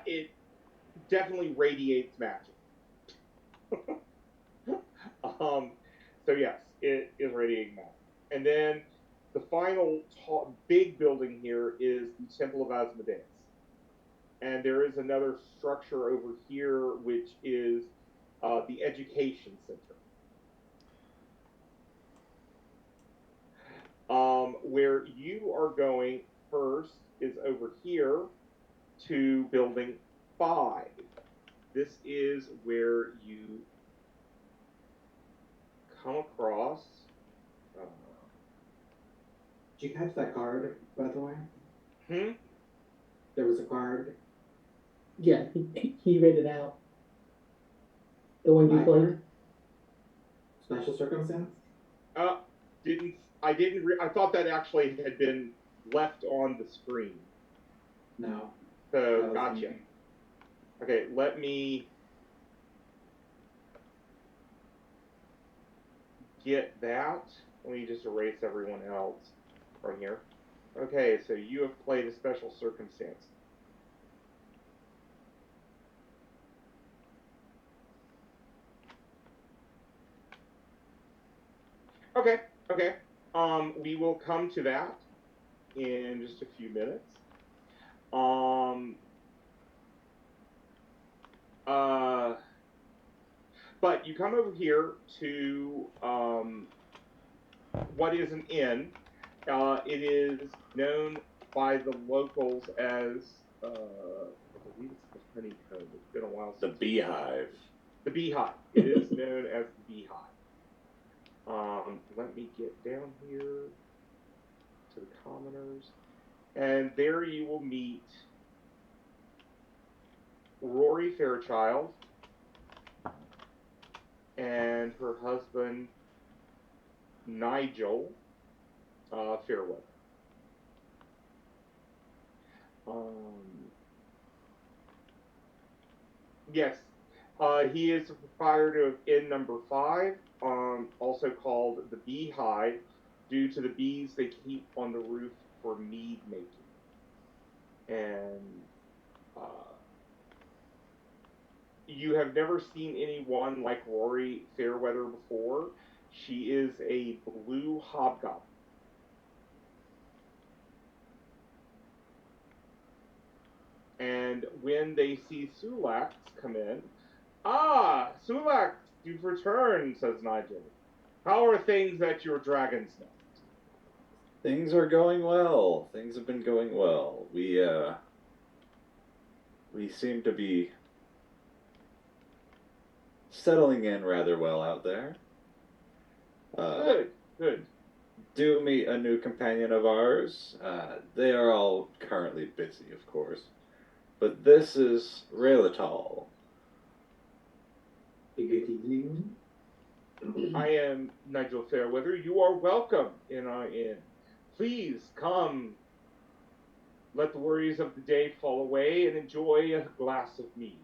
It definitely radiates magic. So yes, it is radiating magic. And then the final big building here is the Temple of Asmodeus. And there is another structure over here, which is the Education Center. Where you are going first is over here to Building 5. This is where you come across... Did you catch that card, by the way? Hmm? There was a card. Yeah, he read it out. The one you My played? card? Special circumstance? I thought that actually had been left on the screen. No. So, gotcha. Okay, let me get that. Let me just erase everyone else from here. Okay, so you have played a special circumstance. Okay. We will come to that in just a few minutes. But you come over here to what is an inn. It is known by the locals as, I believe it's the Honeycomb. It's been a while since. The Beehive. The Beehive. It is known as the Beehive. Let me get down here to the commoners. And there you will meet Rory Fairchild and her husband, Nigel. Fairweather. Yes, he is the proprietor of Inn Number 5, also called the Beehive, due to the bees they keep on the roof for mead making. And you have never seen anyone like Rory Fairweather before. She is a blue hobgoblin. And when they see Sulax come in, Sulax, you've returned, says Nigel. How are things at your dragon's nest? Things are going well. Things have been going well. We seem to be settling in rather well out there. Good. Do meet a new companion of ours. They are all currently busy, of course. But this is Raylatal. Good evening. I am Nigel Fairweather. You are welcome in our inn. Please come. Let the worries of the day fall away and enjoy a glass of mead.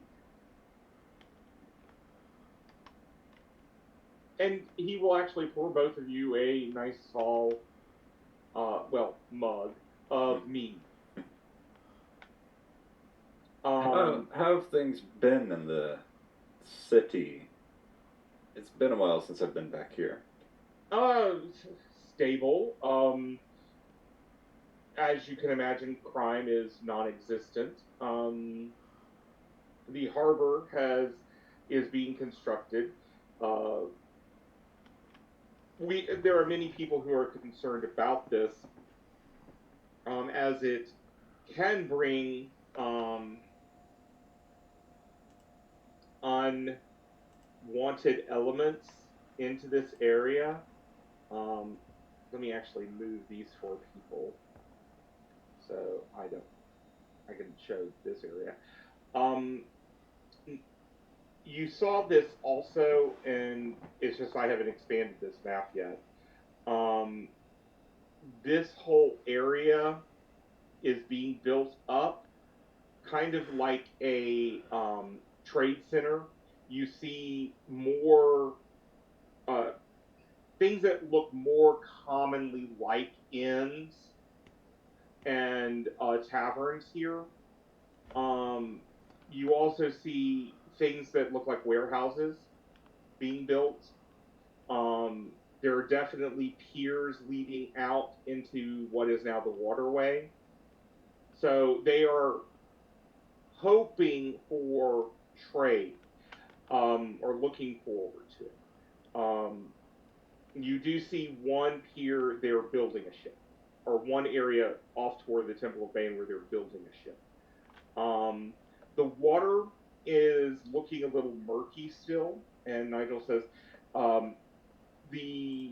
And he will actually pour both of you a nice tall, mug of mead. How have things been in the city? It's been a while since I've been back here. Stable. As you can imagine, crime is non-existent. The harbor is being constructed. There are many people who are concerned about this, as it can bring unwanted elements into this area. Let me actually move these 4 people so I can show this area. You saw this also, and it's just I haven't expanded this map yet. This whole area is being built up kind of like a trade center. You see more things that look more commonly like inns and taverns here. You also see things that look like warehouses being built. There are definitely piers leading out into what is now the waterway. So they are hoping for trade, or looking forward to it. You do see one pier they're building a ship, or one area off toward the Temple of Bane where they're building a ship. The water is looking a little murky still, and Nigel says the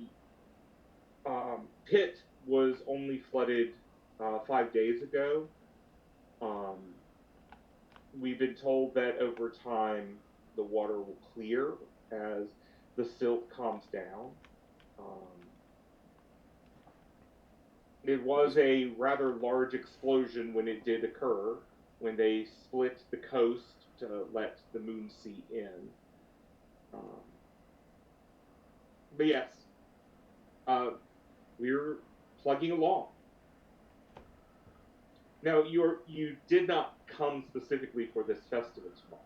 pit was only flooded 5 days ago. We've been told that over time the water will clear as the silt calms down. It was a rather large explosion when it did occur, when they split the coast to let the Moon Sea in. But yes, we're plugging along. Now, you did not come specifically for this festival tomorrow.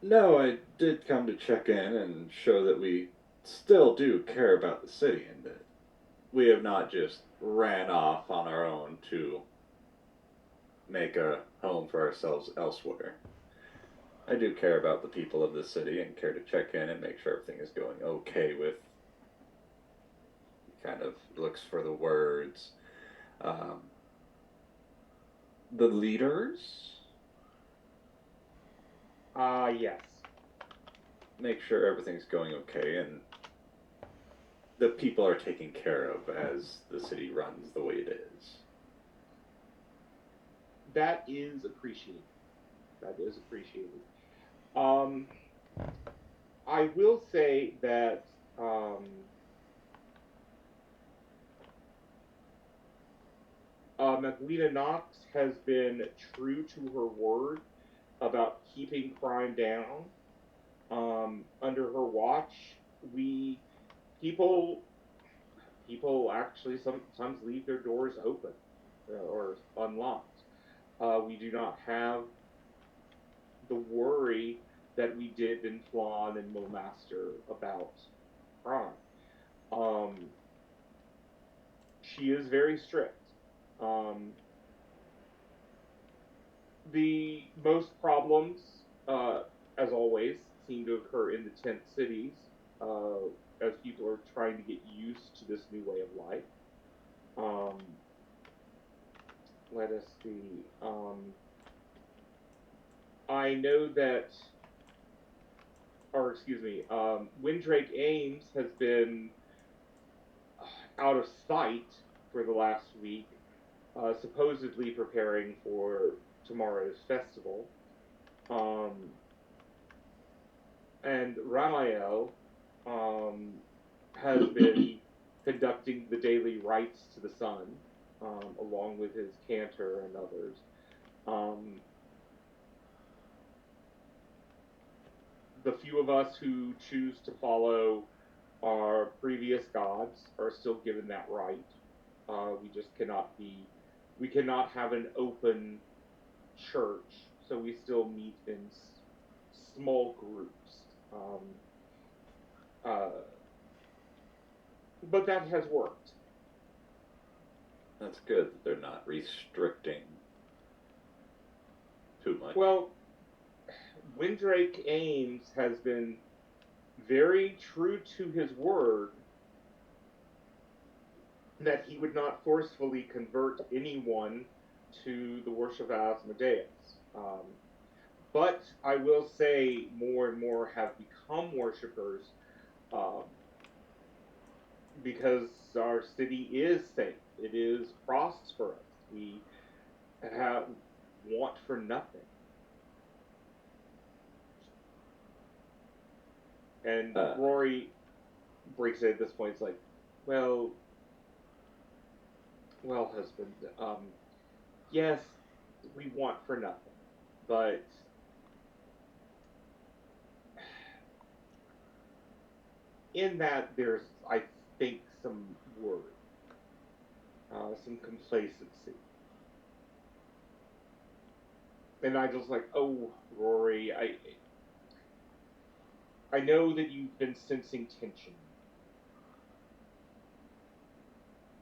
No, I did come to check in and show that we still do care about the city and that we have not just ran off on our own to make a home for ourselves elsewhere. I do care about the people of the city and care to check in and make sure everything is going okay with. Kind of looks for the words. The leaders? Yes. Make sure everything's going okay and the people are taken care of as the city runs the way it is. That is appreciated. I will say that Magdalena Knox has been true to her word about keeping crime down. Under her watch, we people people actually sometimes leave their doors open or unlocked. We do not have the worry that we did in Flan and Millmaster about crime. Um, she is very strict. Um, the most problems, as always, seem to occur in the tent cities, as people are trying to get used to this new way of life. Um, let us see. I know that, or excuse me, Windrake Ames has been out of sight for the last week, supposedly preparing for tomorrow's festival. And Ramael has been conducting the daily rites to the sun, along with his cantor and others. The few of us who choose to follow our previous gods are still given that right. We just we cannot have an open church, so we still meet in small groups. But that has worked. That's good that they're not restricting too much. Well, Windrake Ames has been very true to his word that he would not forcefully convert anyone to the worship of Asmodeus. But I will say more and more have become worshippers because our city is safe. It is prosperous. We have want for nothing. And Rory breaks it at this point. It's like, well, husband, yes, we want for nothing, but in that there's, I think, some worry, some complacency. And I just like, oh, Rory, I know that you've been sensing tension.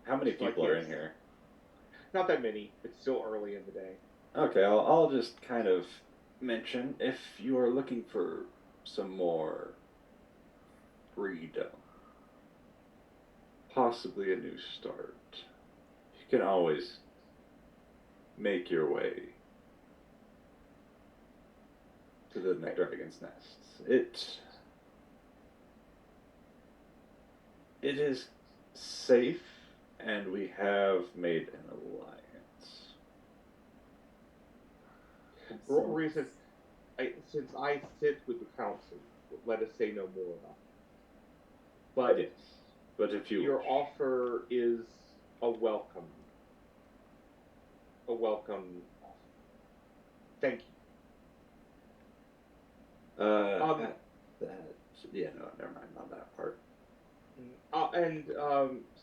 How many people are in here? Not that many. It's still early in the day. Okay, I'll just kind of mention, if you are looking for some more freedom, possibly a new start, you can always make your way to the Dragon's Nest. It is safe, and we have made an alliance. Rory says, since I sit with the council, let us say no more about it. But yes, but if you your wish. offer is a welcome offer. Thank you. Yeah, no, never mind on that part.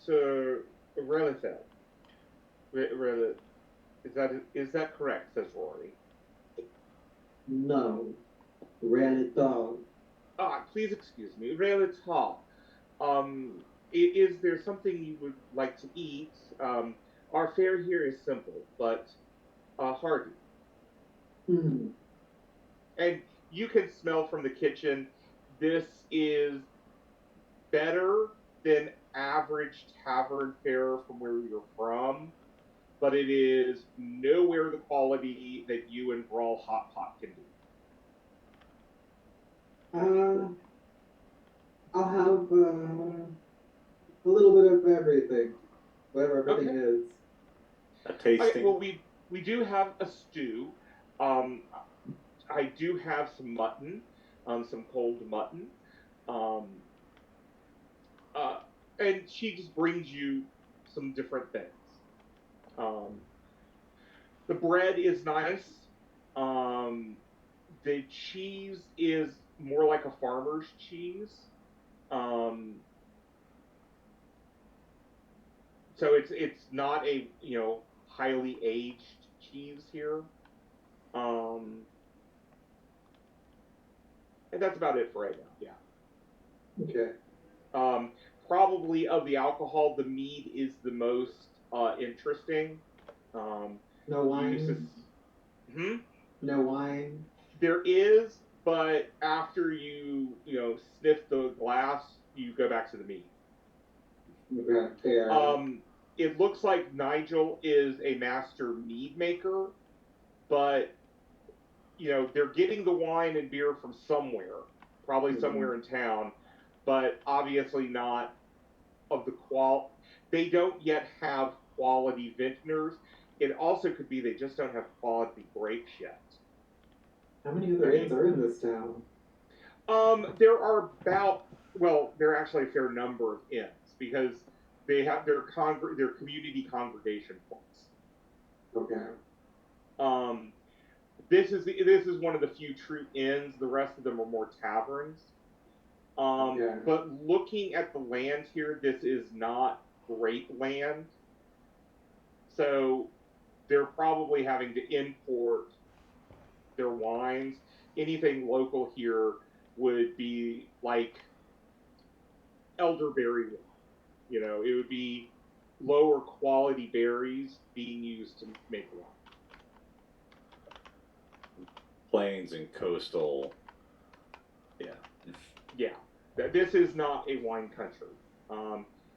Sir Relithel, is that correct? Says Rory. No. Relithal. Please excuse me, Relithal. Is there something you would like to eat? Our fare here is simple, but hearty. And you can smell from the kitchen, this is better than average tavern fare from where you're from, but it is nowhere the quality that you and Brawl Hot Pot can do. I'll have a little bit of everything, whatever everything is. A tasting. Okay, well, we do have a stew. I do have some mutton, some cold mutton. And she just brings you some different things. The bread is nice. The cheese is more like a farmer's cheese. Um, so it's not a highly aged cheese here. Um, and that's about it for right now. Yeah. Okay. Um, Probably of the alcohol, the mead is the most interesting. Um, No wine. Hmm? No wine. There is, but after sniff the glass, you go back to the mead. Okay. Fair. It looks like Nigel is a master mead maker, but they're getting the wine and beer from somewhere, probably somewhere in town, but obviously not of the they don't yet have quality vintners. It also could be they just don't have quality grapes yet. How many other inns are in this town? There are there are actually a fair number of inns because they have their community congregation points. Okay. This is one of the few true inns. The rest of them are more taverns. Okay. But looking at the land here, this is not great land. So they're probably having to import their wines. Anything local here would be like elderberry wine. It would be lower quality berries being used to make wine. Plains and coastal. Yeah. Yeah. This is not a wine country.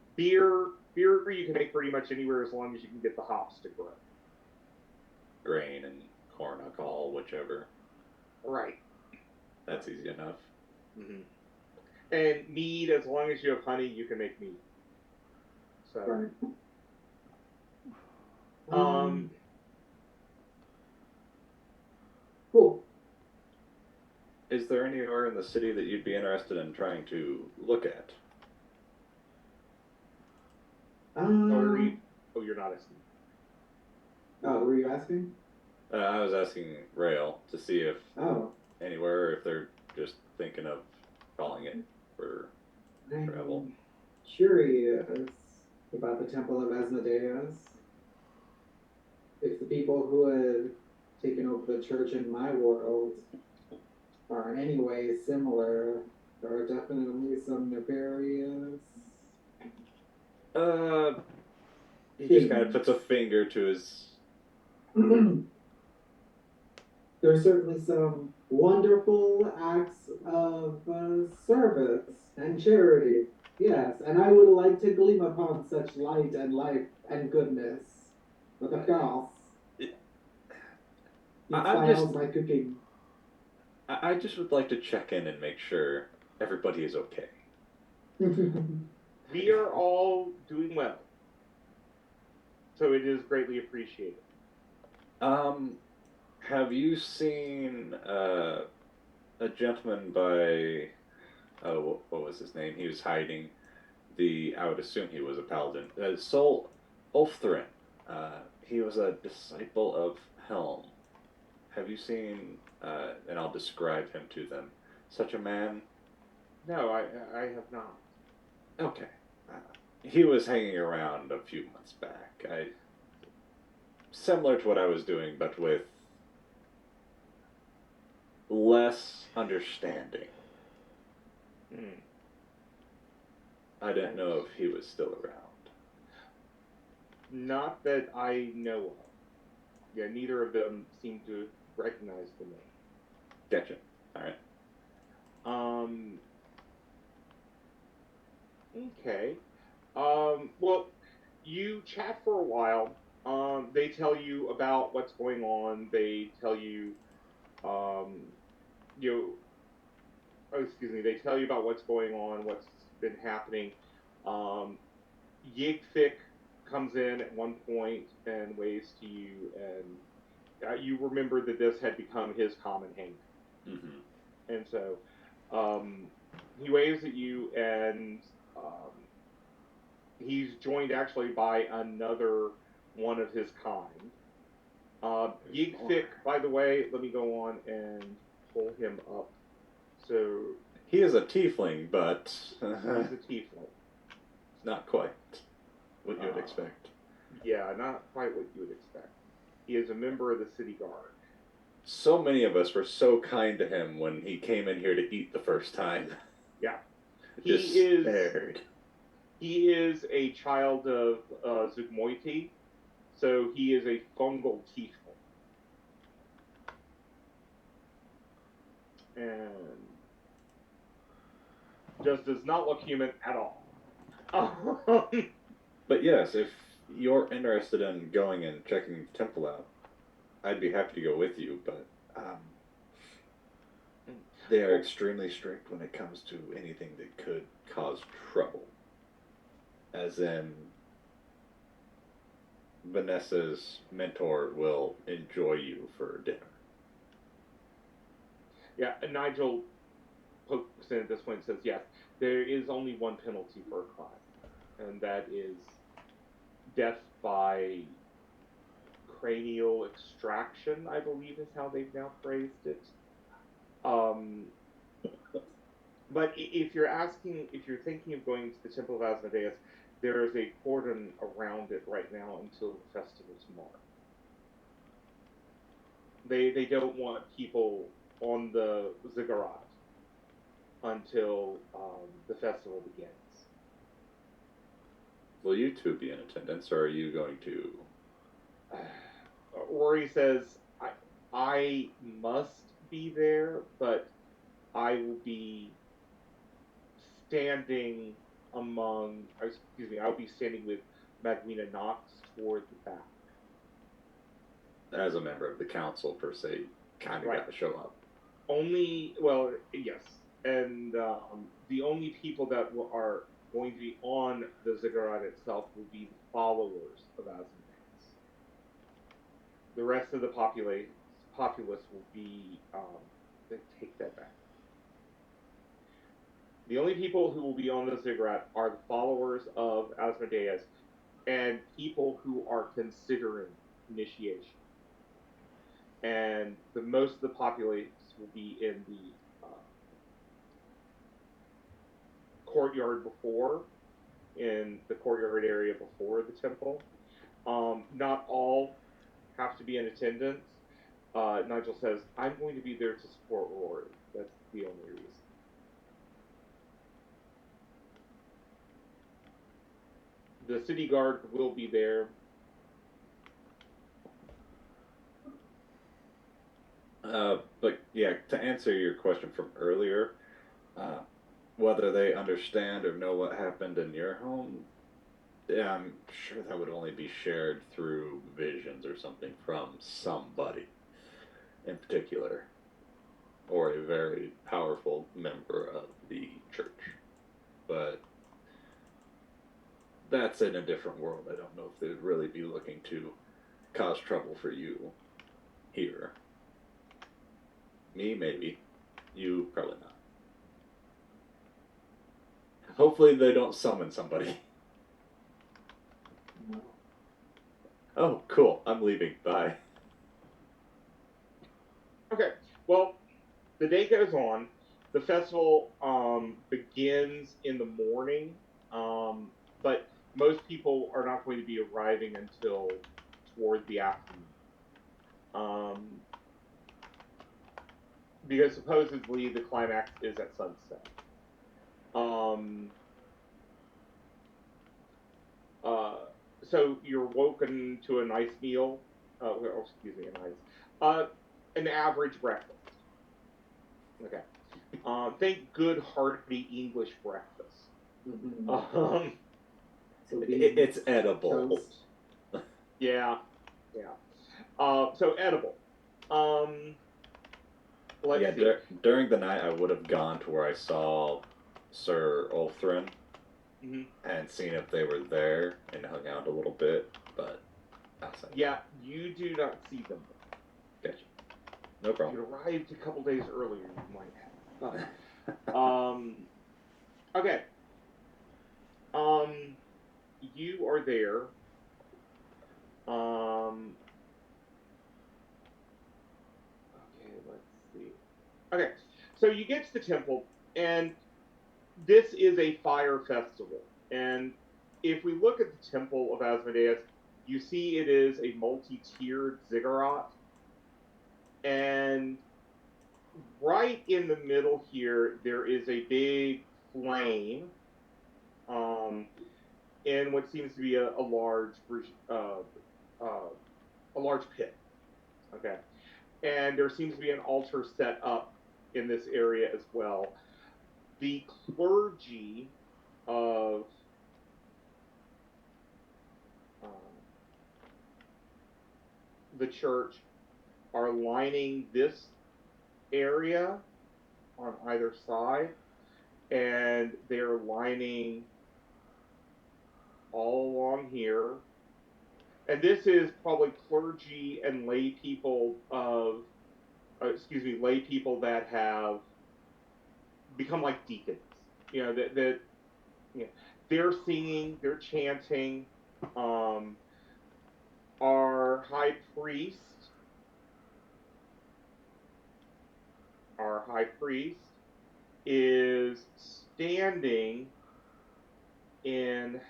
Beer you can make pretty much anywhere as long as you can get the hops to grow. Grain and corn alcohol, whichever. Right. That's easy enough. Mm-hmm. And mead, as long as you have honey, you can make mead. So. Right. Cool. Is there anywhere in the city that you'd be interested in trying to look at? You're not asking. Oh, were you asking? I was asking Rail to see if Oh. anywhere, if they're just thinking of calling it for travel. I'm curious about the Temple of Asmodeus. If the people who had taken over the church in my world are in any way similar, there are definitely some nefarious. He just kind of puts a finger to his. There's certainly some wonderful acts of service and charity. Yes, and I would like to gleam upon such light and life and goodness. But of course, it spoils my cooking. I just would like to check in and make sure everybody is okay. We are all doing well. So it is greatly appreciated. Have you seen a gentleman by what was his name? He was hiding. I would assume he was a paladin. Sol Ulfthrin. He was a disciple of Helm. Have you seen? And I'll describe him to them. Such a man. No, I have not. Okay. He was hanging around a few months back. Similar to what I was doing, but with less understanding. I didn't know if he was still around. Not that I know of. Yeah, neither of them seem to recognize the name. Gotcha. All right. Okay. Well, you chat for a while. They tell you about what's going on. They tell you, they tell you about what's going on, what's been happening. Yigfik comes in at one point and waves to you, and you remember that this had become his common hangman. Mm-hmm. And so he waves at you, and he's joined actually by another one of his kind. Yigfik, by the way, let me go on and pull him up. So He is a tiefling, but he's a tiefling. not quite what you would expect. Yeah, not quite what you would expect. He is a member of the city guard. So many of us were so kind to him when he came in here to eat the first time. Yeah. Just He spared. He is a child of Zugmoiti, so he is a fungal tiefling. And just does not look human at all. But yes, if you're interested in going and checking the temple out, I'd be happy to go with you, but they are extremely strict when it comes to anything that could cause trouble. As in, Vanessa's mentor will enjoy you for dinner. Yeah, and Nigel pokes in at this point and says, yes, there is only one penalty for a crime, and that is death by cranial extraction, I believe is how they've now phrased it. But if you're thinking of going to the Temple of Asmodeus, there is a cordon around it right now until the festival tomorrow. They don't want people on the ziggurat until the festival begins. Will you two be in attendance, or are you going to? Rory says, I must be there, but I will be standing I'll be standing with Magwina Knox toward the back. As a member of the council, per se, kind of got to show up. Yes. And the only people that are going to be on the ziggurat itself will be the followers of Asmodeus. The rest of the populace will be, take that back. The only people who will be on the ziggurat are the followers of Asmodeus and people who are considering initiation. And most of the populace will be in the courtyard in the courtyard area before the temple. Not all have to be in attendance. Nigel says, I'm going to be there to support Rory. That's the only reason. The city guard will be there. But yeah, to answer your question from earlier, whether they understand or know what happened in your home, yeah, I'm sure that would only be shared through visions or something from somebody in particular, or a very powerful member of the church. But that's in a different world. I don't know if they'd really be looking to cause trouble for you here. Me, maybe. You, probably not. Hopefully they don't summon somebody. Oh, cool. I'm leaving. Bye. Okay. Well, the day goes on. The festival begins in the morning, but most people are not going to be arriving until toward the afternoon. Because supposedly the climax is at sunset. So you're woken to a nice meal. An average breakfast. Okay. Think good, hearty English breakfast. Mm-hmm. It's edible. Toast. Yeah. So edible. Let's see. During the night, I would have gone to where I saw Sir Ulthrin and seen if they were there and hung out a little bit, but outside. Yeah, you do not see them. Gotcha. No problem. You arrived a couple days earlier, you might have. Okay. You are there. Okay, so you get to the temple, and this is a fire festival. And if we look at the temple of Asmodeus, you see it is a multi-tiered ziggurat, and right in the middle here, there is a big flame, in what seems to be a large, uh, uh, a large pit. Okay, and there seems to be an altar set up in this area as well. The clergy of the church are lining this area on either side, and they're lining all along here. And this is probably clergy and lay people lay people that have become like deacons. You know, that you know, they're singing, they're chanting. Our high priest, our high priest is standing in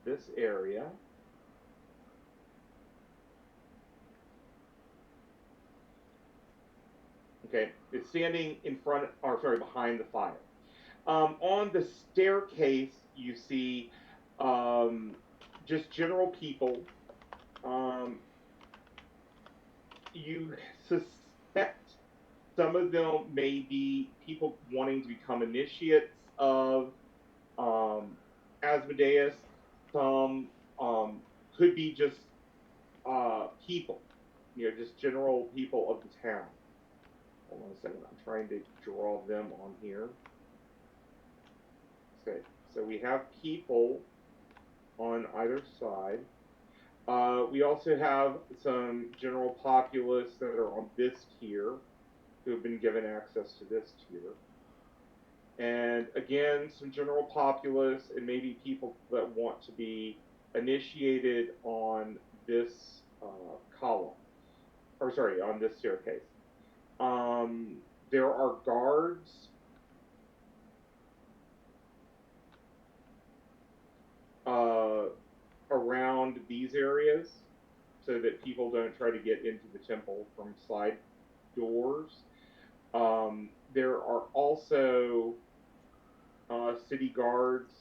this area. Okay, it's standing in front, or sorry, behind the fire. On the staircase, you see just general people. You suspect some of them may be people wanting to become initiates of Asmodeus. Some could be just people, just general people of the town. Hold on a second, I'm trying to draw them on here. Okay, so we have people on either side. We also have some general populace that are on this tier who have been given access to this tier. And again, some general populace and maybe people that want to be initiated on this column, or sorry, on this staircase. There are guards around these areas so that people don't try to get into the temple from side doors. There are also city guards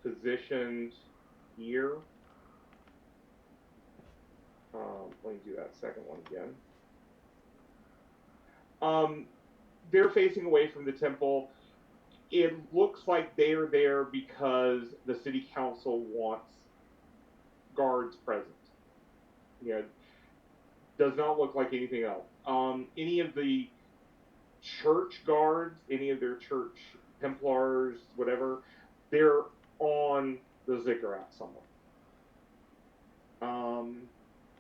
positioned here. Let me do that second one again. They're facing away from the temple. It looks like they are there because the city council wants guards present. Does not look like anything else. Any of the church guards, any of their church Templars, whatever, they're on the ziggurat somewhere.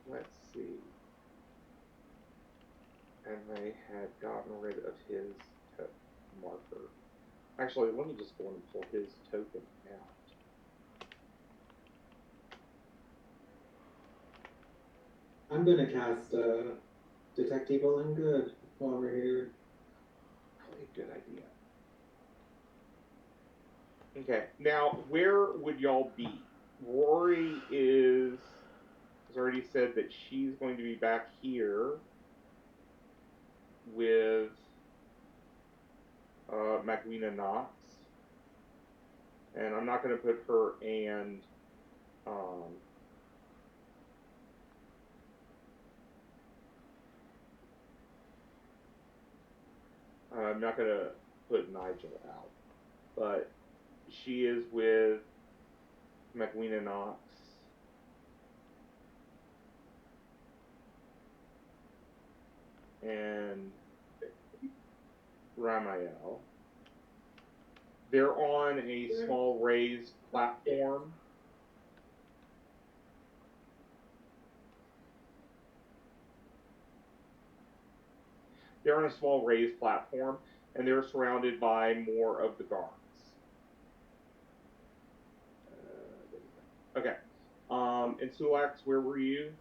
Let's see. And I had gotten rid of his marker. Actually, let me just go and pull his token out. I'm gonna cast Detect Evil and Good while we're here. Probably a good idea. Okay, now where would y'all be? Rory has already said that she's going to be back here with Magwina Knox. And I'm not going to put her and I'm not going to put Nigel out. But she is with Magwina Knox. And Ramael. They're on a small raised platform. They're on a small raised platform, and they're surrounded by more of the guards. Okay. And Sulax, where were you?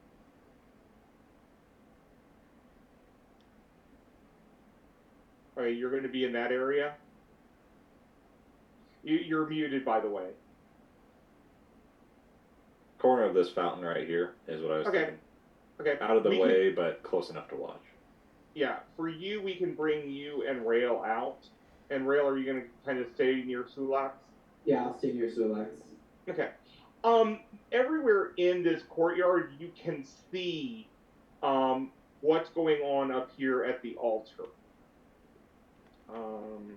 You're going to be in that area. You're muted, by the way. Corner of this fountain right here is what I was thinking. Okay. Out of the way, but close enough to watch. Yeah, for you, we can bring you and Rail out. And Rail, are you going to kind of stay near Sulax? Yeah, I'll stay near Sulax. Okay. Everywhere in this courtyard, you can see what's going on up here at the altar. Let me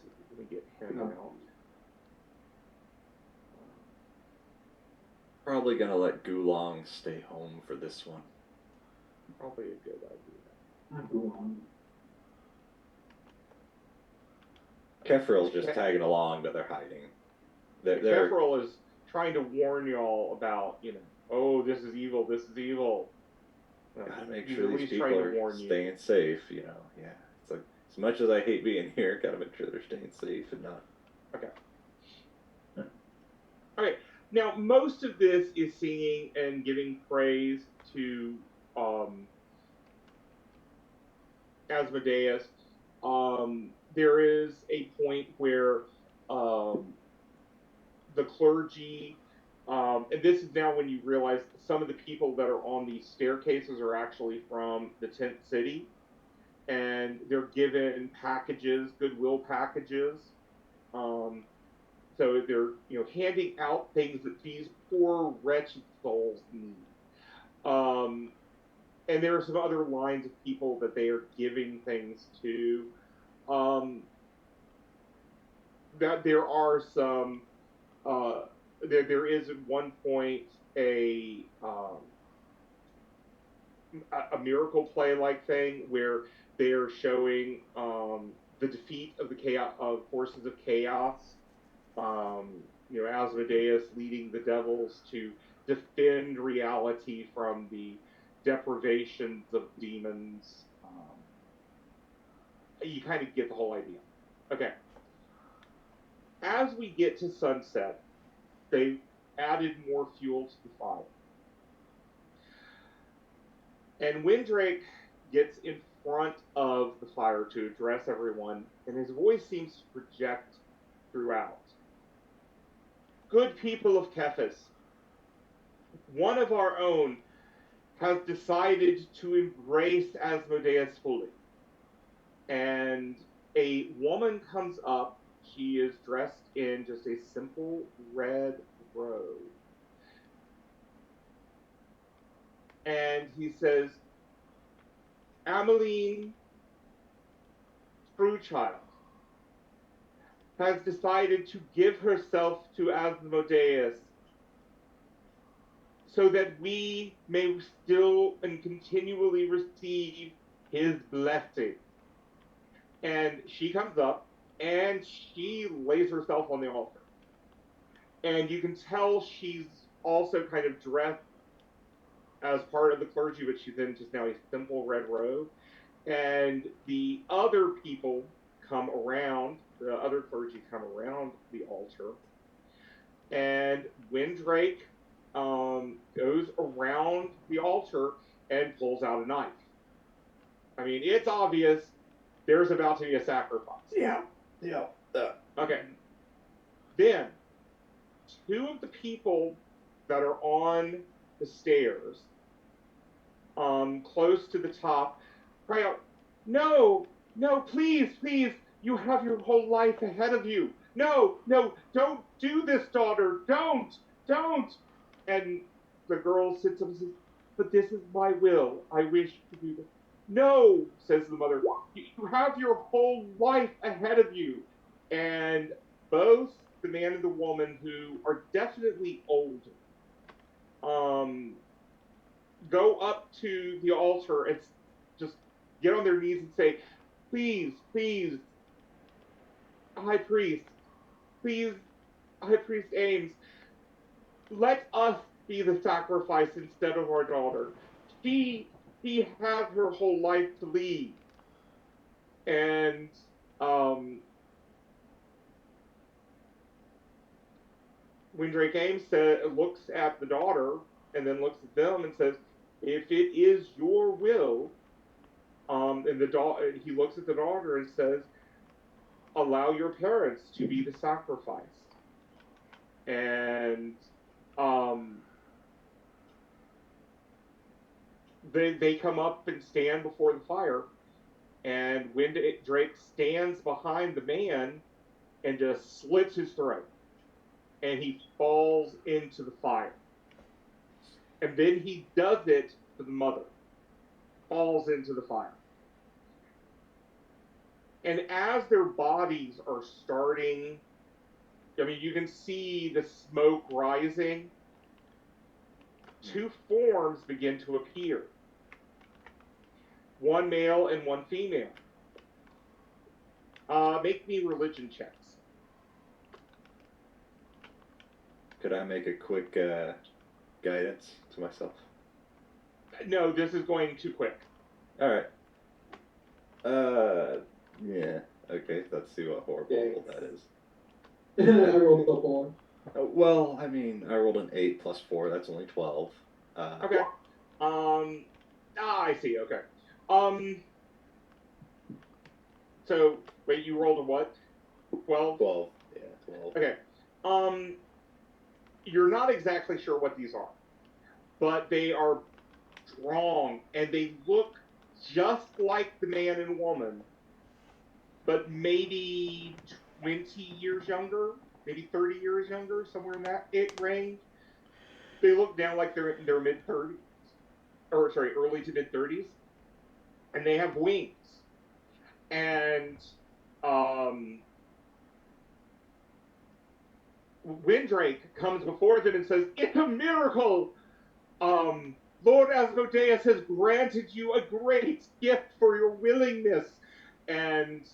see. Let me get him out. Probably gonna let Gulong stay home for this one. Probably a good idea. Not Gulong. Kefril's just tagging along, but they're hiding. Kefril is trying to warn y'all about, oh, this is evil, this is evil. Gotta make sure these people are staying safe, Yeah, it's like, as much as I hate being here, gotta make sure they're staying safe and not... Okay. Now, most of this is singing and giving praise to Asmodeus. There is a point where the clergy, and this is now when you realize some of the people that are on these staircases are actually from the tent city, and they're given packages, goodwill packages. So they're handing out things that these poor wretched souls need. And there are some other lines of people that they are giving things to. That there are some. There is at one point a miracle play like thing where they are showing the defeat of the chaos of forces of chaos. Asmodeus leading the devils to defend reality from the deprivations of demons. You kind of get the whole idea. Okay. As we get to sunset, they added more fuel to the fire. And Windrake gets in front of the fire to address everyone, and his voice seems to project throughout. Good people of Kefis, one of our own has decided to embrace Asmodeus fully. And a woman comes up. She is dressed in just a simple red robe. And he says, Ameline Screwchild has decided to give herself to Asmodeus so that we may still and continually receive his blessing. And she comes up and she lays herself on the altar. And you can tell she's also kind of dressed as part of the clergy, but she's in just now a simple red robe. And the other people come around, the other clergy come around the altar. And Windrake goes around the altar and pulls out a knife. I mean, it's obvious there's about to be a sacrifice. Yeah. Okay. Then, two of the people that are on the stairs, close to the top, cry out, No, please, you have your whole life ahead of you. No, don't do this, daughter. Don't. And the girl sits up and says, But this is my will. I wish to do this. No, says the mother. You have your whole life ahead of you. And both the man and the woman, who are definitely older, go up to the altar and just get on their knees and say, Please, High Priest, Ames, let us be the sacrifice instead of our daughter. She had her whole life to lead. And Windrake Ames looks at the daughter and then looks at them and says, If it is your will, And the he looks at the daughter and says, "Allow your parents to be the sacrifice." And they come up and stand before the fire, and Windrake stands behind the man and just slits his throat, and he falls into the fire. And then he does it to the mother, falls into the fire. And as their bodies are starting, I mean, you can see the smoke rising, two forms begin to appear. One male and one female. Make me religion checks. Could I make a quick guidance to myself? No, this is going too quick. All right. Yeah. Okay. Let's see what horrible roll that is. I rolled a 4. Well, I mean, I rolled an 8 plus 4. That's only 12. Okay. I see. Okay. So wait, you rolled a what? 12? 12. Yeah, 12. Okay. You're not exactly sure what these are, but they are strong and they look just like the man and woman, but maybe 20 years younger, maybe 30 years younger, somewhere in that range. They look now like they're in their mid-30s, or sorry, early to mid-30s, and they have wings. And Windrake comes before them and says, "It's a miracle! Lord Asmodeus has granted you a great gift for your willingness." And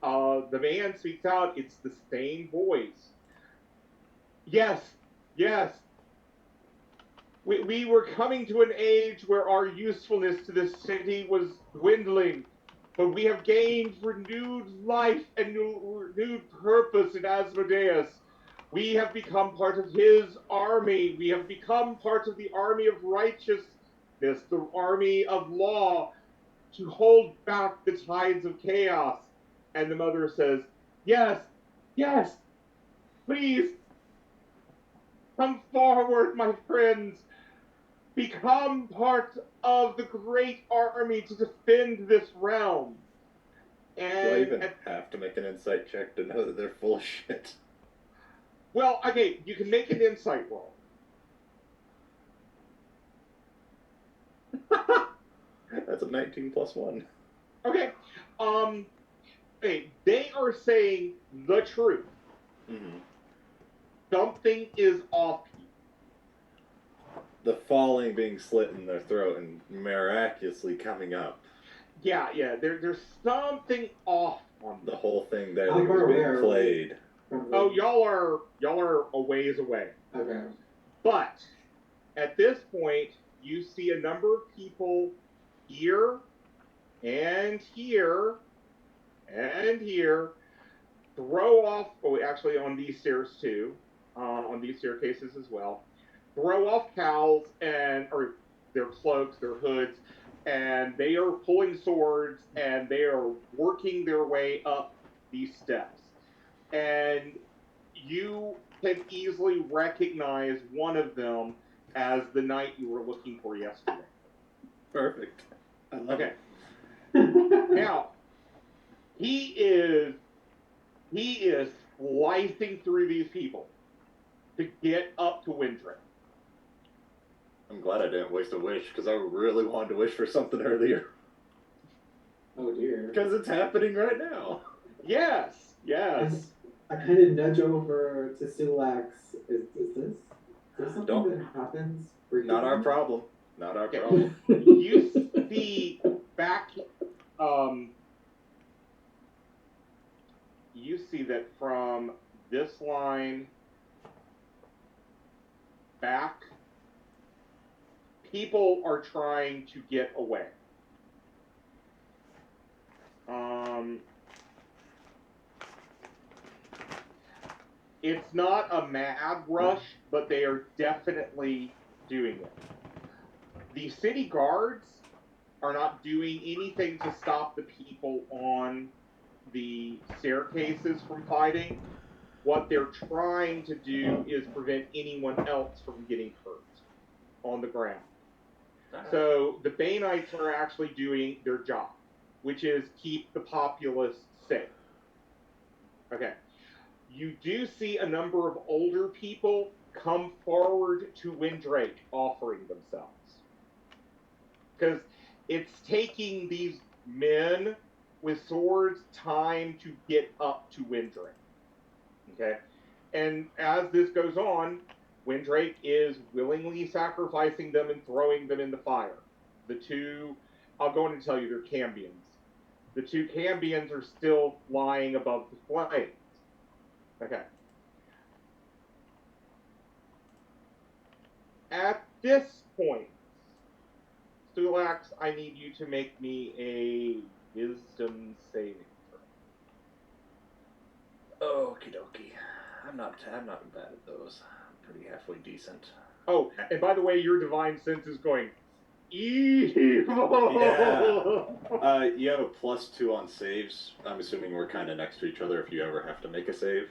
the man speaks out. It's the same voice. "Yes, yes. We were coming to an age where our usefulness to this city was dwindling, but we have gained renewed life and renewed purpose in Asmodeus. We have become part of his army. We have become part of the army of righteousness, the army of law, to hold back the tides of chaos." And the mother says, "Yes, yes, please, come forward, my friends. Become part of the great army to defend this realm." And do I even have to make an insight check to know that they're full of shit? Well, okay, you can make an insight roll. That's a 19 plus 1. Okay. Hey, they are saying the truth. Mm-hmm. Something is off. The falling being slit in their throat and miraculously coming up. Yeah. There's something off on The them. whole thing there How that was far away being are we? played. Oh, y'all are a ways away. Okay. But at this point, you see a number of people here and here and here throw off, actually on these stairs too, on these staircases as well, throw off cowls or their cloaks, their hoods, and they are pulling swords and they are working their way up these steps. And you can easily recognize one of them as the knight you were looking for yesterday. Perfect. I love Okay. it. Now, he is slicing through these people to get up to Windrake. I'm glad I didn't waste a wish, because I really wanted to wish for something earlier. Oh dear. Because it's happening right now. Yes. I kind of nudge over to Sulax. Is this something that happens? Not our problem. Not our problem. You see back. You see that from this line back, people are trying to get away. It's not a mad rush, but they are definitely doing it. The city guards are not doing anything to stop the people on the staircases from fighting. What they're trying to do is prevent anyone else from getting hurt on the ground. So the Baneites are actually doing their job, which is keep the populace safe. Okay. You do see a number of older people come forward to Windrake offering themselves. Because it's taking these men with swords time to get up to Windrake. Okay? And as this goes on, Windrake is willingly sacrificing them and throwing them in the fire. The two, I'll go in and tell you, they're Cambions. The two Cambions are still lying above the flames. Okay. At this point, Stulax, I need you to make me a wisdom saving throw. Okie dokie. I'm not bad at those. I'm pretty halfway decent. Oh, and by the way, your divine sense is going evil. Yeah. You have a +2 on saves. I'm assuming we're kind of next to each other if you ever have to make a save.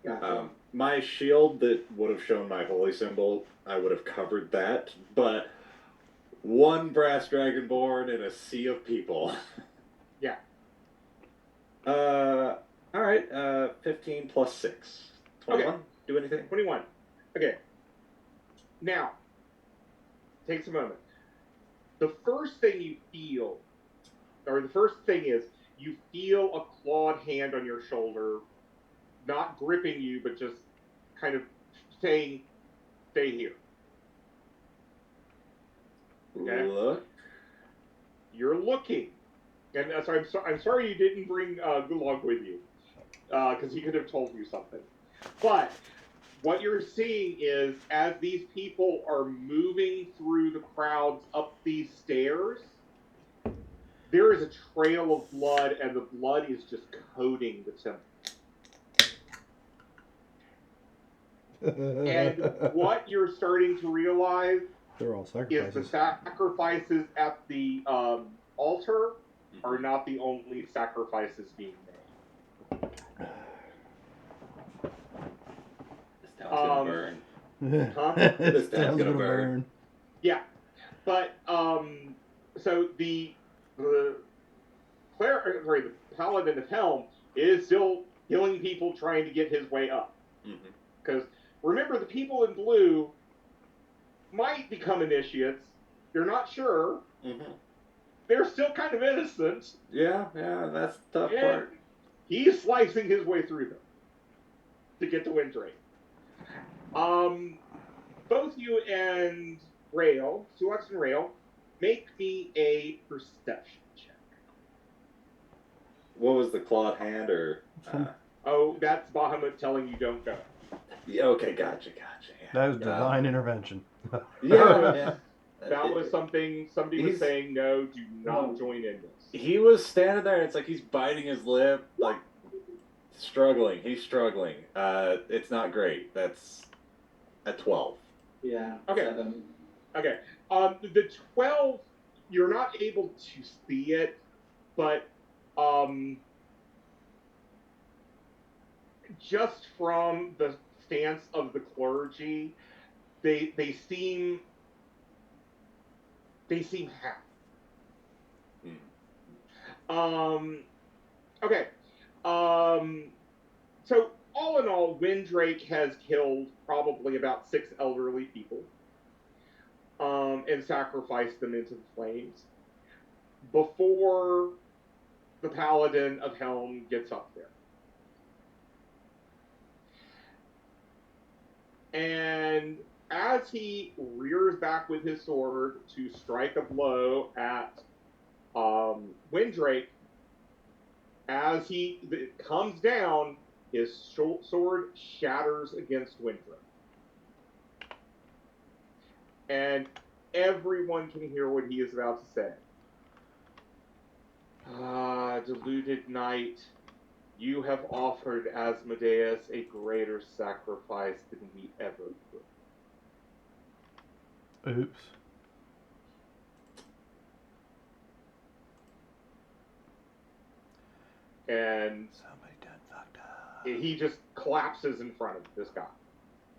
Gotcha. My shield that would have shown my holy symbol, I would have covered that, but one brass dragonborn in a sea of people. Yeah. All right. 15 + 6. 21. Okay. Do anything? 21. Okay. Now, takes a moment. The first thing you feel, or the first thing is, you feel a clawed hand on your shoulder, not gripping you, but just kind of saying, stay here. Okay? Look. You're looking. And so I'm sorry you didn't bring Gulag with you, because he could have told you something. But what you're seeing is, as these people are moving through the crowds up these stairs, there is a trail of blood, and the blood is just coating the temple. And what you're starting to realize They're all is the sacrifices. sacrifices at the altar are not the only sacrifices being made. This town's gonna burn. Huh? This town's gonna burn. Yeah, but so the paladin of Helm is still killing people trying to get his way up. Because remember, the people in blue might become initiates. They're not sure. They're still kind of innocent. Yeah, that's the tough part. He's slicing his way through them to get to Windrake. Both you and Rail, Stulax and Rail, make me a perception check. What was the clawed hand, or? Oh, that's Bahamut telling you don't go. Yeah, okay, gotcha. Yeah. That was divine intervention. Yeah. That was something somebody was saying, no, do not join in this. He was standing there, and it's like he's biting his lip, like struggling. He's struggling. It's not great. That's at 12. Yeah. Okay. 7. Okay. The 12, you're not able to see it, but just from the stance of the clergy, they seem happy. Okay. So all in all, Windrake has killed probably about 6 elderly people, and sacrificed them into the flames before the Paladin of Helm gets up there. And as he rears back with his sword to strike a blow at Windrake, as he comes down, his sword shatters against Windrake. And everyone can hear what he is about to say. Ah, deluded knight, you have offered Asmodeus a greater sacrifice than we ever could. Oops. and Somebody done fucked up. he just collapses in front of this guy.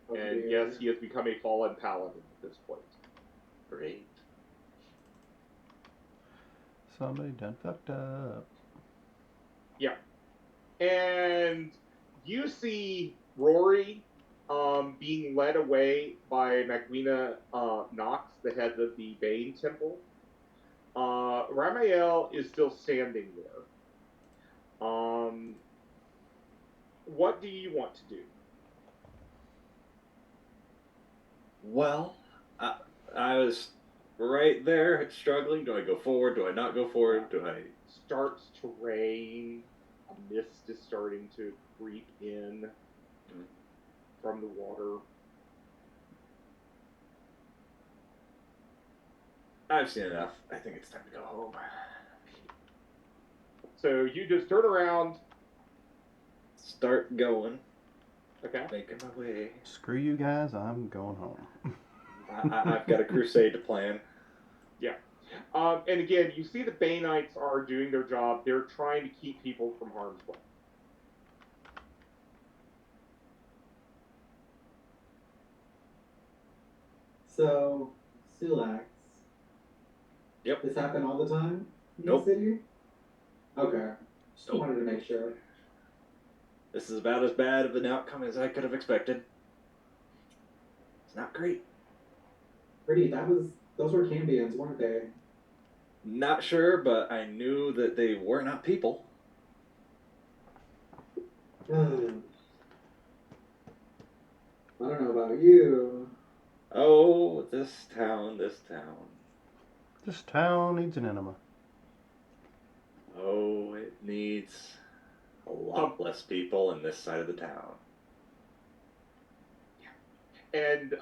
Oh, And dear. yes, he has become a fallen paladin at this point. Great. Somebody done fucked up. Yeah. And you see Rory being led away by Magwina Nox, the head of the Bane Temple. Ramael is still standing there. What do you want to do? Well, I was right there struggling. Do I go forward? Do I not go forward? Do I... Starts to rain. A mist is starting to creep in from the water. I've seen enough. I think it's time to go home. So you just turn around. Start going. Okay. Making my way. Screw you guys, I'm going home. I've got a crusade to plan. Yeah. And again, you see the Baneites are doing their job. They're trying to keep people from harm's way. So, Sulax. Yep. This happen all the time in Nope. the city? Okay. Just Nope. wanted to make sure. This is about as bad of an outcome as I could have expected. It's not great. Pretty, those were Cambians, weren't they? Not sure, but I knew that they were not people. I don't know about you. Oh, this town, this town. This town needs an enema. Oh, it needs a lot less people in this side of the town. And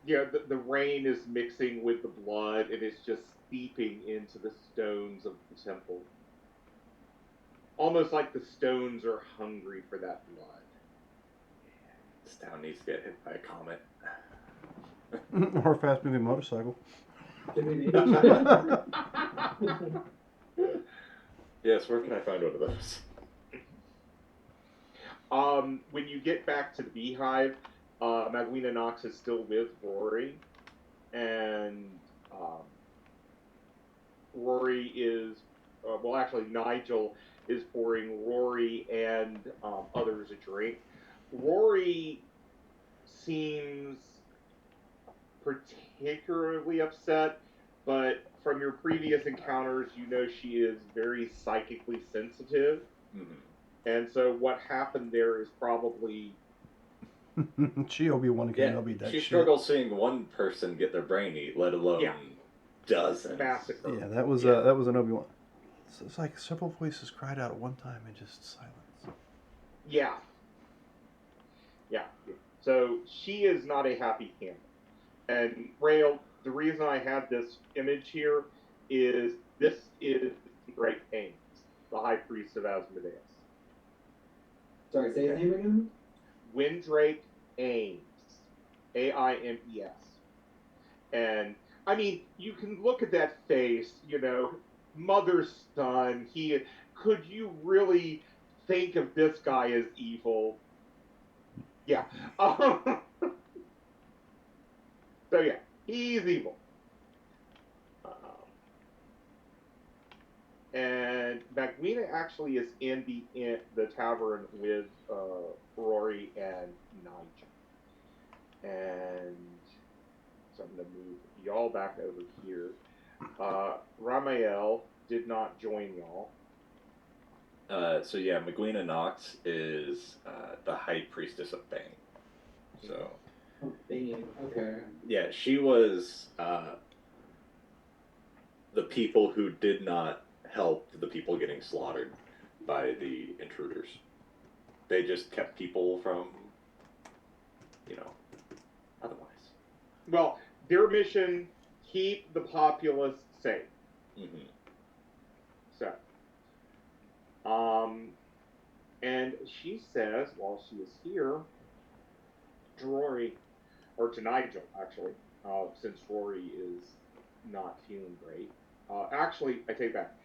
yeah, the rain is mixing with the blood, and it's just seeping into the stones of the temple. Almost like the stones are hungry for that blood. This town needs to get hit by a comet. Or a fast moving motorcycle. Yes, where can I find one of those? When you get back to the beehive, Magwina Nox is still with Rory, and Rory is, well, actually, Nigel is pouring Rory and others a drink. Rory seems particularly upset, but from your previous encounters, you know she is very psychically sensitive. Mm-hmm. And so what happened there is probably... She Obi-Wan Kenobi that she shit. struggles seeing one person get their brain eat, let alone dozens. Massacre. Yeah, that was an Obi-Wan. So it's like several voices cried out at one time in just silence. Yeah. Yeah. So she is not a happy camper. And Rail, the reason I have this image here is this is Great Ames, the High Priest of Asmodeus. Sorry, say his name again? Windrake Ames. A-I-M-E-S. And, I mean, you can look at that face, you know, mother's son. Could you really think of this guy as evil? Yeah. So, yeah, he's evil. And Magwina actually is in the tavern with Rory and Nigel. And so I'm going to move y'all back over here. Ramael did not join y'all. So yeah, Magwina Nox is the High Priestess of Bane. So... Oh, Bane, okay. Yeah, she was the people who did not help the people getting slaughtered by the intruders. They just kept people from, otherwise. Well, their mission, keep the populace safe. Mm-hmm. So, and she says, while she is here, to Rory, or to Nigel, actually, since Rory is not feeling great. Actually, I take back.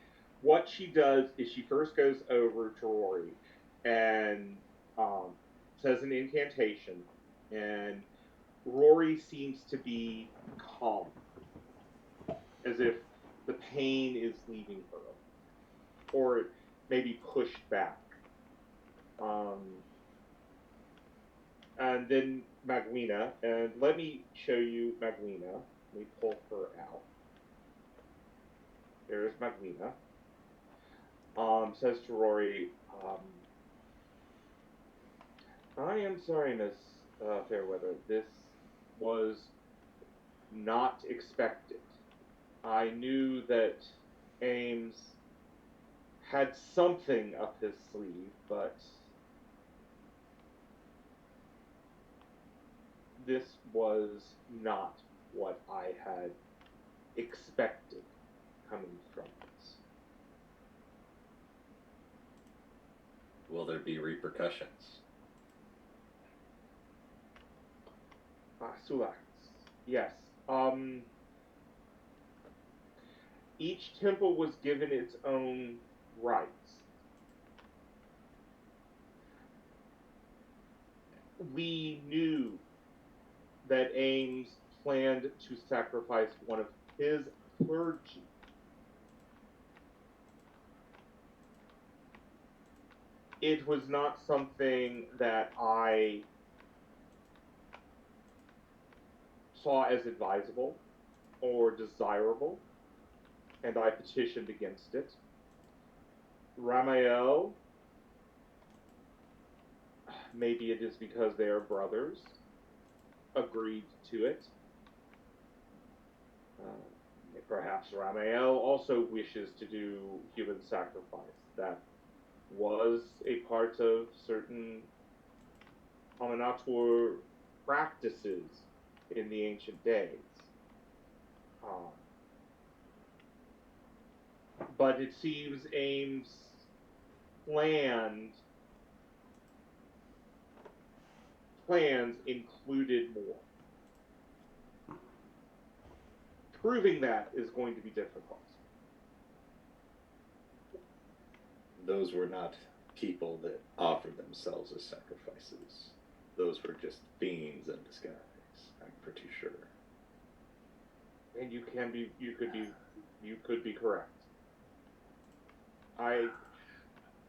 what she does is she first goes over to Rory and says an incantation, and Rory seems to be calm, as if the pain is leaving her, or maybe pushed back. And then Magwina, and let me show you Magwina. Let me pull her out. There's Magwina. Says to Rory, I am sorry, Miss Fairweather. This was not expected. I knew that Ames had something up his sleeve, but this was not what I had expected coming from this. Will there be repercussions? Sulax. Yes. Each temple was given its own rights. We knew that Ames planned to sacrifice one of his clergy. It was not something that I saw as advisable or desirable, and I petitioned against it. Ramael, maybe it is because they are brothers, agreed to it. Perhaps Ramael also wishes to do human sacrifice. That was a part of certain Aminator practices in the ancient days. But it seems Ames plans included more. Proving that is going to be difficult. Those were not people that offered themselves as sacrifices. Those were just fiends in disguise, I'm pretty sure. And you could be correct.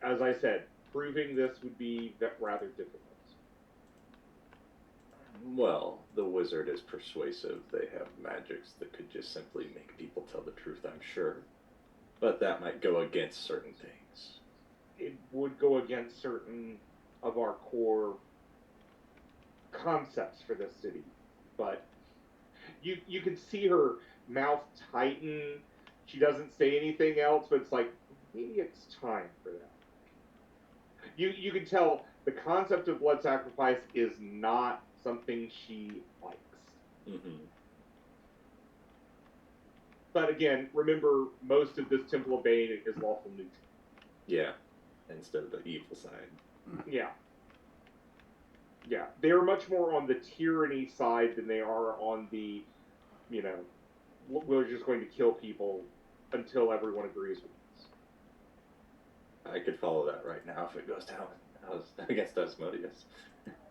As I said, proving this would be rather difficult. Well, the wizard is persuasive. They have magics that could just simply make people tell the truth, I'm sure. But that might go against certain things. It would go against certain of our core concepts for this city. But you can see her mouth tighten. She doesn't say anything else, but it's like, maybe it's time for that. You can tell the concept of blood sacrifice is not something she likes. Mm-hmm. But again, remember, most of this Temple of Bane is lawful neutral. Yeah, instead of the evil side. Yeah. Yeah, they're much more on the tyranny side than they are on the, we're just going to kill people until everyone agrees with us. I could follow that right now if it goes down against Asmodeus.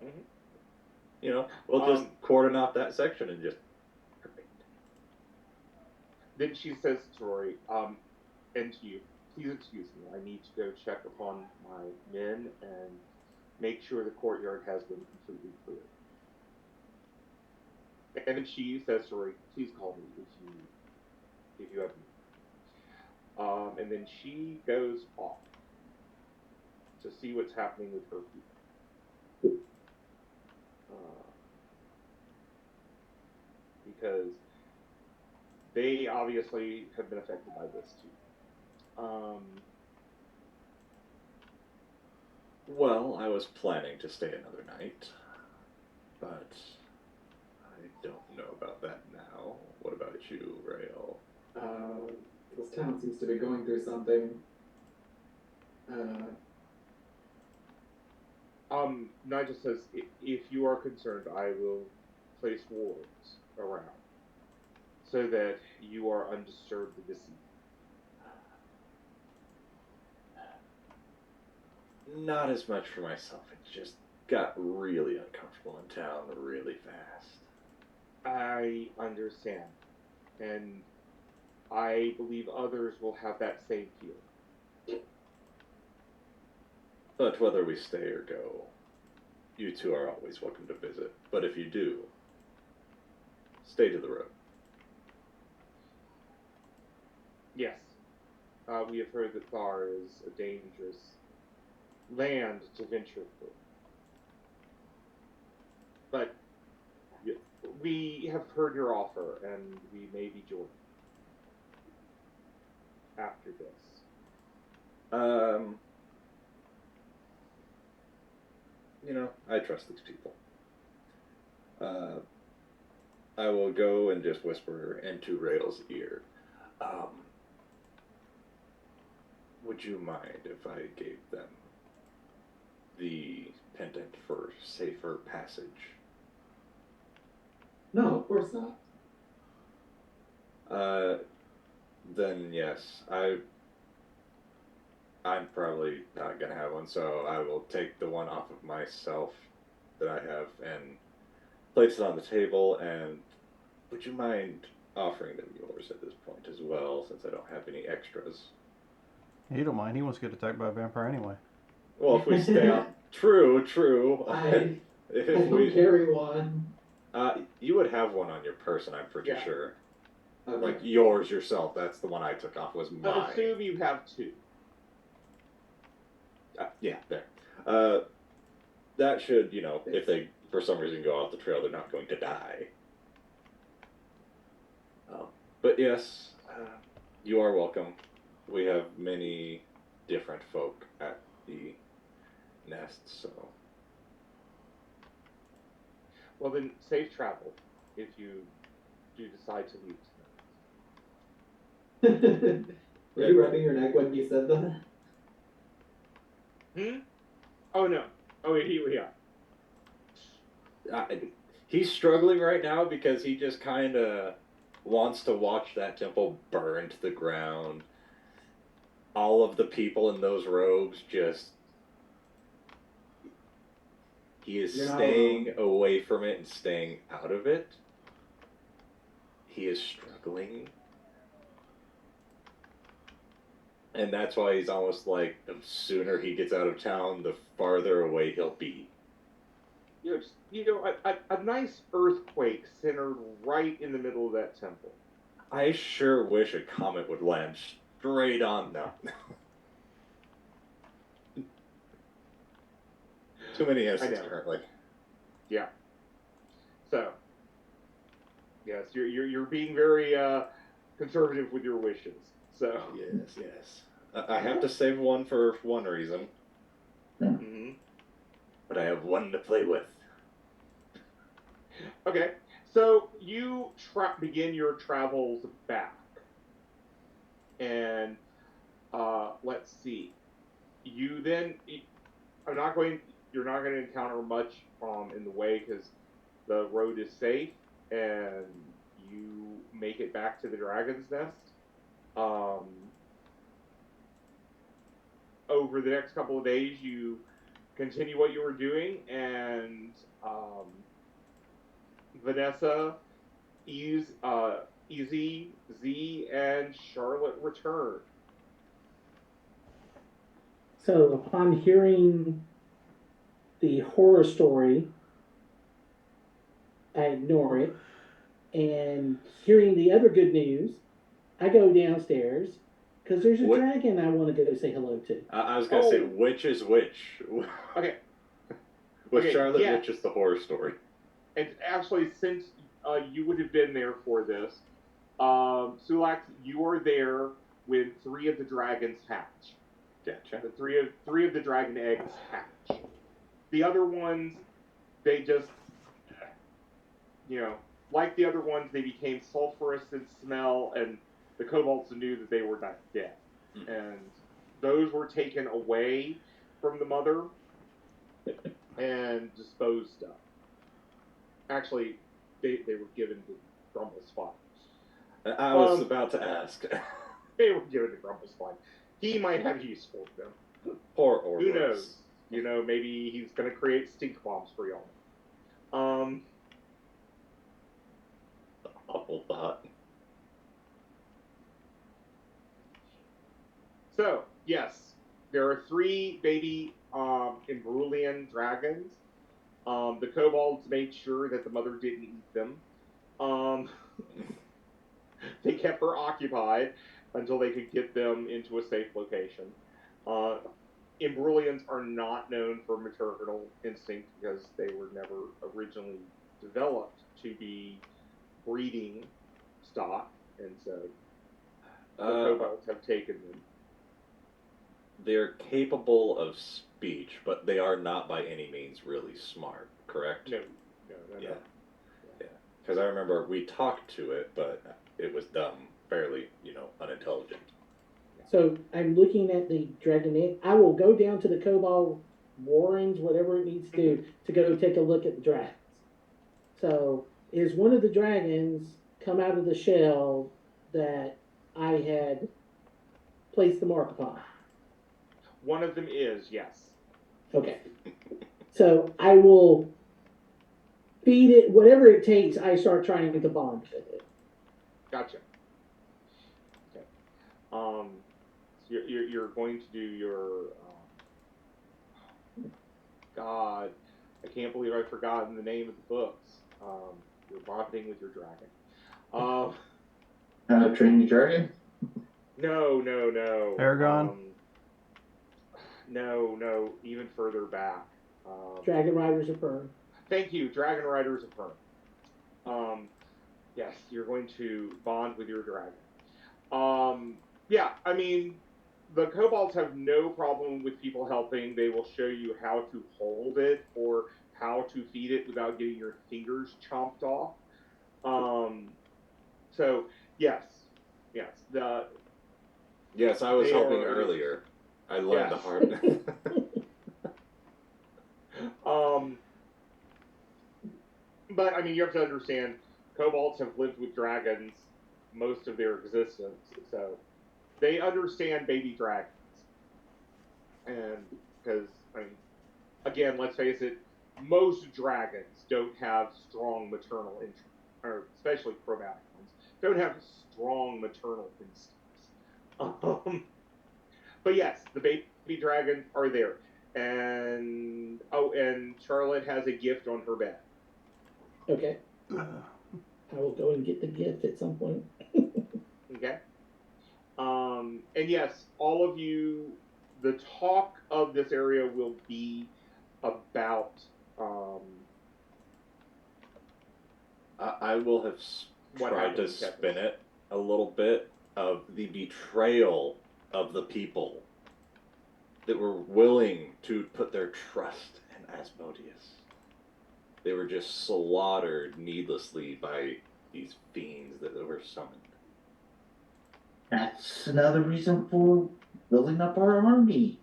Mm-hmm. We'll just cordon off that section and just... Then she says to Rory, and to you, please excuse me, I need to go check upon my men and make sure the courtyard has been completely cleared. And then she says to Rory, please call me if you have need. And then she goes off to see what's happening with her people. Because they obviously have been affected by this too. Well, I was planning to stay another night, but I don't know about that now. What about you, Rael? This town seems to be going through something. Nigel says, if you are concerned, I will place wards around so that you are undisturbed this evening. Not as much for myself. It just got really uncomfortable in town really fast. I understand. And I believe others will have that same feeling. But whether we stay or go, you two are always welcome to visit. But if you do, stay to the road. Yes. We have heard that Thar is a dangerous land to venture through. But we have heard your offer, and we may be joining after this. I trust these people. I will go and just whisper into Rail's ear. Would you mind if I gave them the pendant for safer passage? No, of course not. Then yes, I'm probably not gonna have one, so I will take the one off of myself that I have and place it on the table. And would you mind offering them yours at this point as well, since I don't have any extras? He don't mind. He wants to get attacked by a vampire anyway. Well, if we stay on, true. I If don't we, carry one. you would have one on your person, I'm pretty Yeah. sure. Okay. Like yours yourself. That's the one I took off. Was I mine. assume you have two. Yeah, there. That should, if they for some reason go off the trail, they're not going to die. But yes, you are welcome. We have many different folk at the nest, so. Well, then, safe travel if you do decide to leave tonight. Were you rubbing your neck when you said that? Oh, no. Oh, yeah. He's struggling right now because he just kind of wants to watch that temple burn to the ground. All of the people in those robes just. He is You're not staying away from it and staying out of it. He is struggling. And that's why he's almost like the sooner he gets out of town, the farther away he'll be. A nice earthquake centered right in the middle of that temple. I sure wish a comet would land straight on them. Too many instances currently. Yeah. So, yes, you're being very conservative with your wishes. So. Yes. I have to save one for one reason. Mm-hmm. But I have one to play with. Okay, so you begin your travels back, and let's see. You then you're not going to encounter much in the way because the road is safe, and you make it back to the Dragon's Nest. Over the next couple of days, you continue what you were doing, and Vanessa, Easy, Z, and Charlotte return. So upon hearing the horror story, I ignore it. And hearing the other good news, I go downstairs because there's a dragon I want to go say hello to. I was going to say, which is which? Okay. With Charlotte, yes. which is the horror story? And actually, since you would have been there for this, Sulax, you are there when 3 of the dragons hatch. Gotcha. The three of the dragon eggs hatch. The other ones, they just, like the other ones, they became sulfurous in smell, and the kobolds knew that they were not dead. And those were taken away from the mother and disposed of. Actually, they were given to Grumblespine. I was about to ask. They were given to Grumblespine. He might have use for them. Poor Ouroboros. Who knows? You know, maybe he's going to create stink bombs for y'all. Awful thought. So, yes, there are 3 baby Imbrulian dragons. The kobolds made sure that the mother didn't eat them. They kept her occupied until they could get them into a safe location. Imbrulians are not known for maternal instinct because they were never originally developed to be breeding stock, and so the kobolds have taken them. They're capable of speech, but they are not by any means really smart, correct? No. Yeah. Because I remember we talked to it, but it was dumb, fairly, unintelligent. So I'm looking at the dragonette. I will go down to the kobold warrens, whatever it needs to go take a look at the dragons. So is one of the dragons come out of the shell that I had placed the mark upon? One of them is, yes. Okay. So I will feed it whatever it takes. I start trying to bond with it. Gotcha. Okay. So you're going to do your. God, I can't believe I've forgotten the name of the books. You're bonding with your dragon. Training dragon. No. Aragon? No. Even further back. Dragon Riders of Fern. Thank you, Dragon Riders of Fern. Yes, you're going to bond with your dragon. Yeah, I mean, the kobolds have no problem with people helping. They will show you how to hold it or how to feed it without getting your fingers chomped off. So, yes. Yes, I was helping earlier. I learned the hard. But I mean, you have to understand, kobolds have lived with dragons most of their existence, so they understand baby dragons. And because, I mean, again, let's face it, most dragons don't have strong maternal interest, or especially chromatic ones, don't have strong maternal instincts. But yes, the baby dragons are there. And Charlotte has a gift on her bed. Okay. I will go and get the gift at some point. Okay. And yes, all of you, the talk of this area will be about. I will have tried to spin it a little bit of the betrayal of the people that were willing to put their trust in Asmodeus. They were just slaughtered needlessly by these fiends that were summoned. That's another reason for building up our army.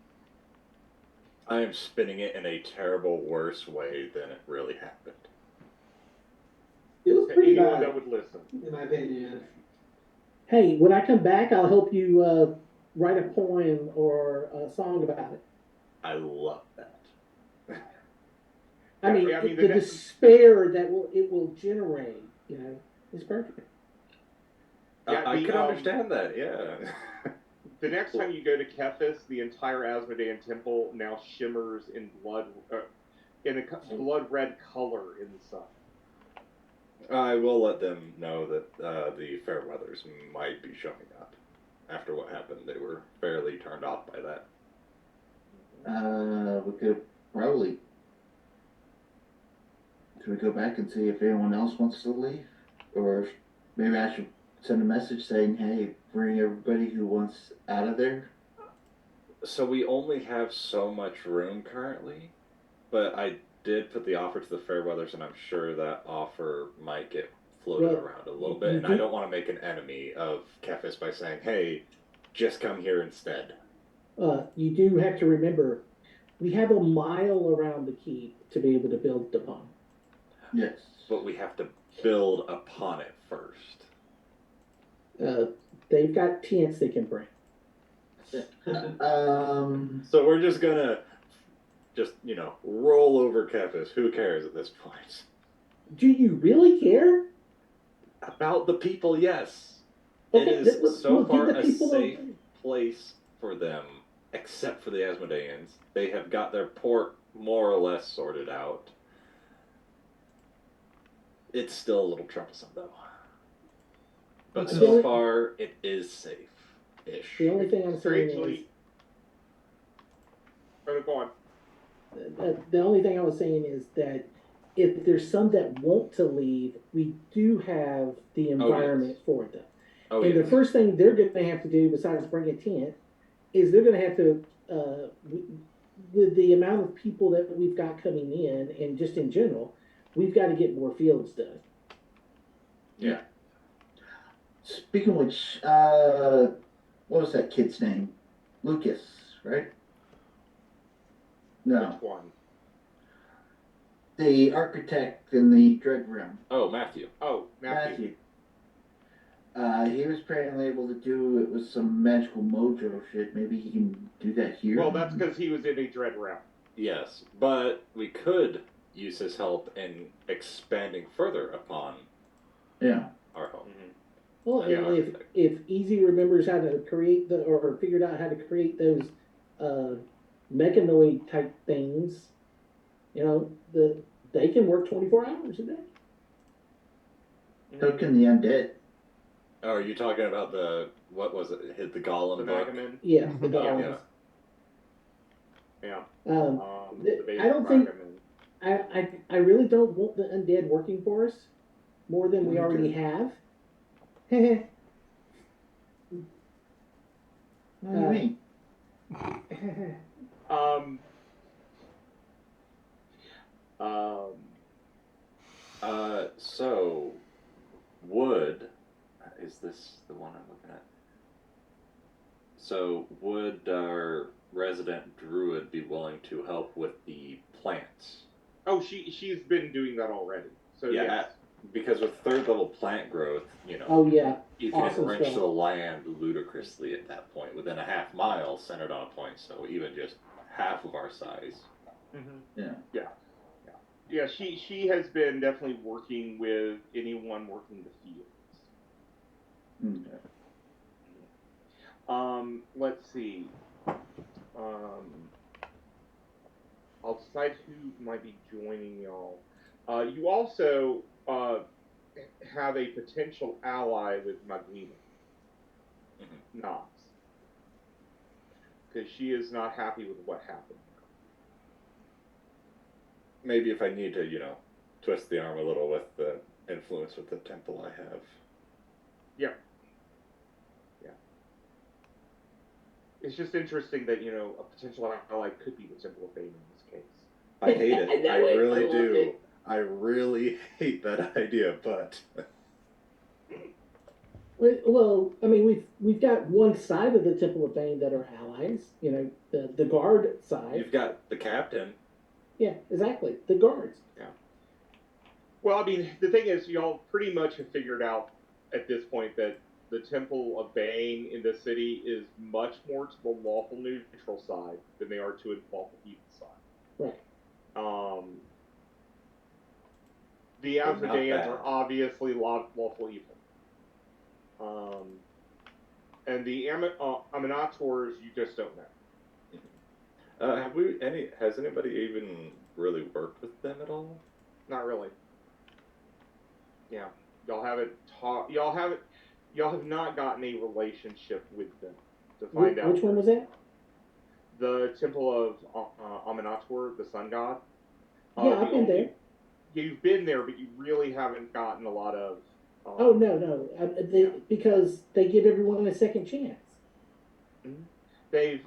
I am spinning it in a terrible, worse way than it really happened. It was pretty Anyone bad, that would listen. in my opinion. Hey, when I come back, I'll help you write a poem or a song about it. I love that. I mean, the despair that it will generate, is perfect. Yeah, I can understand that, yeah. The next time you go to Kephis, the entire Asmodean temple now shimmers in blood, in a blood red color in the sun. I will let them know that the Fairweathers might be showing up. After what happened, they were fairly turned off by that. We could probably. Should we go back and see if anyone else wants to leave? Or maybe I should send a message saying, hey, bring everybody who wants out of there? So we only have so much room currently, but I did put the offer to the Fairweathers, and I'm sure that offer might get floated around a little bit, and I don't want to make an enemy of Kephis by saying, hey, just come here instead. You do have to remember, we have a mile around the keep to be able to build upon. Yes. But we have to build upon it first. They've got tents they can bring. So we're just gonna roll over Kefis. Who cares at this point? Do you really care? About the people, yes. Okay, it is so well, far give the a people safe place for them, except for the Asmodeans. They have got their port more or less sorted out. It's still a little troublesome, though. But Okay. so far, it is safe-ish. The only thing I'm saying is, Strangely. Oh, go on. the only thing I was saying is that if there's some that want to leave, we do have the environment for them. Oh, And yes. the first thing they're going to have to do, besides bring a tent, is they're going to have to, with the amount of people that we've got coming in, and just in general, we've got to get more fields done. Yeah. Speaking of which, what was that kid's name? Lucas, right? No, Which one? the architect in the Dread Realm. Oh, Matthew. Oh, Matthew. He was apparently able to do it with some magical mojo shit. Maybe he can do that here. Well, that's because he was in a Dread Realm. Yes, but we could use his help in expanding further upon our home. Mm-hmm. Well, Yeah. and if Easy remembers how to create or figured out how to create those mechanoid type things, they can work 24 hours a day. So can the undead. Oh, are you talking about what was it? Hit the Golem The book? Magamin. Yeah, the Yeah. golems. Yeah. The basic I don't think Magamin. I really don't want the undead working for us more than we Okay. already have. What do you mean? So, would, is this the one I'm looking at? So, would our resident druid be willing to help with the plants? Oh, she's been doing that already. So Yeah, yes. Because with third level plant growth, Oh yeah, you can awesome enrich stuff. the land ludicrously at that point, within a half mile centered on a point, so even just half of our size. Mm-hmm. Yeah. Yeah, she has been definitely working with anyone working the fields. Okay. Let's see. I'll decide who might be joining y'all. You also have a potential ally with Magdalena. Knox. Because she is not happy with what happened. Maybe if I need to, twist the arm a little with the influence with the temple I have. Yeah. It's just interesting that, a potential ally could be the Temple of Fame in this case. I hate it. I really love do. it. I really hate that idea, but Well, I mean, we've got one side of the Temple of Fame that are allies. The guard side. you've got the captain. Yeah, exactly. The guards. Well, I mean, the thing is, y'all pretty much have figured out at this point that the Temple of Bane in the city is much more to the lawful neutral side than they are to the lawful evil side. Right. The They're not Asmodeans bad. are obviously lawful evil. And the Aminators, you just don't know. Has anybody even really worked with them at all? Not really. Yeah, y'all haven't taught. Y'all have not gotten a relationship with them to find out. Which one was that? The Temple of Aminator, the Sun God. Yeah, I've been there. You've been there, but you really haven't gotten a lot of. Oh no, because they give everyone a second chance. They've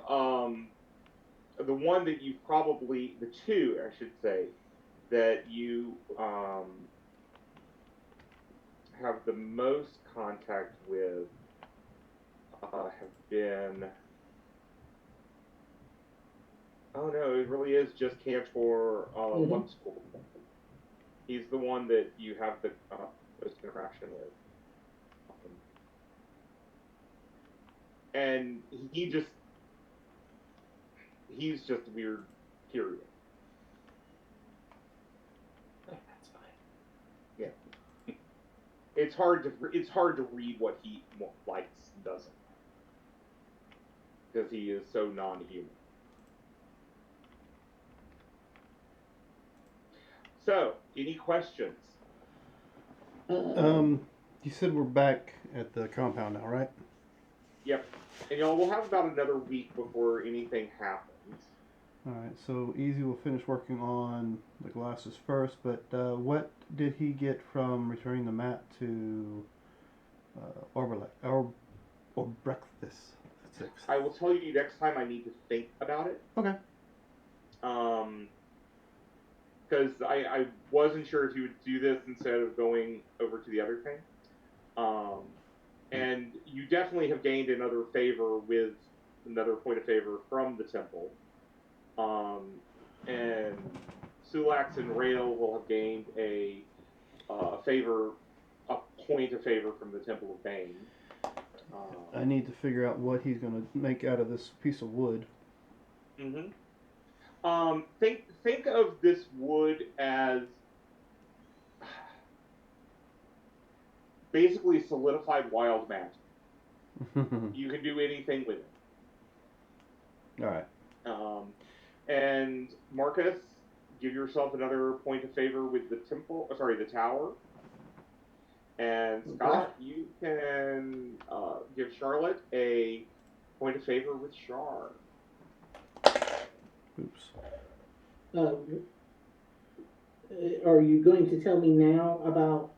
the one that you probably the two I should say that you have the most contact with have been. Oh no, it really is just Cantor Luxcool. He's the one that you have the most interaction with. And he just he's just weird. Period. That's fine. It's hard to read what he likes and doesn't, because he is so non-human. So, any questions? You said we're back at the compound now, right? Yep. And we'll have about another week before anything happens. All right. So Easy will finish working on the glasses first, but what did he get from returning the map to or breakfast 6? I will tell you next time. I need to think about it. Okay. Because I wasn't sure if you would do this instead of going over to the other thing. And you definitely have gained another favor with another point of favor from the temple. And Sulax and Rail will have gained a point of favor from the Temple of Bane. I need to figure out what he's going to make out of this piece of wood. Mm-hmm. Think of this wood as basically solidified wild magic. You can do anything with it. All right. And Marcus, give yourself another point of favor with the the tower. And Scott, you can give Charlotte a point of favor with Char. Oops. Are you going to tell me now about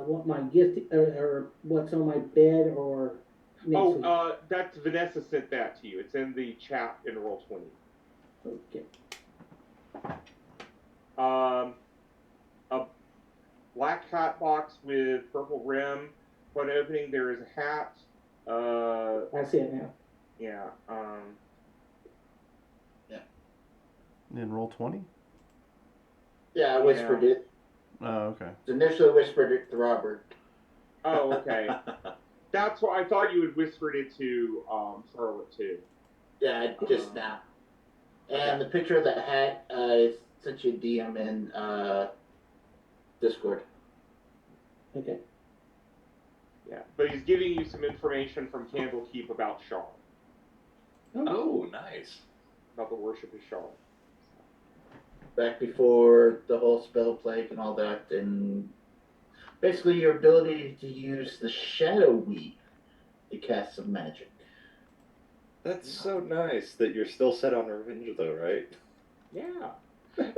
what my gift or what's on my bed or next week? That's Vanessa sent that to you. It's in the chat in Roll20. Okay. A black hat box with purple rim. Upon opening, there is a hat. I see it now. Yeah. In Roll20? Yeah, I whispered it. Oh, okay. Initially whispered it to Robert. Oh, okay. That's why I thought you had whispered it to Charlotte too. Yeah, just now. And the picture of that hat, I sent you a DM in Discord. Okay. Yeah, but he's giving you some information from Candlekeep about Char, Oh, nice. about the worship of Char. Back before the whole spell plague and all that, and basically your ability to use the Shadow Weave to cast some magic. That's so nice that you're still set on revenge, though, right? Yeah.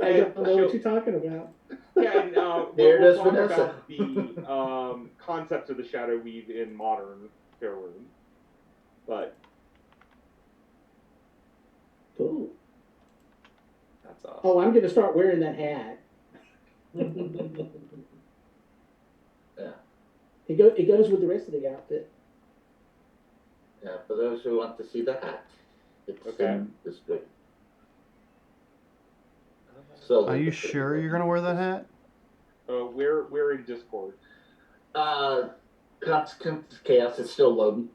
I don't know what you're talking about. Yeah, and There we'll it is, talk Vanessa. about the concept of the Shadow Weave in modern Faerun. But Cool. That's awesome. Oh, I'm going to start wearing that hat. Yeah. It goes with the rest of the outfit. Yeah, for those who want to see the hat, it's Okay. it's good. So Are you sure you're going to wear that hat? we're in Discord. Consequence Chaos is still loading.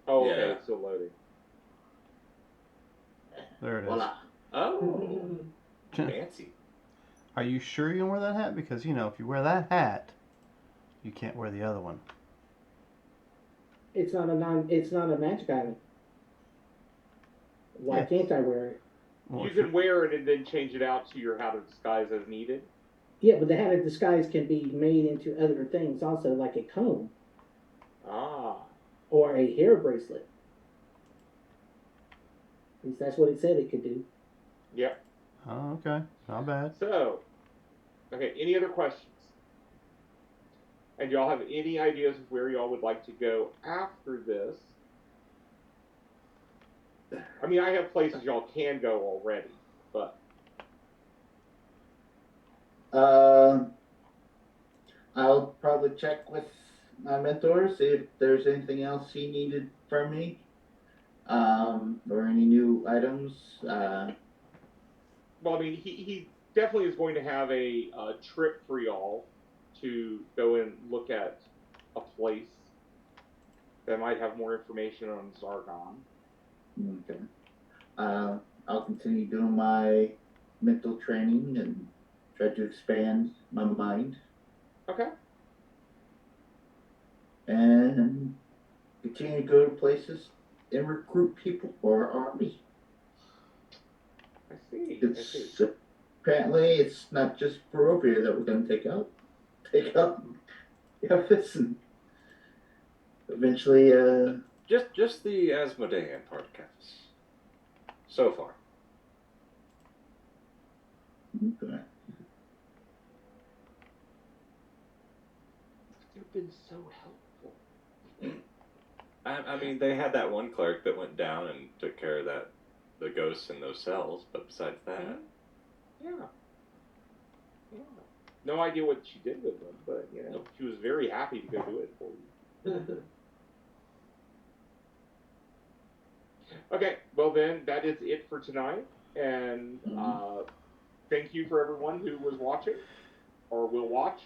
Oh, okay, Yeah. it's still loading. There it is. Voila. Oh, fancy. Are you sure you're going to wear that hat? Because, if you wear that hat, you can't wear the other one. It's not a magic item. Why Yes. can't I wear it? Well, You if can you're- wear it and then change it out to your How to Disguise as needed. Yeah, but the hat of disguise can be made into other things also, like a comb Ah. or a hair bracelet. At least that's what it said it could do. Yep. Oh, okay. Not bad. So, okay, any other questions? And y'all have any ideas of where y'all would like to go after this? I mean, I have places y'all can go already, but I'll probably check with my mentor, see if there's anything else he needed from me, or any new items. well, I mean, he definitely is going to have a trip for y'all to go and look at a place that might have more information on Zargon. Okay. I'll continue doing my mental training and try to expand my mind Okay. and continue to go to places and recruit people for our army. I see. It's apparently it's not just Barovia that we're going to take out Kefis and eventually Just the Asmodean part of Kefis. So far. okay. They've been so helpful. I mean, they had that one cleric that went down and took care of the ghosts in those cells, but besides that. Yeah. No idea what she did with them, but she was very happy to go do it for you. Okay, well then, that is it for tonight, and thank you for everyone who was watching, or will watch.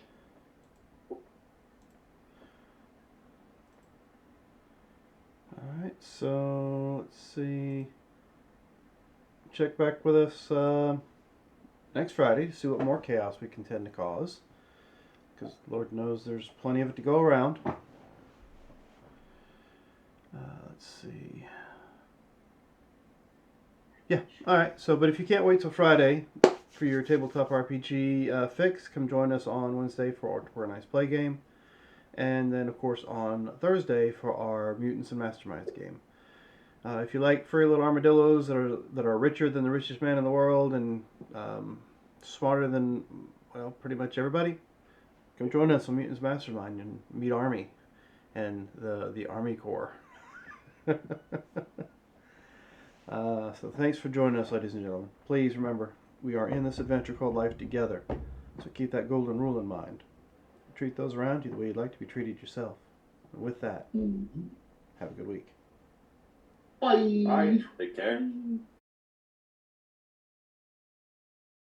Alright, so let's see. Check back with us next Friday to see what more chaos we can tend to cause. Because Lord knows there's plenty of it to go around. Let's see. Yeah, alright, so but if you can't wait till Friday for your tabletop RPG fix, come join us on Wednesday for a nice play game. And then, of course, on Thursday for our Mutants and Masterminds game. If you like furry little armadillos that are richer than the richest man in the world and smarter than, well, pretty much everybody, come join us on Mutants Mastermind and meet Army and the Army Corps. So thanks for joining us, ladies and gentlemen. Please remember, we are in this adventure called life together. So keep that golden rule in mind. Treat those around you the way you'd like to be treated yourself. And with that, have a good week. Bye. Bye. Take care.